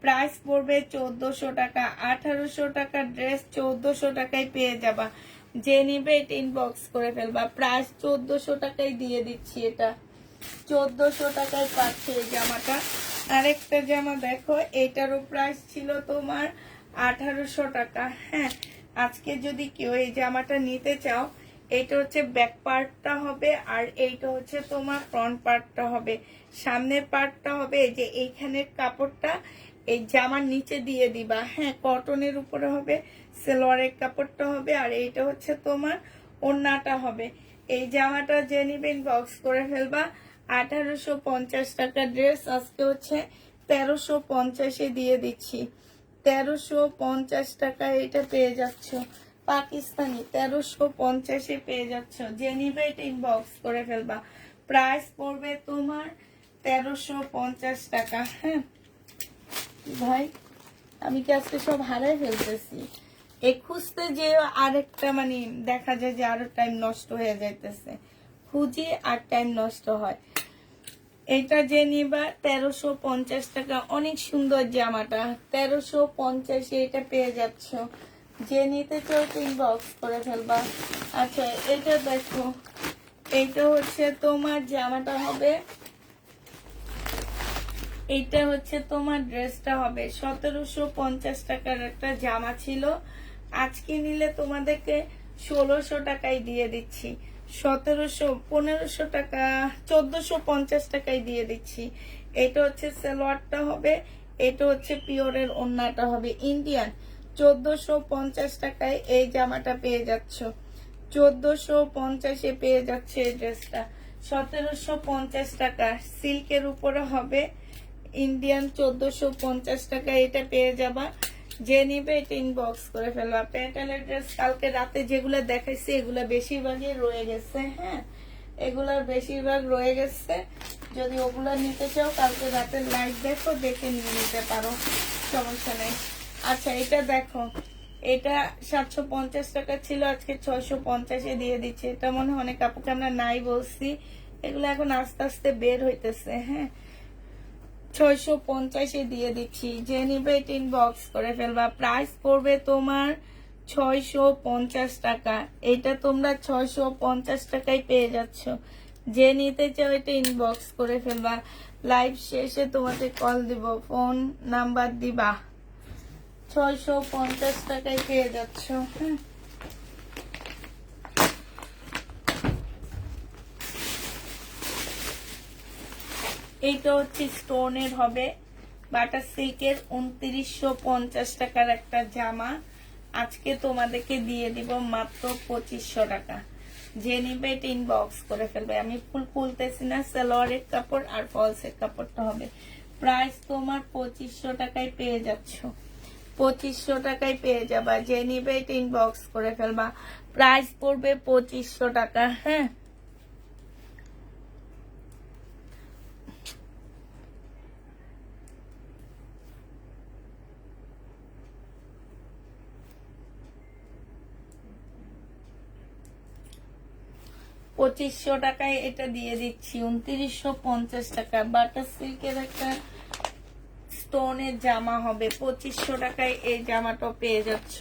প্রাইস পড়বে 1400 টাকা। 1800 টাকার ড্রেস 1400 টাকায় পেয়ে যাবা। যে নিবে এটা ইনবক্স করে ফেলবা, প্রাইস 1400 টাকায় দিয়ে দিচ্ছি। এটা 1400 টাকায় পাচ্ছে এই জামাটা। আরেকটা জামা দেখো, এটারও প্রাইস ছিল তোমার 1800 টাকা। হ্যাঁ আজকে যদি কেউ এই জামাটা নিতে চাও, এটা হচ্ছে ব্যাক পার্টটা হবে আর এইটা হচ্ছে তোমার ফ্রন্ট পার্টটা হবে। সামনের পার্টটা হবে এই যে এইখানের কাপড়টা এই জামার নিচে দিয়ে দিবা, হ্যাঁ কটনের উপরে হবে। সালোয়ারের কাপড়টা হবে আর এইটা হচ্ছে তোমার ওড়নাটা হবে। এই জামাটা যে নিবেন বক্স করে ফেলবা। 1850 টাকা ড্রেস আজকে হচ্ছে 1350-এ দিয়ে দিচ্ছি। 1350 টাকা এটা পেয়ে যাচ্ছ, পাকিস্তানি 1350-এ পেয়ে যাচ্ছ। যে নিবে এটা ইনবক্স করে ফেলবা, প্রাইস পড়বে তোমার 1350 টাকা। হ্যাঁ ভাই আমি কি আজকে সব হারাই ফেলতেছি, এ খুঁজতে যে আরেকটা মানে দেখা যায় যে আরো টাইম নষ্ট হয়ে যাইতেছে, খুঁজি আর টাইম নষ্ট হয়। এটা যে নিবা 1350 টাকা, অনেক সুন্দর জামাটা 1350-এ এটা পেয়ে যাচ্ছ। যে নিতে চাও ইনবক্স করে ফেলবা। আচ্ছা এটা দেখো, এটা হচ্ছে তোমার জামাটা হবে, এইটা হচ্ছে তোমার ড্রেসটা হবে। 1750 টাকার একটা জামা ছিল, আজকে নিলে তোমাদেরকে 1600 টাকায় দিয়ে দিচ্ছি। 1500 টাকা 1450 টাকায় দিয়ে দিচ্ছি। এটা হচ্ছে সালোয়ারটা হবে, এটা হচ্ছে পিওরের ওড়নাটা হবে ইন্ডিয়ান। 1450 টাকায় এই জামাটা পেয়ে যাচ্ছ, 1450-এ পেয়ে যাচ্ছে এই ড্রেসটা। 1750 টাকা সিল্কের উপরে হবে ইন্ডিয়ান, 1450 টাকা এটা পেয়ে যাবা। যে নিবে এটা ইনবক্স করে ফেলবা। প্যান্টালের ড্রেস কালকে রাতে যেগুলো দেখাইছি এগুলা বেশিরভাগই রয়ে গেছে, হ্যাঁ এগুলার বেশিরভাগ রয়ে গেছে। যদি ওগুলা নিতে চাও কালকে রাতের লাইভ দেখো, দেখে নিয়ে নিতে পারো, সমস্যা নেই। আচ্ছা এটা দেখো, এটা 750 টাকা ছিল, আজকে 650-এ দিয়ে দিচ্ছে। এটা মনে হয় অনেক আপুকে আমরা নাই বলছি, এগুলো এখন আস্তে আস্তে বের হইতেছে। হ্যাঁ 650-এ দিয়ে দিচ্ছি। যে নিবে এটা ইনবক্স করে ফেলবা, প্রাইস পড়বে তোমার 650 টাকা। এটা তোমরা 650 টাকায় পেয়ে যাচ্ছ। যে নিতে চাও এটা ইনবক্স করে ফেলবা। লাইভ শেষে তোমাকে কল দিব, ফোন নাম্বার দিবা। 650 টাকায় পেয়ে যাচ্ছ। হ্যাঁ এইটা হচ্ছে স্টোনের হবে, বাটার সিল্কের 2950 টাকার একটা জামা। আজকে তোমাদেরকে দিয়ে দিব মাত্র 2500 টাকা। যে নিবে এটা ইনবক্স করে ফেলবে। আমি ফুল খুলতেছি না, সালোয়ারের কাপড় আর ফলসের কাপড়টা হবে। প্রাইস তোমার 2500 টাকায় পেয়ে যাচ্ছ। 2500 টাকায় পেয়ে যাবা। যে নিবে এটা ইনবক্স করে ফেলবা। প্রাইস পড়বে 2500 টাকা। হ্যাঁ, পঁচিশশো টাকায় এটা দিয়ে দিচ্ছি। 2950 টাকা বাটার সিল্কের একটা স্টোনের জামা হবে। 2500 টাকায় এই জামাটা পেয়ে যাচ্ছ।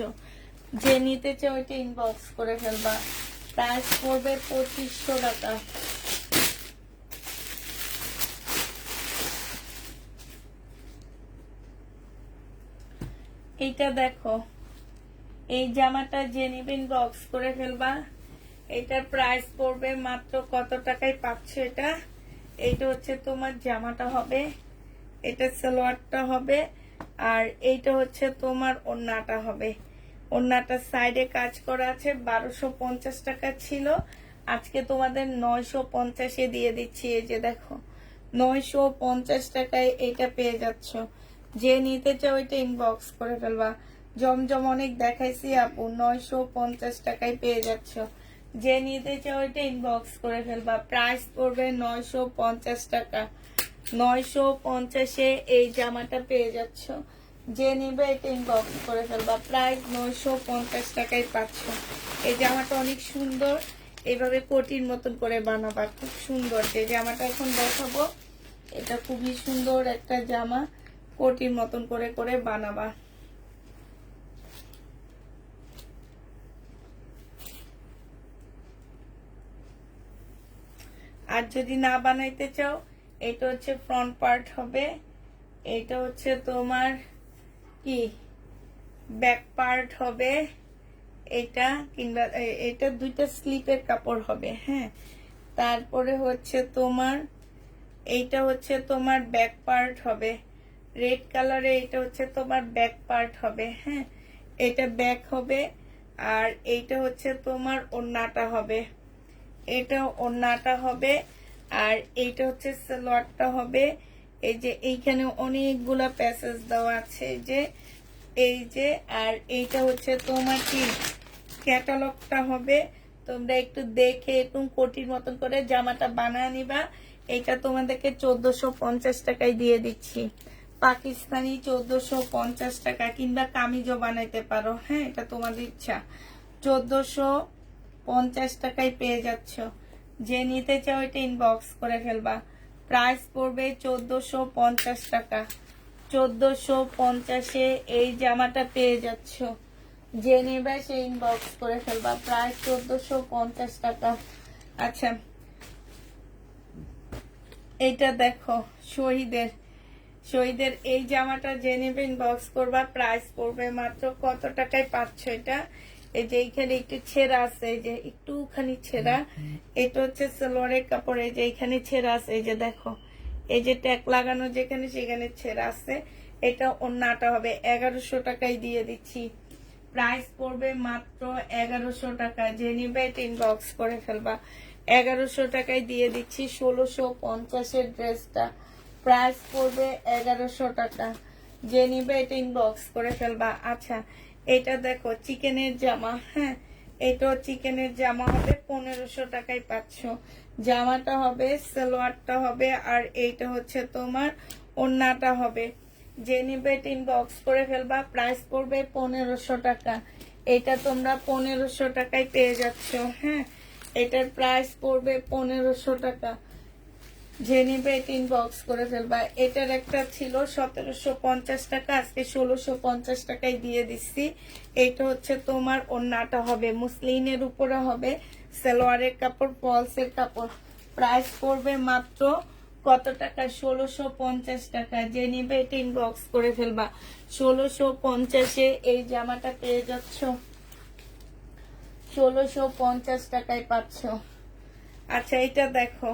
যে নিতে চাও ওইটা ইনবক্স করে ফেলবা। প্রাইস পড়বে 2500 টাকা। এইটা দেখো, এই জামাটা যে নিবে ইনবক্স করে ফেলবা। এটার প্রাইস পড়বে মাত্র কত টাকায় পাচ্ছ এটা। এইটা হচ্ছে তোমার জামাটা হবে, এটা সালোয়ারটা হবে, আর এইটা হচ্ছে তোমার ওড়নাটা হবে। ওড়নাটার সাইডে কাজ করা আছে। 1250 টাকা ছিল, আজকে তোমাদের 950-এ দিয়ে দিচ্ছি। এই যে দেখো, 950 টাকায় এটা পেয়ে যাচ্ছ। যে নিতে চাও ওইটা ইনবক্স করে ফেলবা। জমজম অনেক দেখাইছি আপু, 950 টাকায় পেয়ে যাচ্ছ। যে নিতে চাও ওইটা ইনবক্স করে ফেলবা। প্রাইস পড়বে 950 টাকা। 950-এ এই জামাটা পেয়ে যাচ্ছ। যে নিবে এটা ইনবক্স করে ফেলবা। প্রাইস 950 টাকায় পাচ্ছ। এই জামাটা অনেক সুন্দর, এইভাবে কোটির মতন করে বানাবা, খুব সুন্দর। যে জামাটা এখন দেখাবো এটা খুবই সুন্দর একটা জামা, কোটির মতন করে করে বানাবা। আর যদি না বানাইতে চাও, এটা হচ্ছে ফ্রন্ট পার্ট হবে, এটা হচ্ছে তোমার কি ব্যাক পার্ট হবে, এটা কিংবা এটা দুইটা স্লিপের কাপড় হবে। হ্যাঁ, তারপরে হচ্ছে তোমার এইটা হচ্ছে তোমার ব্যাক পার্ট হবে, রেড কালারে। এটা হচ্ছে তোমার ব্যাক পার্ট হবে। হ্যাঁ, এটা ব্যাক হবে, আর এইটা হচ্ছে তোমার ওড়নাটা হবে, এটা ওড়নাটা হবে, আর এইটা হচ্ছে সালোয়ারটা হবে। এই যে এইখানে অনেকগুলা প্যাসেজ দেওয়া আছে, এই যে আর এইটা হচ্ছে তোমার কি ক্যাটালগটা হবে। তোমরা একটু দেখে একটু কোটির মতন করে জামাটা বানায় নিবা। এটা তোমাদেরকে 1450 টাকায় দিয়ে দিচ্ছি। পাকিস্তানি 1450 টাকা, কিংবা কামিজও বানাইতে পারো। হ্যাঁ, এটা তোমাদের ইচ্ছা। 1450 টাকায় পেয়ে যাচ্ছ। যে নিতে চাও এটা ইনবক্স করে ফেলবা। প্রাইস পড়বে 1450 টাকা। 1450-এ এই জামাটা পেয়ে যাচ্ছ। যে নেবে সে ইনবক্স করে ফেলবা। প্রাইস 1450 টাকা। আচ্ছা, এইটা দেখো, শহীদের এই জামাটা যে নেবে ইনবক্স করবা। প্রাইস পড়বে মাত্র কত টাকায় পাচ্ছ এটা। এই যে এইখানে একটু ছেঁড়া আছে, এই যে একটুখানি ছেঁড়া, এটা হচ্ছে সালোয়ারের কাপড়। এই যে এইখানে ছেঁড়া আছে, এই যে দেখো, এই যে ট্যাগ লাগানো যেখানে সেখানে ছেঁড়া আছে। এটা ওড়নাটা হবে। 1100 টাকায় দিয়ে দিচ্ছি। প্রাইস পড়বে মাত্র 1100 টাকা। যে নিবে এটা ইনবক্স করে ফেলবা। 1100 টাকায় দিয়ে দিচ্ছি 1650-এর ড্রেসটা। প্রাইস পড়বে 1100 টাকা। যে নিবে এটা ইনবক্স করে ফেলবা। আচ্ছা, এটা দেখো চিকেনের জামা। হ্যাঁ, এটাও চিকেনের জামা হবে। 1500 টাকায় পাচ্ছ। জামাটা হবে, সালোয়ারটা হবে, আর এইটা হচ্ছে তোমার ওড়নাটা হবে। যে নিবে এটা ইনবক্স করে ফেলবা। প্রাইস পড়বে 1500 টাকা। এটা তোমরা 1500 টাকায় পেয়ে যাচ্ছ। হ্যাঁ, এটার প্রাইস পড়বে 1500 টাকা। যে নিবে এটা ইনবক্স করে ফেলবা। এটার একটা ছিল 1750 টাকা, আজকে 1650 টাকায় দিয়ে দিচ্ছি। এটা হচ্ছে তোমার ওড়নাটা হবে, মুসলিনের উপরে হবে, সালোয়ারের কাপড়, ফলসের কাপড়। প্রাইস পড়বে মাত্র কত টাকা? 1650 টাকা। যে নিবে এটা ইনবক্স করে ফেলবা। 1650-এ এই জামাটা পেয়ে যাচ্ছ। 1650 টাকায় পাচ্ছ। আচ্ছা, এটা দেখো,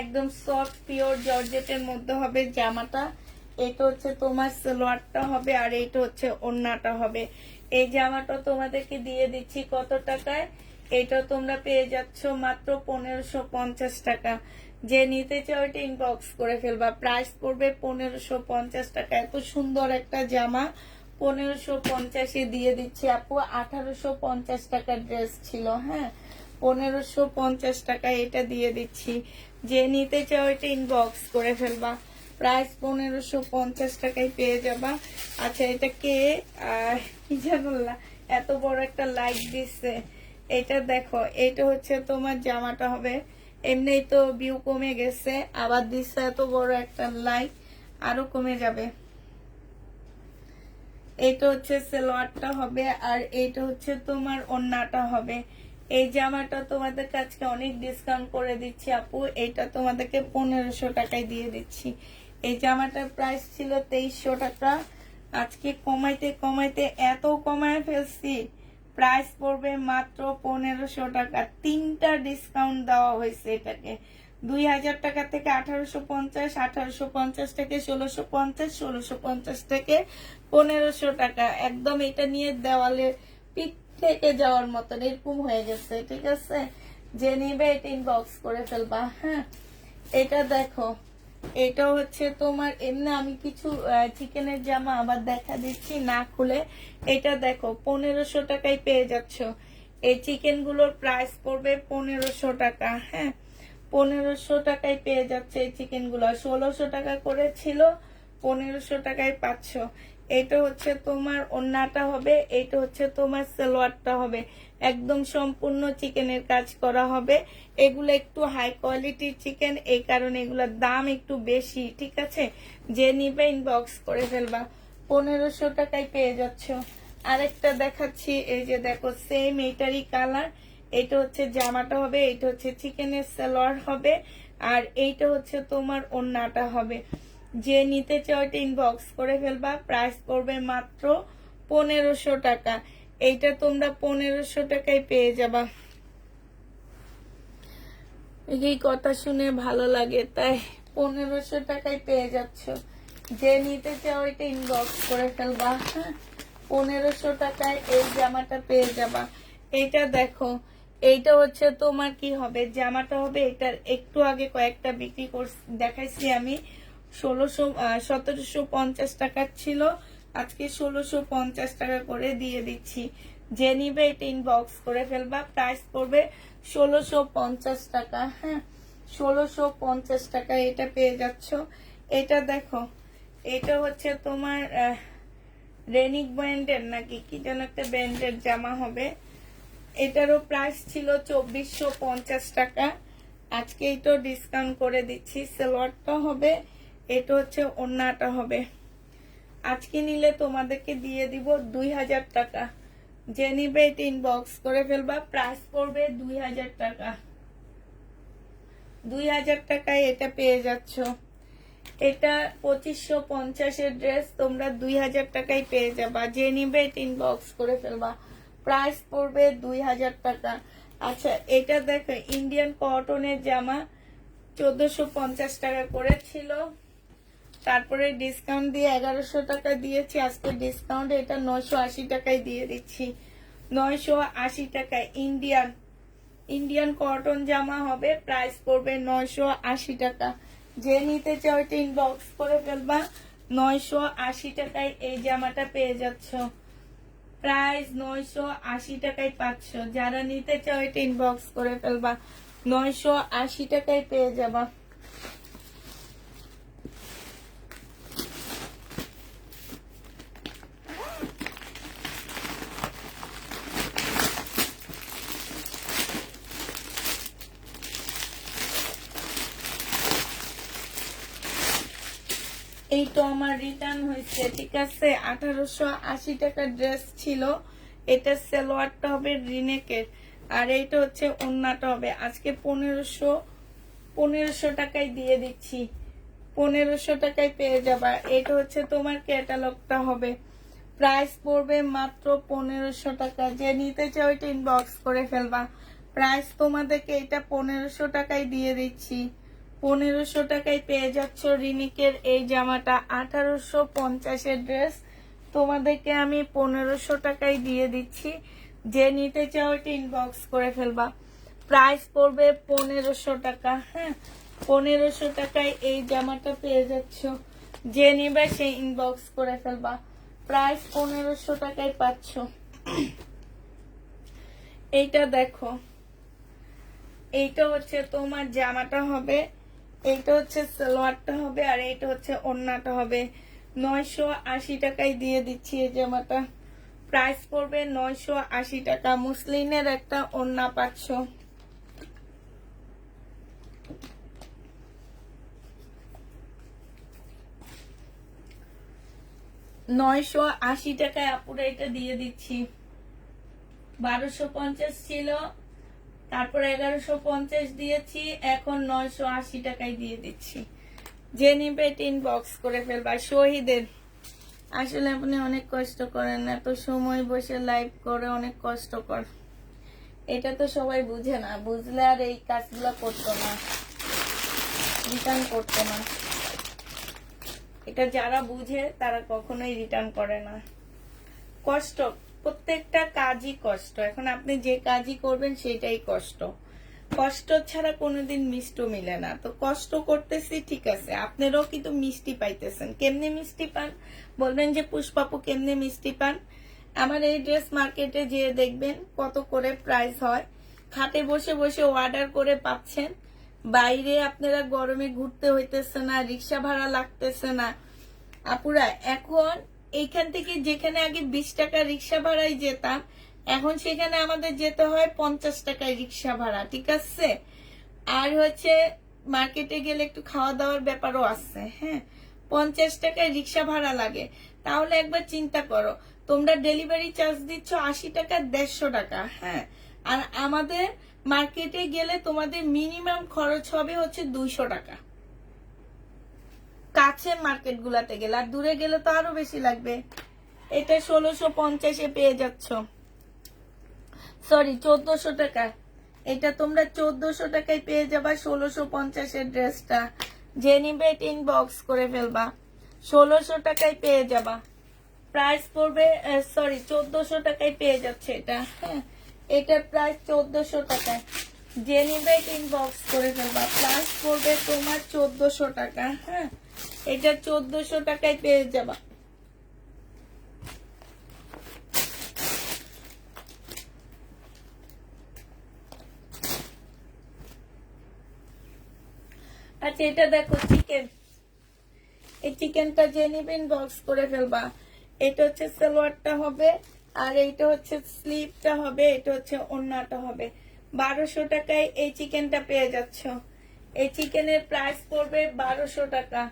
একদম সফট পিওর জর্জেটের মধ্যে হবে জামাটা। এটা হচ্ছে তোমার সালোয়ারটা হবে, আর এটা হচ্ছে ওড়নাটা হবে। এই জামাটা তোমাদেরকে দিয়ে দিচ্ছি কত টাকায়? এটা তোমরা পেয়ে যাচ্ছ মাত্র 1550 টাকা। যে নিতে চাও এটা ইনবক্স করে ফেলবা। প্রাইস পড়বে 1550 টাকা। এত সুন্দর একটা জামা 1550-এ দিয়ে দিচ্ছি আপু। 1850 টাকার ড্রেস ছিল, হ্যাঁ 1550 টাকা এটা দিয়ে দিচ্ছি। যে নিতে চাও এটা ইনবক্স করে ফেলবা। প্রাইস 1550 টাকায় পেয়ে যাবা। আচ্ছা এটা কে কি জানলা এত বড় একটা লাইক দিচ্ছে, এটা দেখো, এটা হচ্ছে তোমার জামাটা হবে। এমনি তো ভিউ কমে গেছে, আবার দিচ্ছে এত বড় একটা লাইক, আরো কমে যাবে। এইটা হচ্ছে সালোয়ারটা হবে, আর এইটা হচ্ছে তোমার ওড়নাটা হবে। এই জামাটা তোমাদের কাছে অনেক ডিসকাউন্ট করে দিচ্ছি আপু। এইটা তোমাদেরকে 1500 টাকায় দিয়ে দিচ্ছি। এই জামাটার প্রাইস ছিল 2300 টাকা, আজকে কমাইতে কমাইতে এত কমায় ফেলছি, প্রাইস পড়বে মাত্র 1500 টাকা। 3টা ডিসকাউন্ট দেওয়া হয়েছে এটাকে। 2000 টাকা থেকে 1850, 1850 থেকে 1650, 1650 থেকে 1500 টাকা। একদম এটা নিয়ে দেওয়ালে পিঠ থেকে যাওয়ার মতন এরকম হয়ে গেছে, ঠিক আছে। যে নিবে এটা ইনবক্স করে ফেলবা, হ্যাঁ। এটা দেখো, এটা হচ্ছে তোমার এমনি আমি কিছু চিকেনের জামা আবার দেখা দিচ্ছি না খুলে। এটা দেখো 1500 টাকায় পেয়ে যাচ্ছ। এই চিকেন গুলোর প্রাইস পড়বে 1500 টাকা, হ্যাঁ 1500 টাকায় পেয়ে যাচ্ছে এই চিকেন গুলো। 1600 টাকা করে ছিল, 1500 টাকায় পাচ্ছ। এটা হচ্ছে তোমার ওড়নাটা হবে, এটা হচ্ছে তোমার সালোয়ারটা হবে। একদম সম্পূর্ণ চিকেনের কাজ করা হবে। এগুলো একটু হাই কোয়ালিটির চিকেন, এই কারণে এগুলোর দাম একটু বেশি, ঠিক আছে। যে নিবে ইনবক্স করে ফেলবা। 1500 টাকায় পেয়ে যাচ্ছ। আরেকটা দেখাচ্ছি, এই যে দেখো সেম এইটারই কালার। এটা হচ্ছে জামাটা হবে, এটা হচ্ছে চিকেনের সালোয়ার হবে, আর এইটা হচ্ছে তোমার ওড়নাটা হবে। যে নিতে চাও এটা ইনবক্স করে ফেলবা। প্রাইস পড়বে মাত্র 1500 টাকা। এইটা তোমরা 1500 টাকায় পেয়ে যাবা। এই কথা শুনে ভালো লাগে, তাই 1500 টাকায় পেয়ে যাচ্ছ। যে নিতে চাও এটা ইনবক্স করে ফেলবা, হ্যাঁ 1500 টাকায় এই জামাটা পেয়ে যাবা। এইটা দেখো, এইটা হচ্ছে তোমার কি হবে, জামাটা হবে। এটার একটু আগে কয়েকটা বিক্রি দেখাইছি আমি। 1750 টাকার ছিল, আজকে 1650 টাকা করে দিয়ে দিচ্ছি। যে নিবে এটা ইনবক্স করে ফেলবা। প্রাইস পড়বে 1650 টাকা, হ্যাঁ 1650 টাকা এটা পেয়ে যাচ্ছ। এটা দেখো, এটা হচ্ছে তোমার রেনিক ব্র্যান্ডের নাকি কি যেন একটা ব্র্যান্ডের জামা হবে। এটারও প্রাইস ছিল 2450 টাকা, আজকে এটা ডিসকাউন্ট করে দিচ্ছি। সালোয়ারটা হবে, এটা হচ্ছে ওড়নাটা হবে। আজকে নিলে তোমাদেরকে দিয়ে দিব 2000 টাকা। যে নিবে এটা ইনবক্স করে ফেলবা। প্রাইস পড়বে 2000 টাকা। 2000 টাকায় এটা পেয়ে যাচ্ছ। এটা 2550-এর ড্রেস তোমরা 2000 টাকায় পেয়ে যাবা। যে নিবে এটা ইনবক্স করে ফেলবা। প্রাইস পড়বে 2000 টাকা। আচ্ছা এটা দেখো, ইন্ডিয়ান কটনের জামা 1450 টাকা করে ছিল, তারপরে ডিসকাউন্ট দিয়ে 1100 টাকা দিয়েছি। আজকে ডিসকাউন্ট এটা 980 টাকায় দিয়ে দিচ্ছি। 980 টাকায় ইন্ডিয়ান কটন জামা হবে। প্রাইস পড়বে 980 টাকা। যে নিতে চাও এটা ইনবক্স করে ফেলবা। 980 টাকায় এই জামাটা পেয়ে যাচ্ছ। প্রাইস 980 টাকায় পাচ্ছ। যারা নিতে চাও এটা ইনবক্স করে ফেলবা। 980 টাকায় পেয়ে যাবা। এই তো আমার রিটার্ন হয়েছে, ঠিক আছে। 1880 টাকার ড্রেস ছিল। এটা সালোয়ারটা হবে রিনেকের, আর এইটা হচ্ছে ওড়নাটা হবে। আজকে 1500 টাকায় দিয়ে দিচ্ছি। 1500 টাকায় পেয়ে যাবা। এটা হচ্ছে তোমার ক্যাটালগটা হবে। প্রাইস পড়বে মাত্র 1500 টাকা। যে নিতে চাও এটা ইনবক্স করে ফেলবা। প্রাইস তোমাদেরকে এটা 1500 টাকায় দিয়ে দিচ্ছি। 1500 টাকায় পেয়ে যাচ্ছ রিনিকের এই জামাটা। 1850-এর ড্রেস তোমাদেরকে আমি 1500 টাকায় দিয়ে দিচ্ছি। যে নিতে চাও এটা ইনবক্স করে ফেলবা। প্রাইস পড়বে 1500 টাকা, হ্যাঁ 1500 টাকায় এই জামাটা পেয়ে যাচ্ছ। যে নিবে সে ইনবক্স করে ফেলবা। প্রাইস 1500 টাকায় পাচ্ছ। এইটা দেখো, এইটা হচ্ছে তোমার জামাটা হবে, এইটা হচ্ছে সালোয়ারটা হবে, আর এইটা হচ্ছে ওড়নাটা হবে। 980 টাকায় দিয়ে দিচ্ছি এই জামাটা। প্রাইস পড়বে 980 টাকা। মুসলিনের একটা ওড়না পাচ্ছ। 980 টাকায় আপুরা এটা দিয়ে দিচ্ছি। 1250 ছিল, তারপর 1150 দিয়েছি, এখন 980 টাকায় দিয়ে দিচ্ছি। যে নিবে ইনবক্স করে ফেলবা। শহীদের আসলে আপনি অনেক কষ্ট করেন, এত সময় বসে লাইভ করে অনেক কষ্ট কর। এটা তো সবাই বুঝে না, বুঝলে আর এই কাজগুলো করতো না, রিটার্ন করতো না। এটা যারা বুঝে তারা কখনোই রিটার্ন করে না। কষ্ট, প্রত্যেকটা কাজই কষ্ট। এখন আপনি যে কাজই করবেন সেটাই কষ্ট। কষ্ট ছাড়া কোনোদিন মিষ্টি মিলে না। তো কষ্ট করতেছি ঠিক আছে, আপনারাও কিন্তু মিষ্টি পাইতেছেন। কেমনে মিষ্টি পান বলবেন যে পুষ্পাপু কেমনে মিষ্টি পান? আমার এই ড্রেস মার্কেটে যেয়ে দেখবেন কত করে প্রাইস হয়। খাটে বসে বসে অর্ডার করে পাচ্ছেন। বাইরে আপনারা গরমে ঘুরতে হইতেছে না, রিক্সা ভাড়া লাগতেছে না। আপুরা এখন এইখান থেকে যেখানে আগে 20 টাকা রিক্সা ভাড়ায় যেতাম, এখন সেখানে আমাদের যেতে হয় 50 টাকায় রিক্সা ভাড়া। ঠিক আছে, আর হচ্ছে মার্কেটে গেলে একটু খাওয়া দাওয়ার ব্যাপারও আছে। হ্যাঁ, 50 টাকায় রিক্সা ভাড়া লাগে। তাহলে একবার চিন্তা করো, তোমরা ডেলিভারি চার্জ দিচ্ছ 80 টাকা, 150 টাকা। হ্যাঁ, আর আমাদের মার্কেটে গেলে তোমাদের মিনিমাম খরচ হবে হচ্ছে 200 টাকা কাছের মার্কেট গুলাতে গেলে, আর দূরে গেলে তো আরো বেশি লাগবে। এটা 1650-এ পেয়ে যাচ্ছ, সরি 1400 টাকা। এটা তোমরা 1400 টাকায় পেয়ে যাবা 1650-এর ড্রেসটা। যে নিবে ইনবক্স করে ফেলবা। 1600 টাকায় পেয়ে যাবা। প্রাইস পড়বে, সরি 1400 টাকায় পেয়ে যাচ্ছে এটা। হ্যাঁ, এটার প্রাইস 1400 টাকায়। যে নিবে ইনবক্স করে ফেলবা। প্রাইস পড়বে তোমার 1400 টাকা। হ্যাঁ, এটা 1400 টাকায় পেয়ে যাবা। আচ্ছা, এটা দেখো চিকেন। এই চিকেনটা যে নিবে ইনবক্স করে ফেলবা। এটা হচ্ছে সালোয়ারটা হবে, আর এইটা হচ্ছে স্লিভটা হবে, এটা হচ্ছে ওড়নাটা হবে। 1200 টাকায় এই চিকেনটা পেয়ে যাচ্ছ। এই চিকেনের প্রাইস পড়বে 1200 টাকা।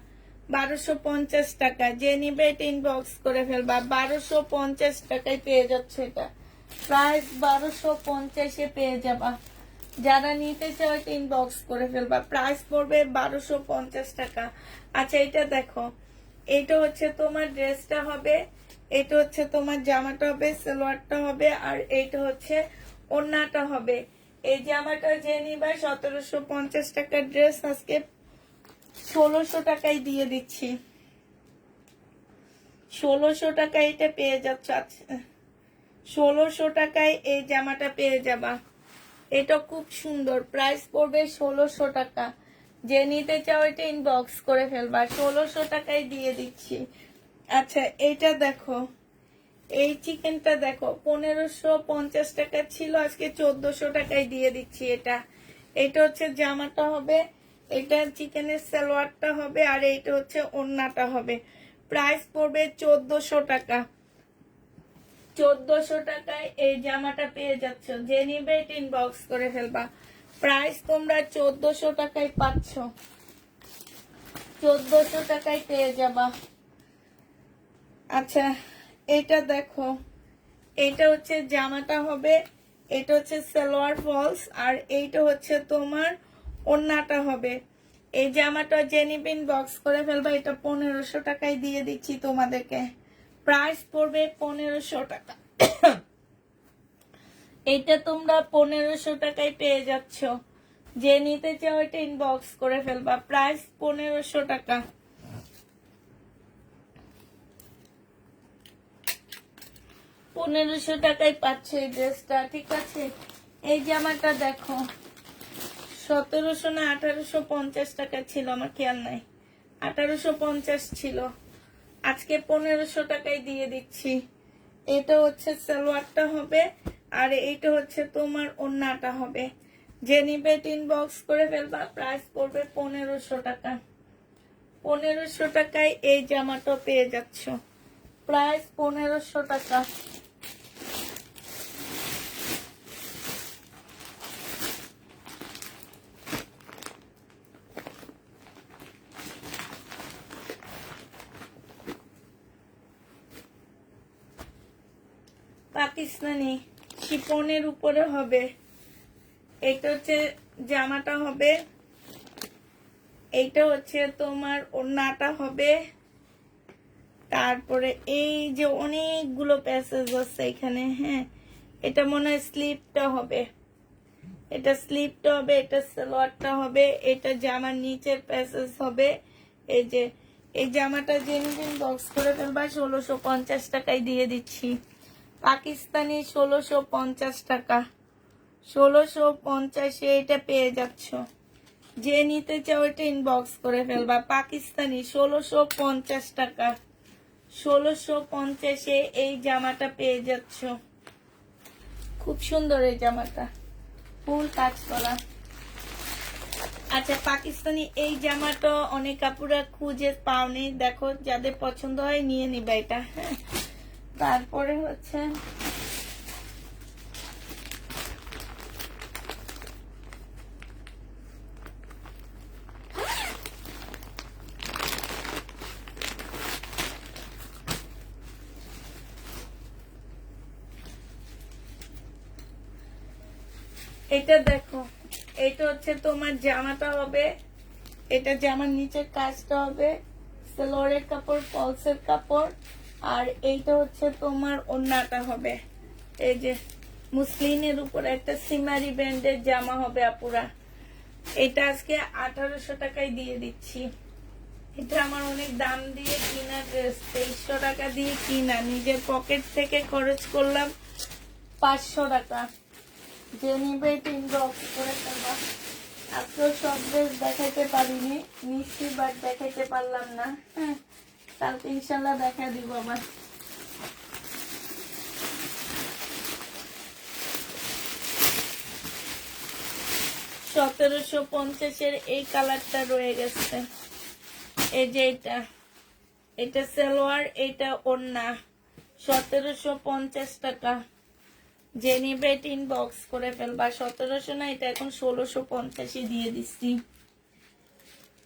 1250 টাকা। যে নিবে এটা ইনবক্স করে ফেলবা। 1250 টাকায় পেয়ে যাচ্ছে এটা। প্রাইস 1250-এ পেয়ে যাবা। যারা নিতে চাও এটা ইনবক্স করে ফেলবা। প্রাইস পড়বে 1250 টাকা। আচ্ছা, এটা দেখো, এটা হচ্ছে তোমার ড্রেসটা হবে, এটা হচ্ছে তোমার জামাটা হবে, সালোয়ারটা হবে, আর এইটা হচ্ছে ওড়নাটা হবে। এই জামাটা যে নিবা 1750 টাকার ড্রেস আজকে 1600 টাকায় দিয়ে দিচ্ছি। 1600 টাকায় এটা পেয়ে যাচ্ছ। আচ্ছা, 1600 টাকায় এই জামাটা পেয়ে যাবা। এটা খুব সুন্দর। প্রাইস পড়বে 1600 টাকা। যে নিতে চাও এটা ইনবক্স করে ফেলবা। 1600 টাকায় দিয়ে দিচ্ছি। আচ্ছা, এইটা দেখো, এই চিকেনটা দেখো, 1550 টাকা ছিল, আজকে 1400 টাকায় দিয়ে দিচ্ছি এটা। এটা হচ্ছে জামাটা হবে, এটা চিকেনের সালোয়ারটা হবে, আর এইটা হচ্ছে ওড়নাটা হবে। প্রাইস পড়বে 1400 টাকা। 1400 টাকায় এই জামাটা পেয়ে যাচ্ছ। যে নিবে এটা ইনবক্স করে ফেলবা। প্রাইস তোমরা 1400 টাকায় পাচ্ছ। 1400 টাকায় পেয়ে যাবা। আচ্ছা, এটা দেখো, এটা হচ্ছে জামাটা হবে, এটা হচ্ছে সালোয়ার ফলস, আর এইটা হচ্ছে তোমার ওড়নাটা হবে। এই জামাটা যে নিবে ইনবক্স করে ফেলবা। এটা 1500 টাকায় দিয়ে দিচ্ছি তোমাদেরকে। প্রাইস পড়বে 1500 টাকা। এটা তোমরা 1500 টাকায় পেয়ে যাচ্ছ। যে নিতে চাও এটা ইনবক্স করে ফেলবা। প্রাইস 1500 টাকা। 1500 টাকায় পাচ্ছে এই ড্রেসটা। ঠিক আছে, এই জামাটা দেখো, 1700 না 1850 টাকা ছিল, আমার খেয়াল নাই, 1850 ছিল। আজকে 1500 টাকায় দিয়ে দিচ্ছি। এটা হচ্ছে সালোয়ারটা হবে, আর এইটা হচ্ছে তোমার ওড়নাটা হবে। যে নিবে ইনবক্স করে ফেলবা, প্রাইস পড়বে 1500 টাকা। 1500 টাকায় এই জামাটা পেয়ে যাচ্ছ, প্রাইস 1500 টাকা। পাকিস্তানি শিফনের উপরে হবে। এটা হচ্ছে জামাটা হবে, এইটা হচ্ছে তোমার ওড়নাটা হবে। তারপরে এই যে অনেকগুলো প্যাসেজ আছে এখানে, হ্যাঁ, এটা মনে হয় স্লিপটা হবে, এটা স্লিপটা হবে, এটা সালোয়ারটা হবে, এটা জামার নিচের প্যাসেজ হবে। এই যে এই জামাটা যেদিন বক্স করে ফেলবা 1650 টাকায় দিয়ে দিচ্ছি। পাকিস্তানি 1650 টাকা, 1650 এটা পেয়ে যাচ্ছ। যে নিতে চাও এটা ইনবক্স করে ফেলবা। পাকিস্তানি 1650 টাকা, 1650 এই জামাটা পেয়ে যাচ্ছ। খুব সুন্দর এই জামাটা, ফুল কাজ করা। আচ্ছা, পাকিস্তানি এই জামাটা অনেক কাপড়া খুঁজে পাওনি, দেখো যাদের পছন্দ হয় নিয়ে নিবা এটা, হ্যাঁ। তারপরে হচ্ছে এটা দেখো, এটা হচ্ছে তোমার জামাটা হবে, এটা জামার নিচের কাজটা হবে, সালোয়ারের কাপড়, ফলসের কাপড়, আর এইটা হচ্ছে তোমার ওড়নাটা হবে। এই যে মুসলিনের উপরে একটা সিমারি ব্যান্ডের জামা হবে আপুরা। এটা আজকে 1800 টাকায় দিয়ে দিচ্ছি। এটা আমার অনেক দাম দিয়ে কিনা ড্রেস, 2300 টাকা দিয়ে কিনা, নিজের পকেট থেকে খরচ করলাম 500 টাকা। যে নিবে ইনবক্স করে ফেলবা। আজকেও সব ড্রেস দেখাইতে পারিনি, মিষ্টি বাট দেখাইতে পারলাম না, হ্যাঁ, কালকে ইনশাল্লাহ দেখা দিব আবার। $1750 এই কালারটা রয়ে গেছে। এই যে এটা সালোয়ার, এটা ওড়না, 1750 টাকা। যে নিবে ইনবক্স করে ফেলবা। 1700 না, এটা এখন 1650 দিয়ে দিচ্ছি,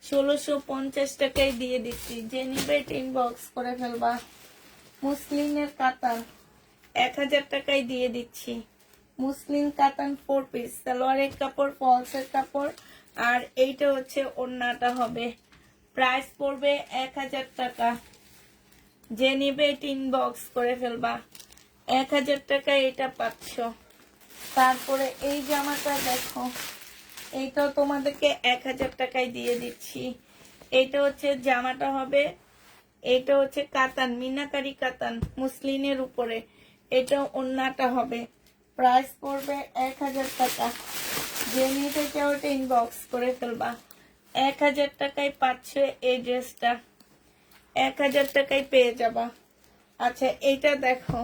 1650 টাকায় দিয়ে দিচ্ছি। যে নিবে ইনবক্স করে ফেলবা। মুসলিনের কাতান 1000 টাকায় দিয়ে দিচ্ছি। মুসলিম কাতান 4 পিস, সালোয়ারের কাপড়, ফলসের কাপড়, আর এইটা হচ্ছে ওড়নাটা হবে। প্রাইস পড়বে 1000 টাকা। যে নিবে ইনবক্স করে ফেলবা। 1000 টাকায় এটা পাচ্ছ। তারপরে এই জামাটা দেখো, এইটাও তোমাদেরকে 1000 টাকায় দিয়ে দিচ্ছি। এইটা হচ্ছে জামাটা হবে, এটা হচ্ছে কাতান, মিনাকারি কাতান, মুসলিনের উপরে, এটা ওড়নাটা হবে। প্রাইস পড়বে 1000 টাকা। যে নিতে চাও এটা ইনবক্স করে ফেলবা। 1000 টাকায় পাচ্ছ এই ড্রেসটা, 1000 টাকায় পেয়ে যাবা। আচ্ছা, এইটা দেখো,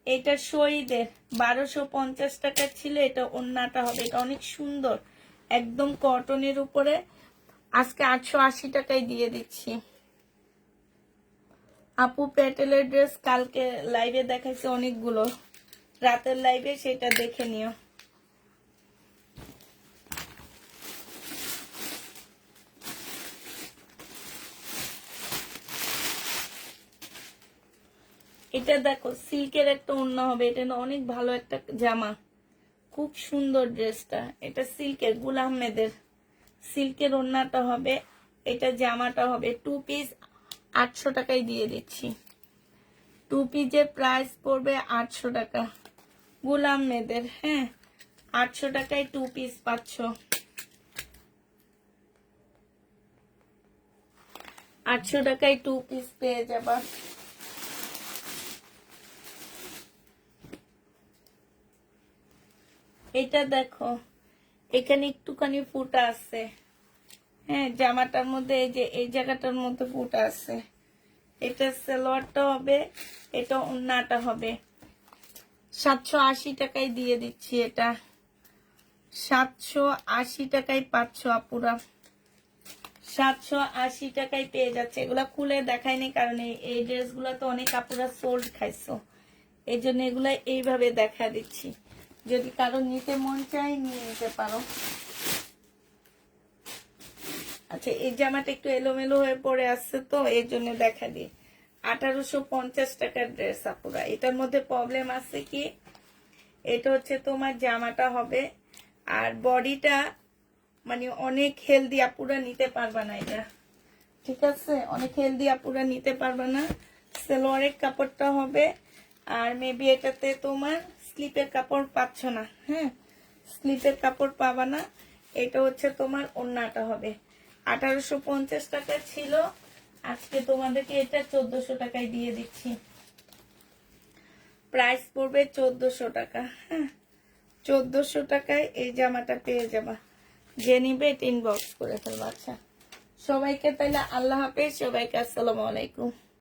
এটা শহীদের 1250 টাকা ছিল, এটা ওড়নাটা হবে, এটা অনেক সুন্দর, একদম কটনের উপরে। আজকে 880 টাকায় দিয়ে দিচ্ছি। আপু প্যাটেলের ড্রেস কালকে লাইভে দেখাইছে অনেকগুলো, রাতের লাইভে, সেটা দেখে নিও। এটা দেখো, সিল্কের একটা ওড়না হবে, এটা অনেক ভালো একটা জামা, খুব সুন্দর ড্রেসটা। এটা সিল্কের, গুল আহমেদের সিল্কের ওড়নাটা হবে, এটা জামাটা হবে। 2 পিস 800 টাকায় দিয়ে দিচ্ছি। 2 পিসের প্রাইস পড়বে 800 টাকা, গুল আহমেদের, হ্যাঁ, 800 টাকায় 2 পিস পাচ্ছ। 800 টাকায় 2 পিস পেয়ে যাবা। এটা দেখো, এখানে একটুখানি ফুটা আছে, হ্যাঁ জামাটার মধ্যে এই যে এই জায়গাটার মধ্যে ফুটা আছে। এটা সালোয়ারটা হবে, এটা ওড়নাটা হবে। 780 টাকায় দিয়ে দিচ্ছি, এটা 780 টাকায় পাচ্ছ আপুরা, 780 টাকায় পেয়ে যাচ্ছে। এগুলা খুলে দেখায়নি কারণ এই ড্রেসগুলো তো অনেক আপুরা সোল্ড খাইছো, এই জন্য এগুলা এইভাবে দেখা দিচ্ছি। যদি কারো নিতে মন চায় নিয়ে নিতে পারো। আচ্ছা এই জামাটা একটু এলোমেলো হয়ে পড়ে আসছে তো এই জন্য দেখা দিই। 1850 টাকার ড্রেস আপুরা। এটার মধ্যে প্রবলেম আছে কি, এটা হচ্ছে তোমার জামাটা হবে আর বডিটা মানে অনেক হেলদি আপুরা নিতে পারবা না এটা, ঠিক আছে? অনেক হেলদি আপুরা নিতে পারবা না। সালোয়ারের কাপড়টা হবে আর মেবি এটাতে তোমার স্লিপের কাপড় পাচ্ছ না, হ্যাঁ স্লিপের কাপড় পাবা না। এটা হচ্ছে তোমার ওড়নাটা হবে। 1850 টাকা ছিল, আজকে তোমাদেরকে এটা 1400 টাকায় দিয়ে দিচ্ছি। প্রাইস পড়বে 1400 টাকা, হ্যাঁ 1400 টাকায় এই জামাটা পেয়ে যাবা। যে নিবে এটা ইনবক্স করে ফেলবা। আচ্ছা সবাইকে তাহলে আল্লাহ হাফেজ, সবাইকে আসসালামু আলাইকুম।